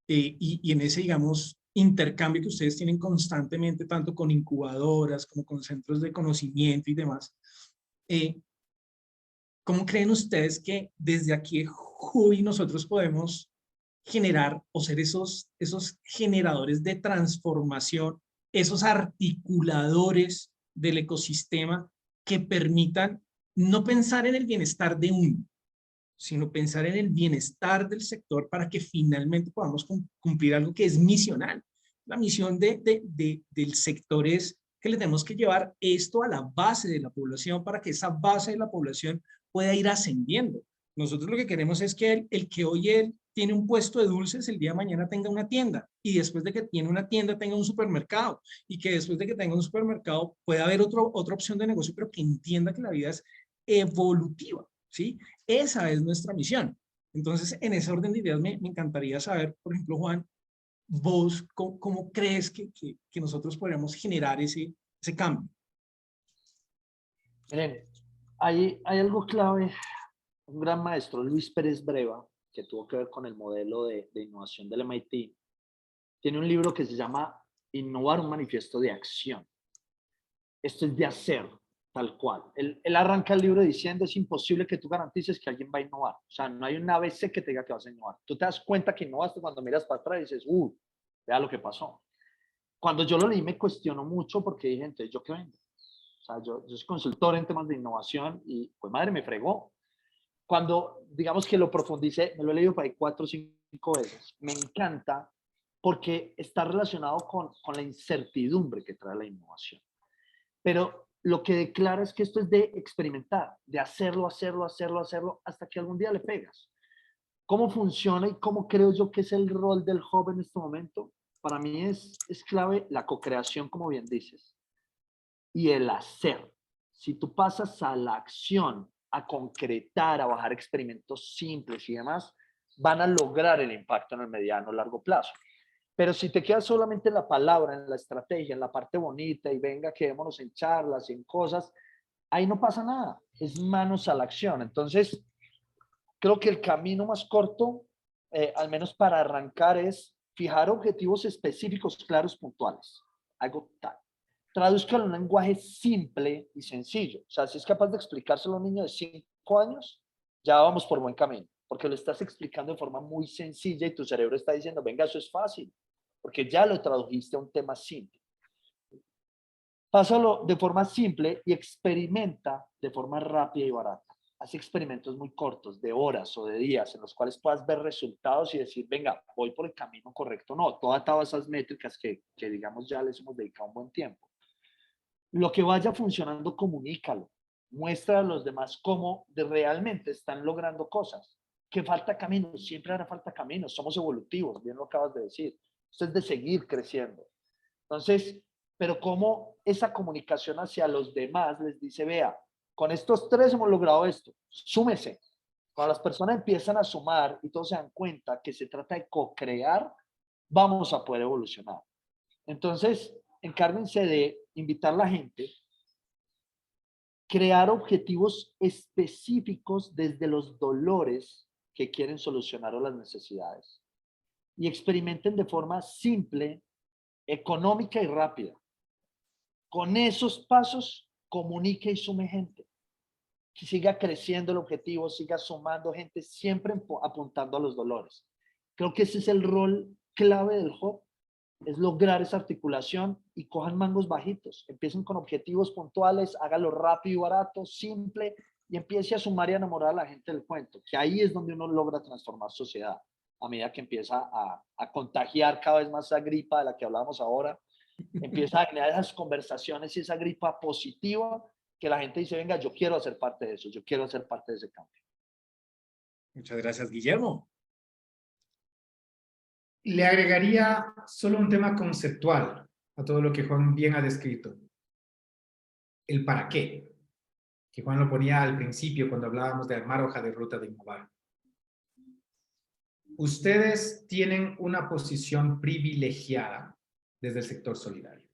y en ese, digamos, intercambio que ustedes tienen constantemente, tanto con incubadoras como con centros de conocimiento y demás, ¿cómo creen ustedes que desde aquí Jubi nosotros podemos generar o ser esos generadores de transformación, esos articuladores del ecosistema que permitan no pensar en el bienestar de uno, sino pensar en el bienestar del sector para que finalmente podamos cumplir algo que es misional? La misión del sector es que le tenemos que llevar esto a la base de la población para que esa base de la población pueda ir ascendiendo. Nosotros lo que queremos es que el que hoy él tiene un puesto de dulces, el día de mañana tenga una tienda, y después de que tiene una tienda tenga un supermercado, y que después de que tenga un supermercado pueda haber otra opción de negocio, pero que entienda que la vida es evolutiva, ¿sí? Esa es nuestra misión. Entonces, en ese orden de ideas me encantaría saber, por ejemplo, Juan, vos, ¿cómo crees que nosotros podríamos generar ese cambio? Miren, hay algo clave. Un gran maestro, Luis Pérez Breva, que tuvo que ver con el modelo de innovación del MIT, tiene un libro que se llama Innovar, un manifiesto de acción. Esto es de hacer, tal cual. Él arranca el libro diciendo, es imposible que tú garantices que alguien va a innovar. O sea, no hay una ABC que te diga que vas a innovar. Tú te das cuenta que innovaste cuando miras para atrás y dices, vea lo que pasó. Cuando yo lo leí me cuestionó mucho porque dije, entonces, ¿yo qué vendo? O sea, yo soy consultor en temas de innovación y, pues madre, me fregó. Cuando, digamos que lo profundicé, me lo he leído para ahí 4 o 5 veces. Me encanta porque está relacionado con la incertidumbre que trae la innovación. Pero lo que declara es que esto es de experimentar, de hacerlo, hasta que algún día le pegas. ¿Cómo funciona y cómo creo yo que es el rol del hub en este momento? Para mí es clave la co-creación, como bien dices, y el hacer. Si tú pasas a la acción, a concretar, a bajar experimentos simples y demás, van a lograr el impacto en el mediano o largo plazo. Pero si te quedas solamente en la palabra, en la estrategia, en la parte bonita y venga, quedémonos en charlas, en cosas, ahí no pasa nada. Es manos a la acción. Entonces, creo que el camino más corto, al menos para arrancar, es fijar objetivos específicos, claros, puntuales. Algo tal. Traduzca en un lenguaje simple y sencillo. O sea, si es capaz de explicárselo a un niño de 5 años, ya vamos por buen camino. Porque lo estás explicando de forma muy sencilla y tu cerebro está diciendo, venga, eso es fácil. Porque ya lo tradujiste a un tema simple. Pásalo de forma simple y experimenta de forma rápida y barata. Haz experimentos muy cortos, de horas o de días, en los cuales puedas ver resultados y decir, venga, voy por el camino correcto. No, todo atado a esas métricas que digamos ya les hemos dedicado un buen tiempo. Lo que vaya funcionando, comunícalo. Muestra a los demás cómo realmente están logrando cosas. Que falta camino, siempre hará falta camino. Somos evolutivos, bien lo acabas de decir. Esto es de seguir creciendo. Entonces, pero cómo esa comunicación hacia los demás les dice, vea, con estos 3 hemos logrado esto, súmese. Cuando las personas empiezan a sumar y todos se dan cuenta que se trata de co-crear, vamos a poder evolucionar. Entonces, encárguense de invitar a la gente, crear objetivos específicos desde los dolores que quieren solucionar o las necesidades. Y experimenten de forma simple, económica y rápida. Con esos pasos, comunique y sume gente. Que siga creciendo el objetivo, siga sumando gente, siempre apuntando a los dolores. Creo que ese es el rol clave del hub, es lograr esa articulación y cojan mangos bajitos. Empiecen con objetivos puntuales, hágalo rápido y barato, simple, y empiece a sumar y a enamorar a la gente del cuento, que ahí es donde uno logra transformar sociedad, a medida que empieza a contagiar cada vez más esa gripa de la que hablábamos ahora, empieza a generar esas conversaciones y esa gripa positiva que la gente dice, venga, yo quiero hacer parte de eso, yo quiero hacer parte de ese cambio. Muchas gracias, Guillermo. Le agregaría solo un tema conceptual a todo lo que Juan bien ha descrito. El para qué, que Juan lo ponía al principio cuando hablábamos de armar hoja de ruta de innovar. Ustedes tienen una posición privilegiada desde el sector solidario.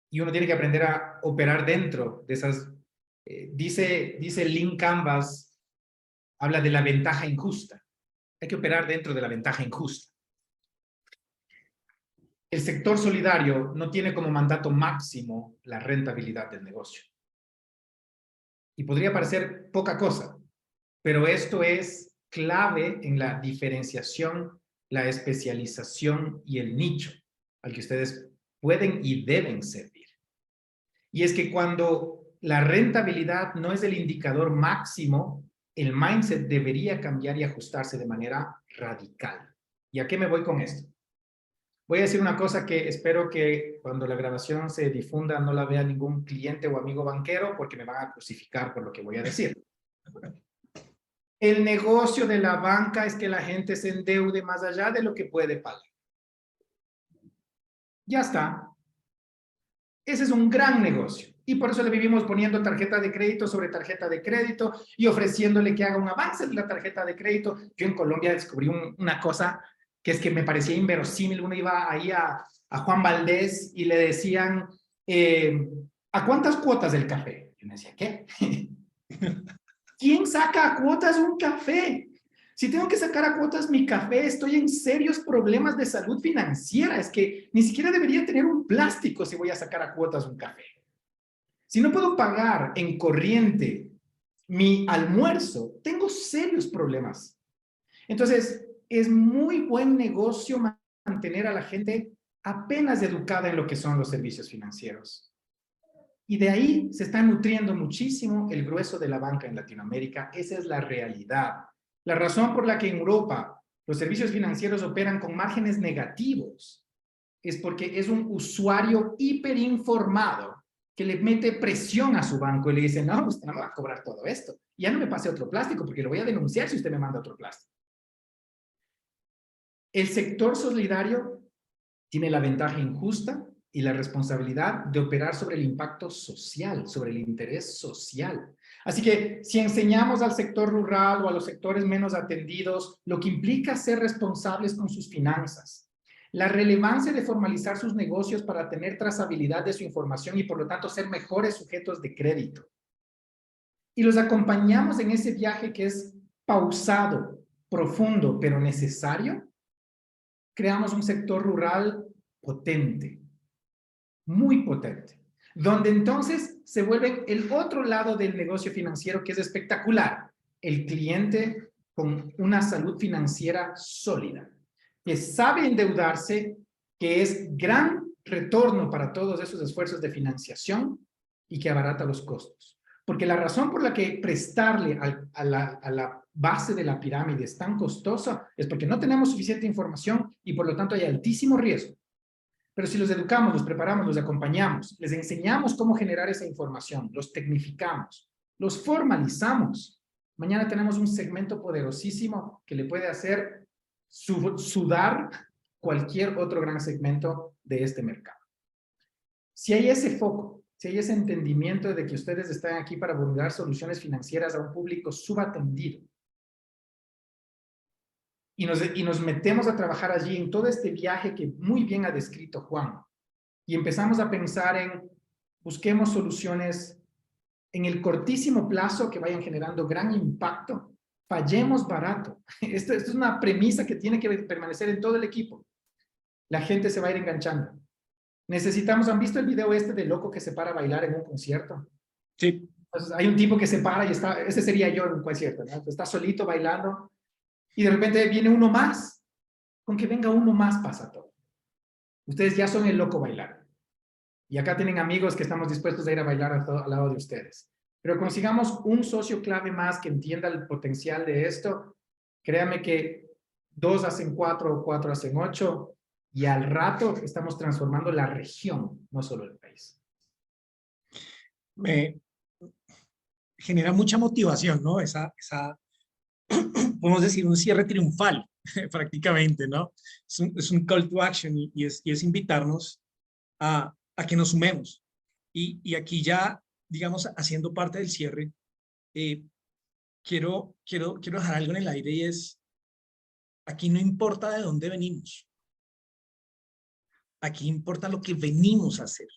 Y uno tiene que aprender a operar dentro de esas... dice Lynn Canvas, habla de la ventaja injusta. Hay que operar dentro de la ventaja injusta. El sector solidario no tiene como mandato máximo la rentabilidad del negocio. Y podría parecer poca cosa, pero esto es clave en la diferenciación, la especialización y el nicho al que ustedes pueden y deben servir. Y es que cuando la rentabilidad no es el indicador máximo, el mindset debería cambiar y ajustarse de manera radical. ¿Y a qué me voy con esto? Voy a decir una cosa que espero que cuando la grabación se difunda no la vea ningún cliente o amigo banquero porque me van a crucificar por lo que voy a decir. El negocio de la banca es que la gente se endeude más allá de lo que puede pagar. Ya está. Ese es un gran negocio. Y por eso le vivimos poniendo tarjeta de crédito sobre tarjeta de crédito y ofreciéndole que haga un avance de la tarjeta de crédito. Yo en Colombia descubrí una cosa que es que me parecía inverosímil. Uno iba ahí a Juan Valdés y le decían, ¿a cuántas cuotas del café? Yo me decía, ¿qué? ¿Quién saca a cuotas un café? Si tengo que sacar a cuotas mi café, estoy en serios problemas de salud financiera. Es que ni siquiera debería tener un plástico si voy a sacar a cuotas un café. Si no puedo pagar en corriente mi almuerzo, tengo serios problemas. Entonces, es muy buen negocio mantener a la gente apenas educada en lo que son los servicios financieros. Y de ahí se está nutriendo muchísimo el grueso de la banca en Latinoamérica. Esa es la realidad. La razón por la que en Europa los servicios financieros operan con márgenes negativos, es porque es un usuario hiperinformado que le mete presión a su banco y le dice, no, usted no me va a cobrar todo esto. Ya no me pase otro plástico porque lo voy a denunciar si usted me manda otro plástico. El sector solidario tiene la ventaja injusta y la responsabilidad de operar sobre el impacto social, sobre el interés social. Así que si enseñamos al sector rural o a los sectores menos atendidos lo que implica ser responsables con sus finanzas, la relevancia de formalizar sus negocios para tener trazabilidad de su información y por lo tanto ser mejores sujetos de crédito, y los acompañamos en ese viaje que es pausado, profundo, pero necesario, creamos un sector rural potente, muy potente, donde entonces se vuelve el otro lado del negocio financiero que es espectacular, el cliente con una salud financiera sólida, que sabe endeudarse, que es gran retorno para todos esos esfuerzos de financiación y que abarata los costos. Porque la razón por la que prestarle a la base de la pirámide es tan costosa es porque no tenemos suficiente información y por lo tanto hay altísimo riesgo. Pero si los educamos, los preparamos, los acompañamos, les enseñamos cómo generar esa información, los tecnificamos, los formalizamos, mañana tenemos un segmento poderosísimo que le puede hacer sudar cualquier otro gran segmento de este mercado. Si hay ese foco, si hay ese entendimiento de que ustedes están aquí para brindar soluciones financieras a un público subatendido, y nos metemos a trabajar allí en todo este viaje que muy bien ha descrito Juan, y empezamos a pensar en, busquemos soluciones en el cortísimo plazo que vayan generando gran impacto, fallemos barato. Esto es una premisa que tiene que permanecer en todo el equipo. La gente se va a ir enganchando. Necesitamos, ¿han visto el video este de loco que se para a bailar en un concierto? Sí. Entonces, hay un tipo que se para y está, ese sería yo en un concierto, ¿no? Está solito bailando y de repente viene uno más. Con que venga uno más pasa todo. Ustedes ya son el loco bailar. Y acá tienen amigos que estamos dispuestos a ir a bailar al lado de ustedes. Pero consigamos un socio clave más que entienda el potencial de esto. Créame que 2 hacen 4 o 4 hacen 8 y al rato estamos transformando la región, no solo el país. Me genera mucha motivación, ¿no? Podemos decir, un cierre triunfal, prácticamente, ¿no? Es un call to action y es invitarnos a que nos sumemos. Y aquí ya, digamos, haciendo parte del cierre, quiero dejar algo en el aire y es, aquí no importa de dónde venimos. Aquí importa lo que venimos a hacer.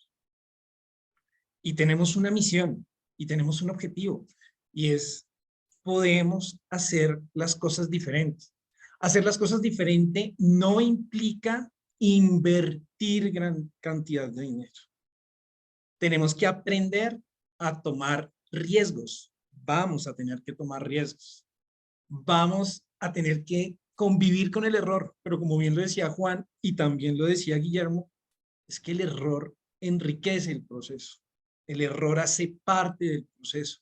Y tenemos una misión y tenemos un objetivo y es, podemos hacer las cosas diferentes. Hacer las cosas diferentes no implica invertir gran cantidad de dinero. Tenemos que aprender a tomar riesgos. Vamos a tener que tomar riesgos. Vamos a tener que convivir con el error, pero como bien lo decía Juan y también lo decía Guillermo, es que el error enriquece el proceso. El error hace parte del proceso.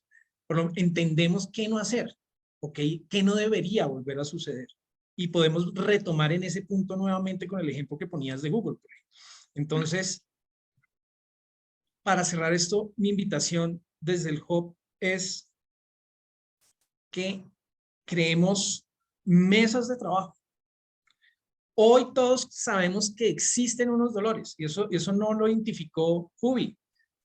Pero entendemos qué no hacer, ¿ok? ¿Qué no debería volver a suceder? Y podemos retomar en ese punto nuevamente con el ejemplo que ponías de Google. Entonces, para cerrar esto, mi invitación desde el Hub es que creemos mesas de trabajo. Hoy todos sabemos que existen unos dolores y eso no lo identificó Hubi.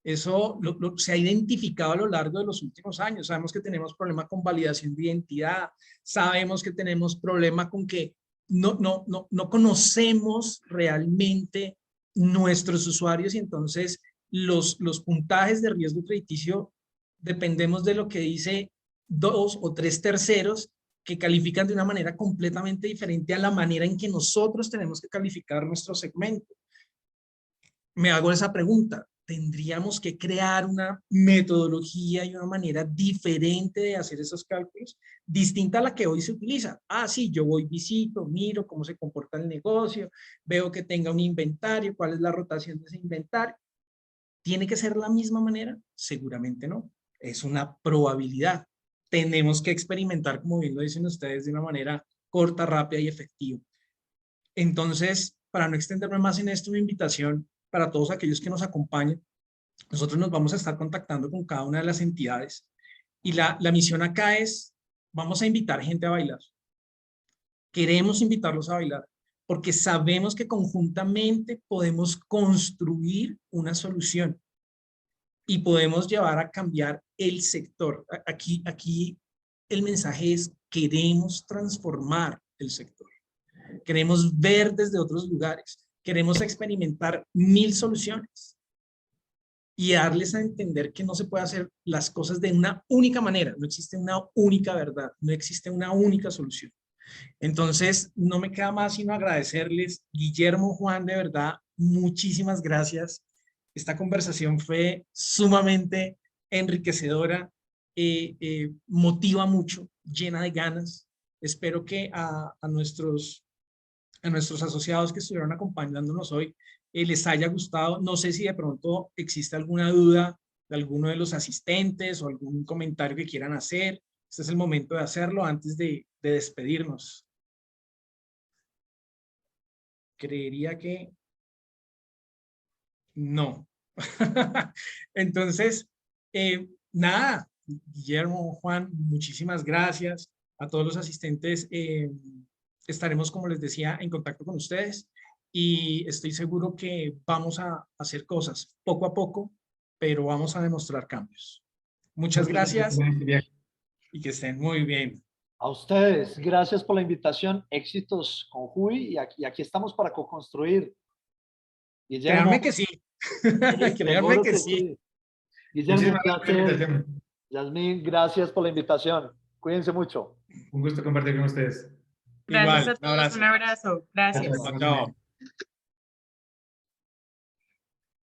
Eso se ha identificado a lo largo de los últimos años. Sabemos que tenemos problema con validación de identidad, sabemos que tenemos problema con que no conocemos realmente nuestros usuarios y entonces los puntajes de riesgo crediticio dependemos de lo que dice 2 o 3 terceros que califican de una manera completamente diferente a la manera en que nosotros tenemos que calificar nuestro segmento. Me hago esa pregunta. ¿Tendríamos que crear una metodología y una manera diferente de hacer esos cálculos, distinta a la que hoy se utiliza? Ah, sí, yo voy, visito, miro cómo se comporta el negocio, veo que tenga un inventario, cuál es la rotación de ese inventario. ¿Tiene que ser la misma manera? Seguramente no. Es una probabilidad. Tenemos que experimentar, como bien lo dicen ustedes, de una manera corta, rápida y efectiva. Entonces, para no extenderme más en esto, una invitación para todos aquellos que nos acompañen. Nosotros nos vamos a estar contactando con cada una de las entidades y la misión acá es, vamos a invitar gente a bailar. Queremos invitarlos a bailar porque sabemos que conjuntamente podemos construir una solución y podemos llevar a cambiar el sector. Aquí el mensaje es, queremos transformar el sector. Queremos ver desde otros lugares. Queremos experimentar 1000 soluciones y darles a entender que no se puede hacer las cosas de una única manera. No existe una única verdad, no existe una única solución. Entonces, no me queda más sino agradecerles. Guillermo, Juan, de verdad, muchísimas gracias. Esta conversación fue sumamente enriquecedora, motiva mucho, llena de ganas. Espero que a nuestros asociados que estuvieron acompañándonos hoy les haya gustado. No sé si de pronto existe alguna duda de alguno de los asistentes o algún comentario que quieran hacer. Este es el momento de hacerlo antes de despedirnos. Creería que no. Entonces, nada, Guillermo, Juan, muchísimas gracias. A todos los asistentes, estaremos, como les decía, en contacto con ustedes y estoy seguro que vamos a hacer cosas poco a poco, pero vamos a demostrar cambios. Muchas gracias y que estén muy bien. A ustedes, gracias por la invitación. Éxitos con Juvi y aquí estamos para co-construir. Guillermo, Créanme que sí. Créanme que sí. Guillermo, Muchísimas gracias por la invitación. Yasmín, gracias por la invitación. Cuídense mucho. Un gusto compartir con ustedes. Gracias Igual, a todos, un abrazo. Gracias. Chao, chao.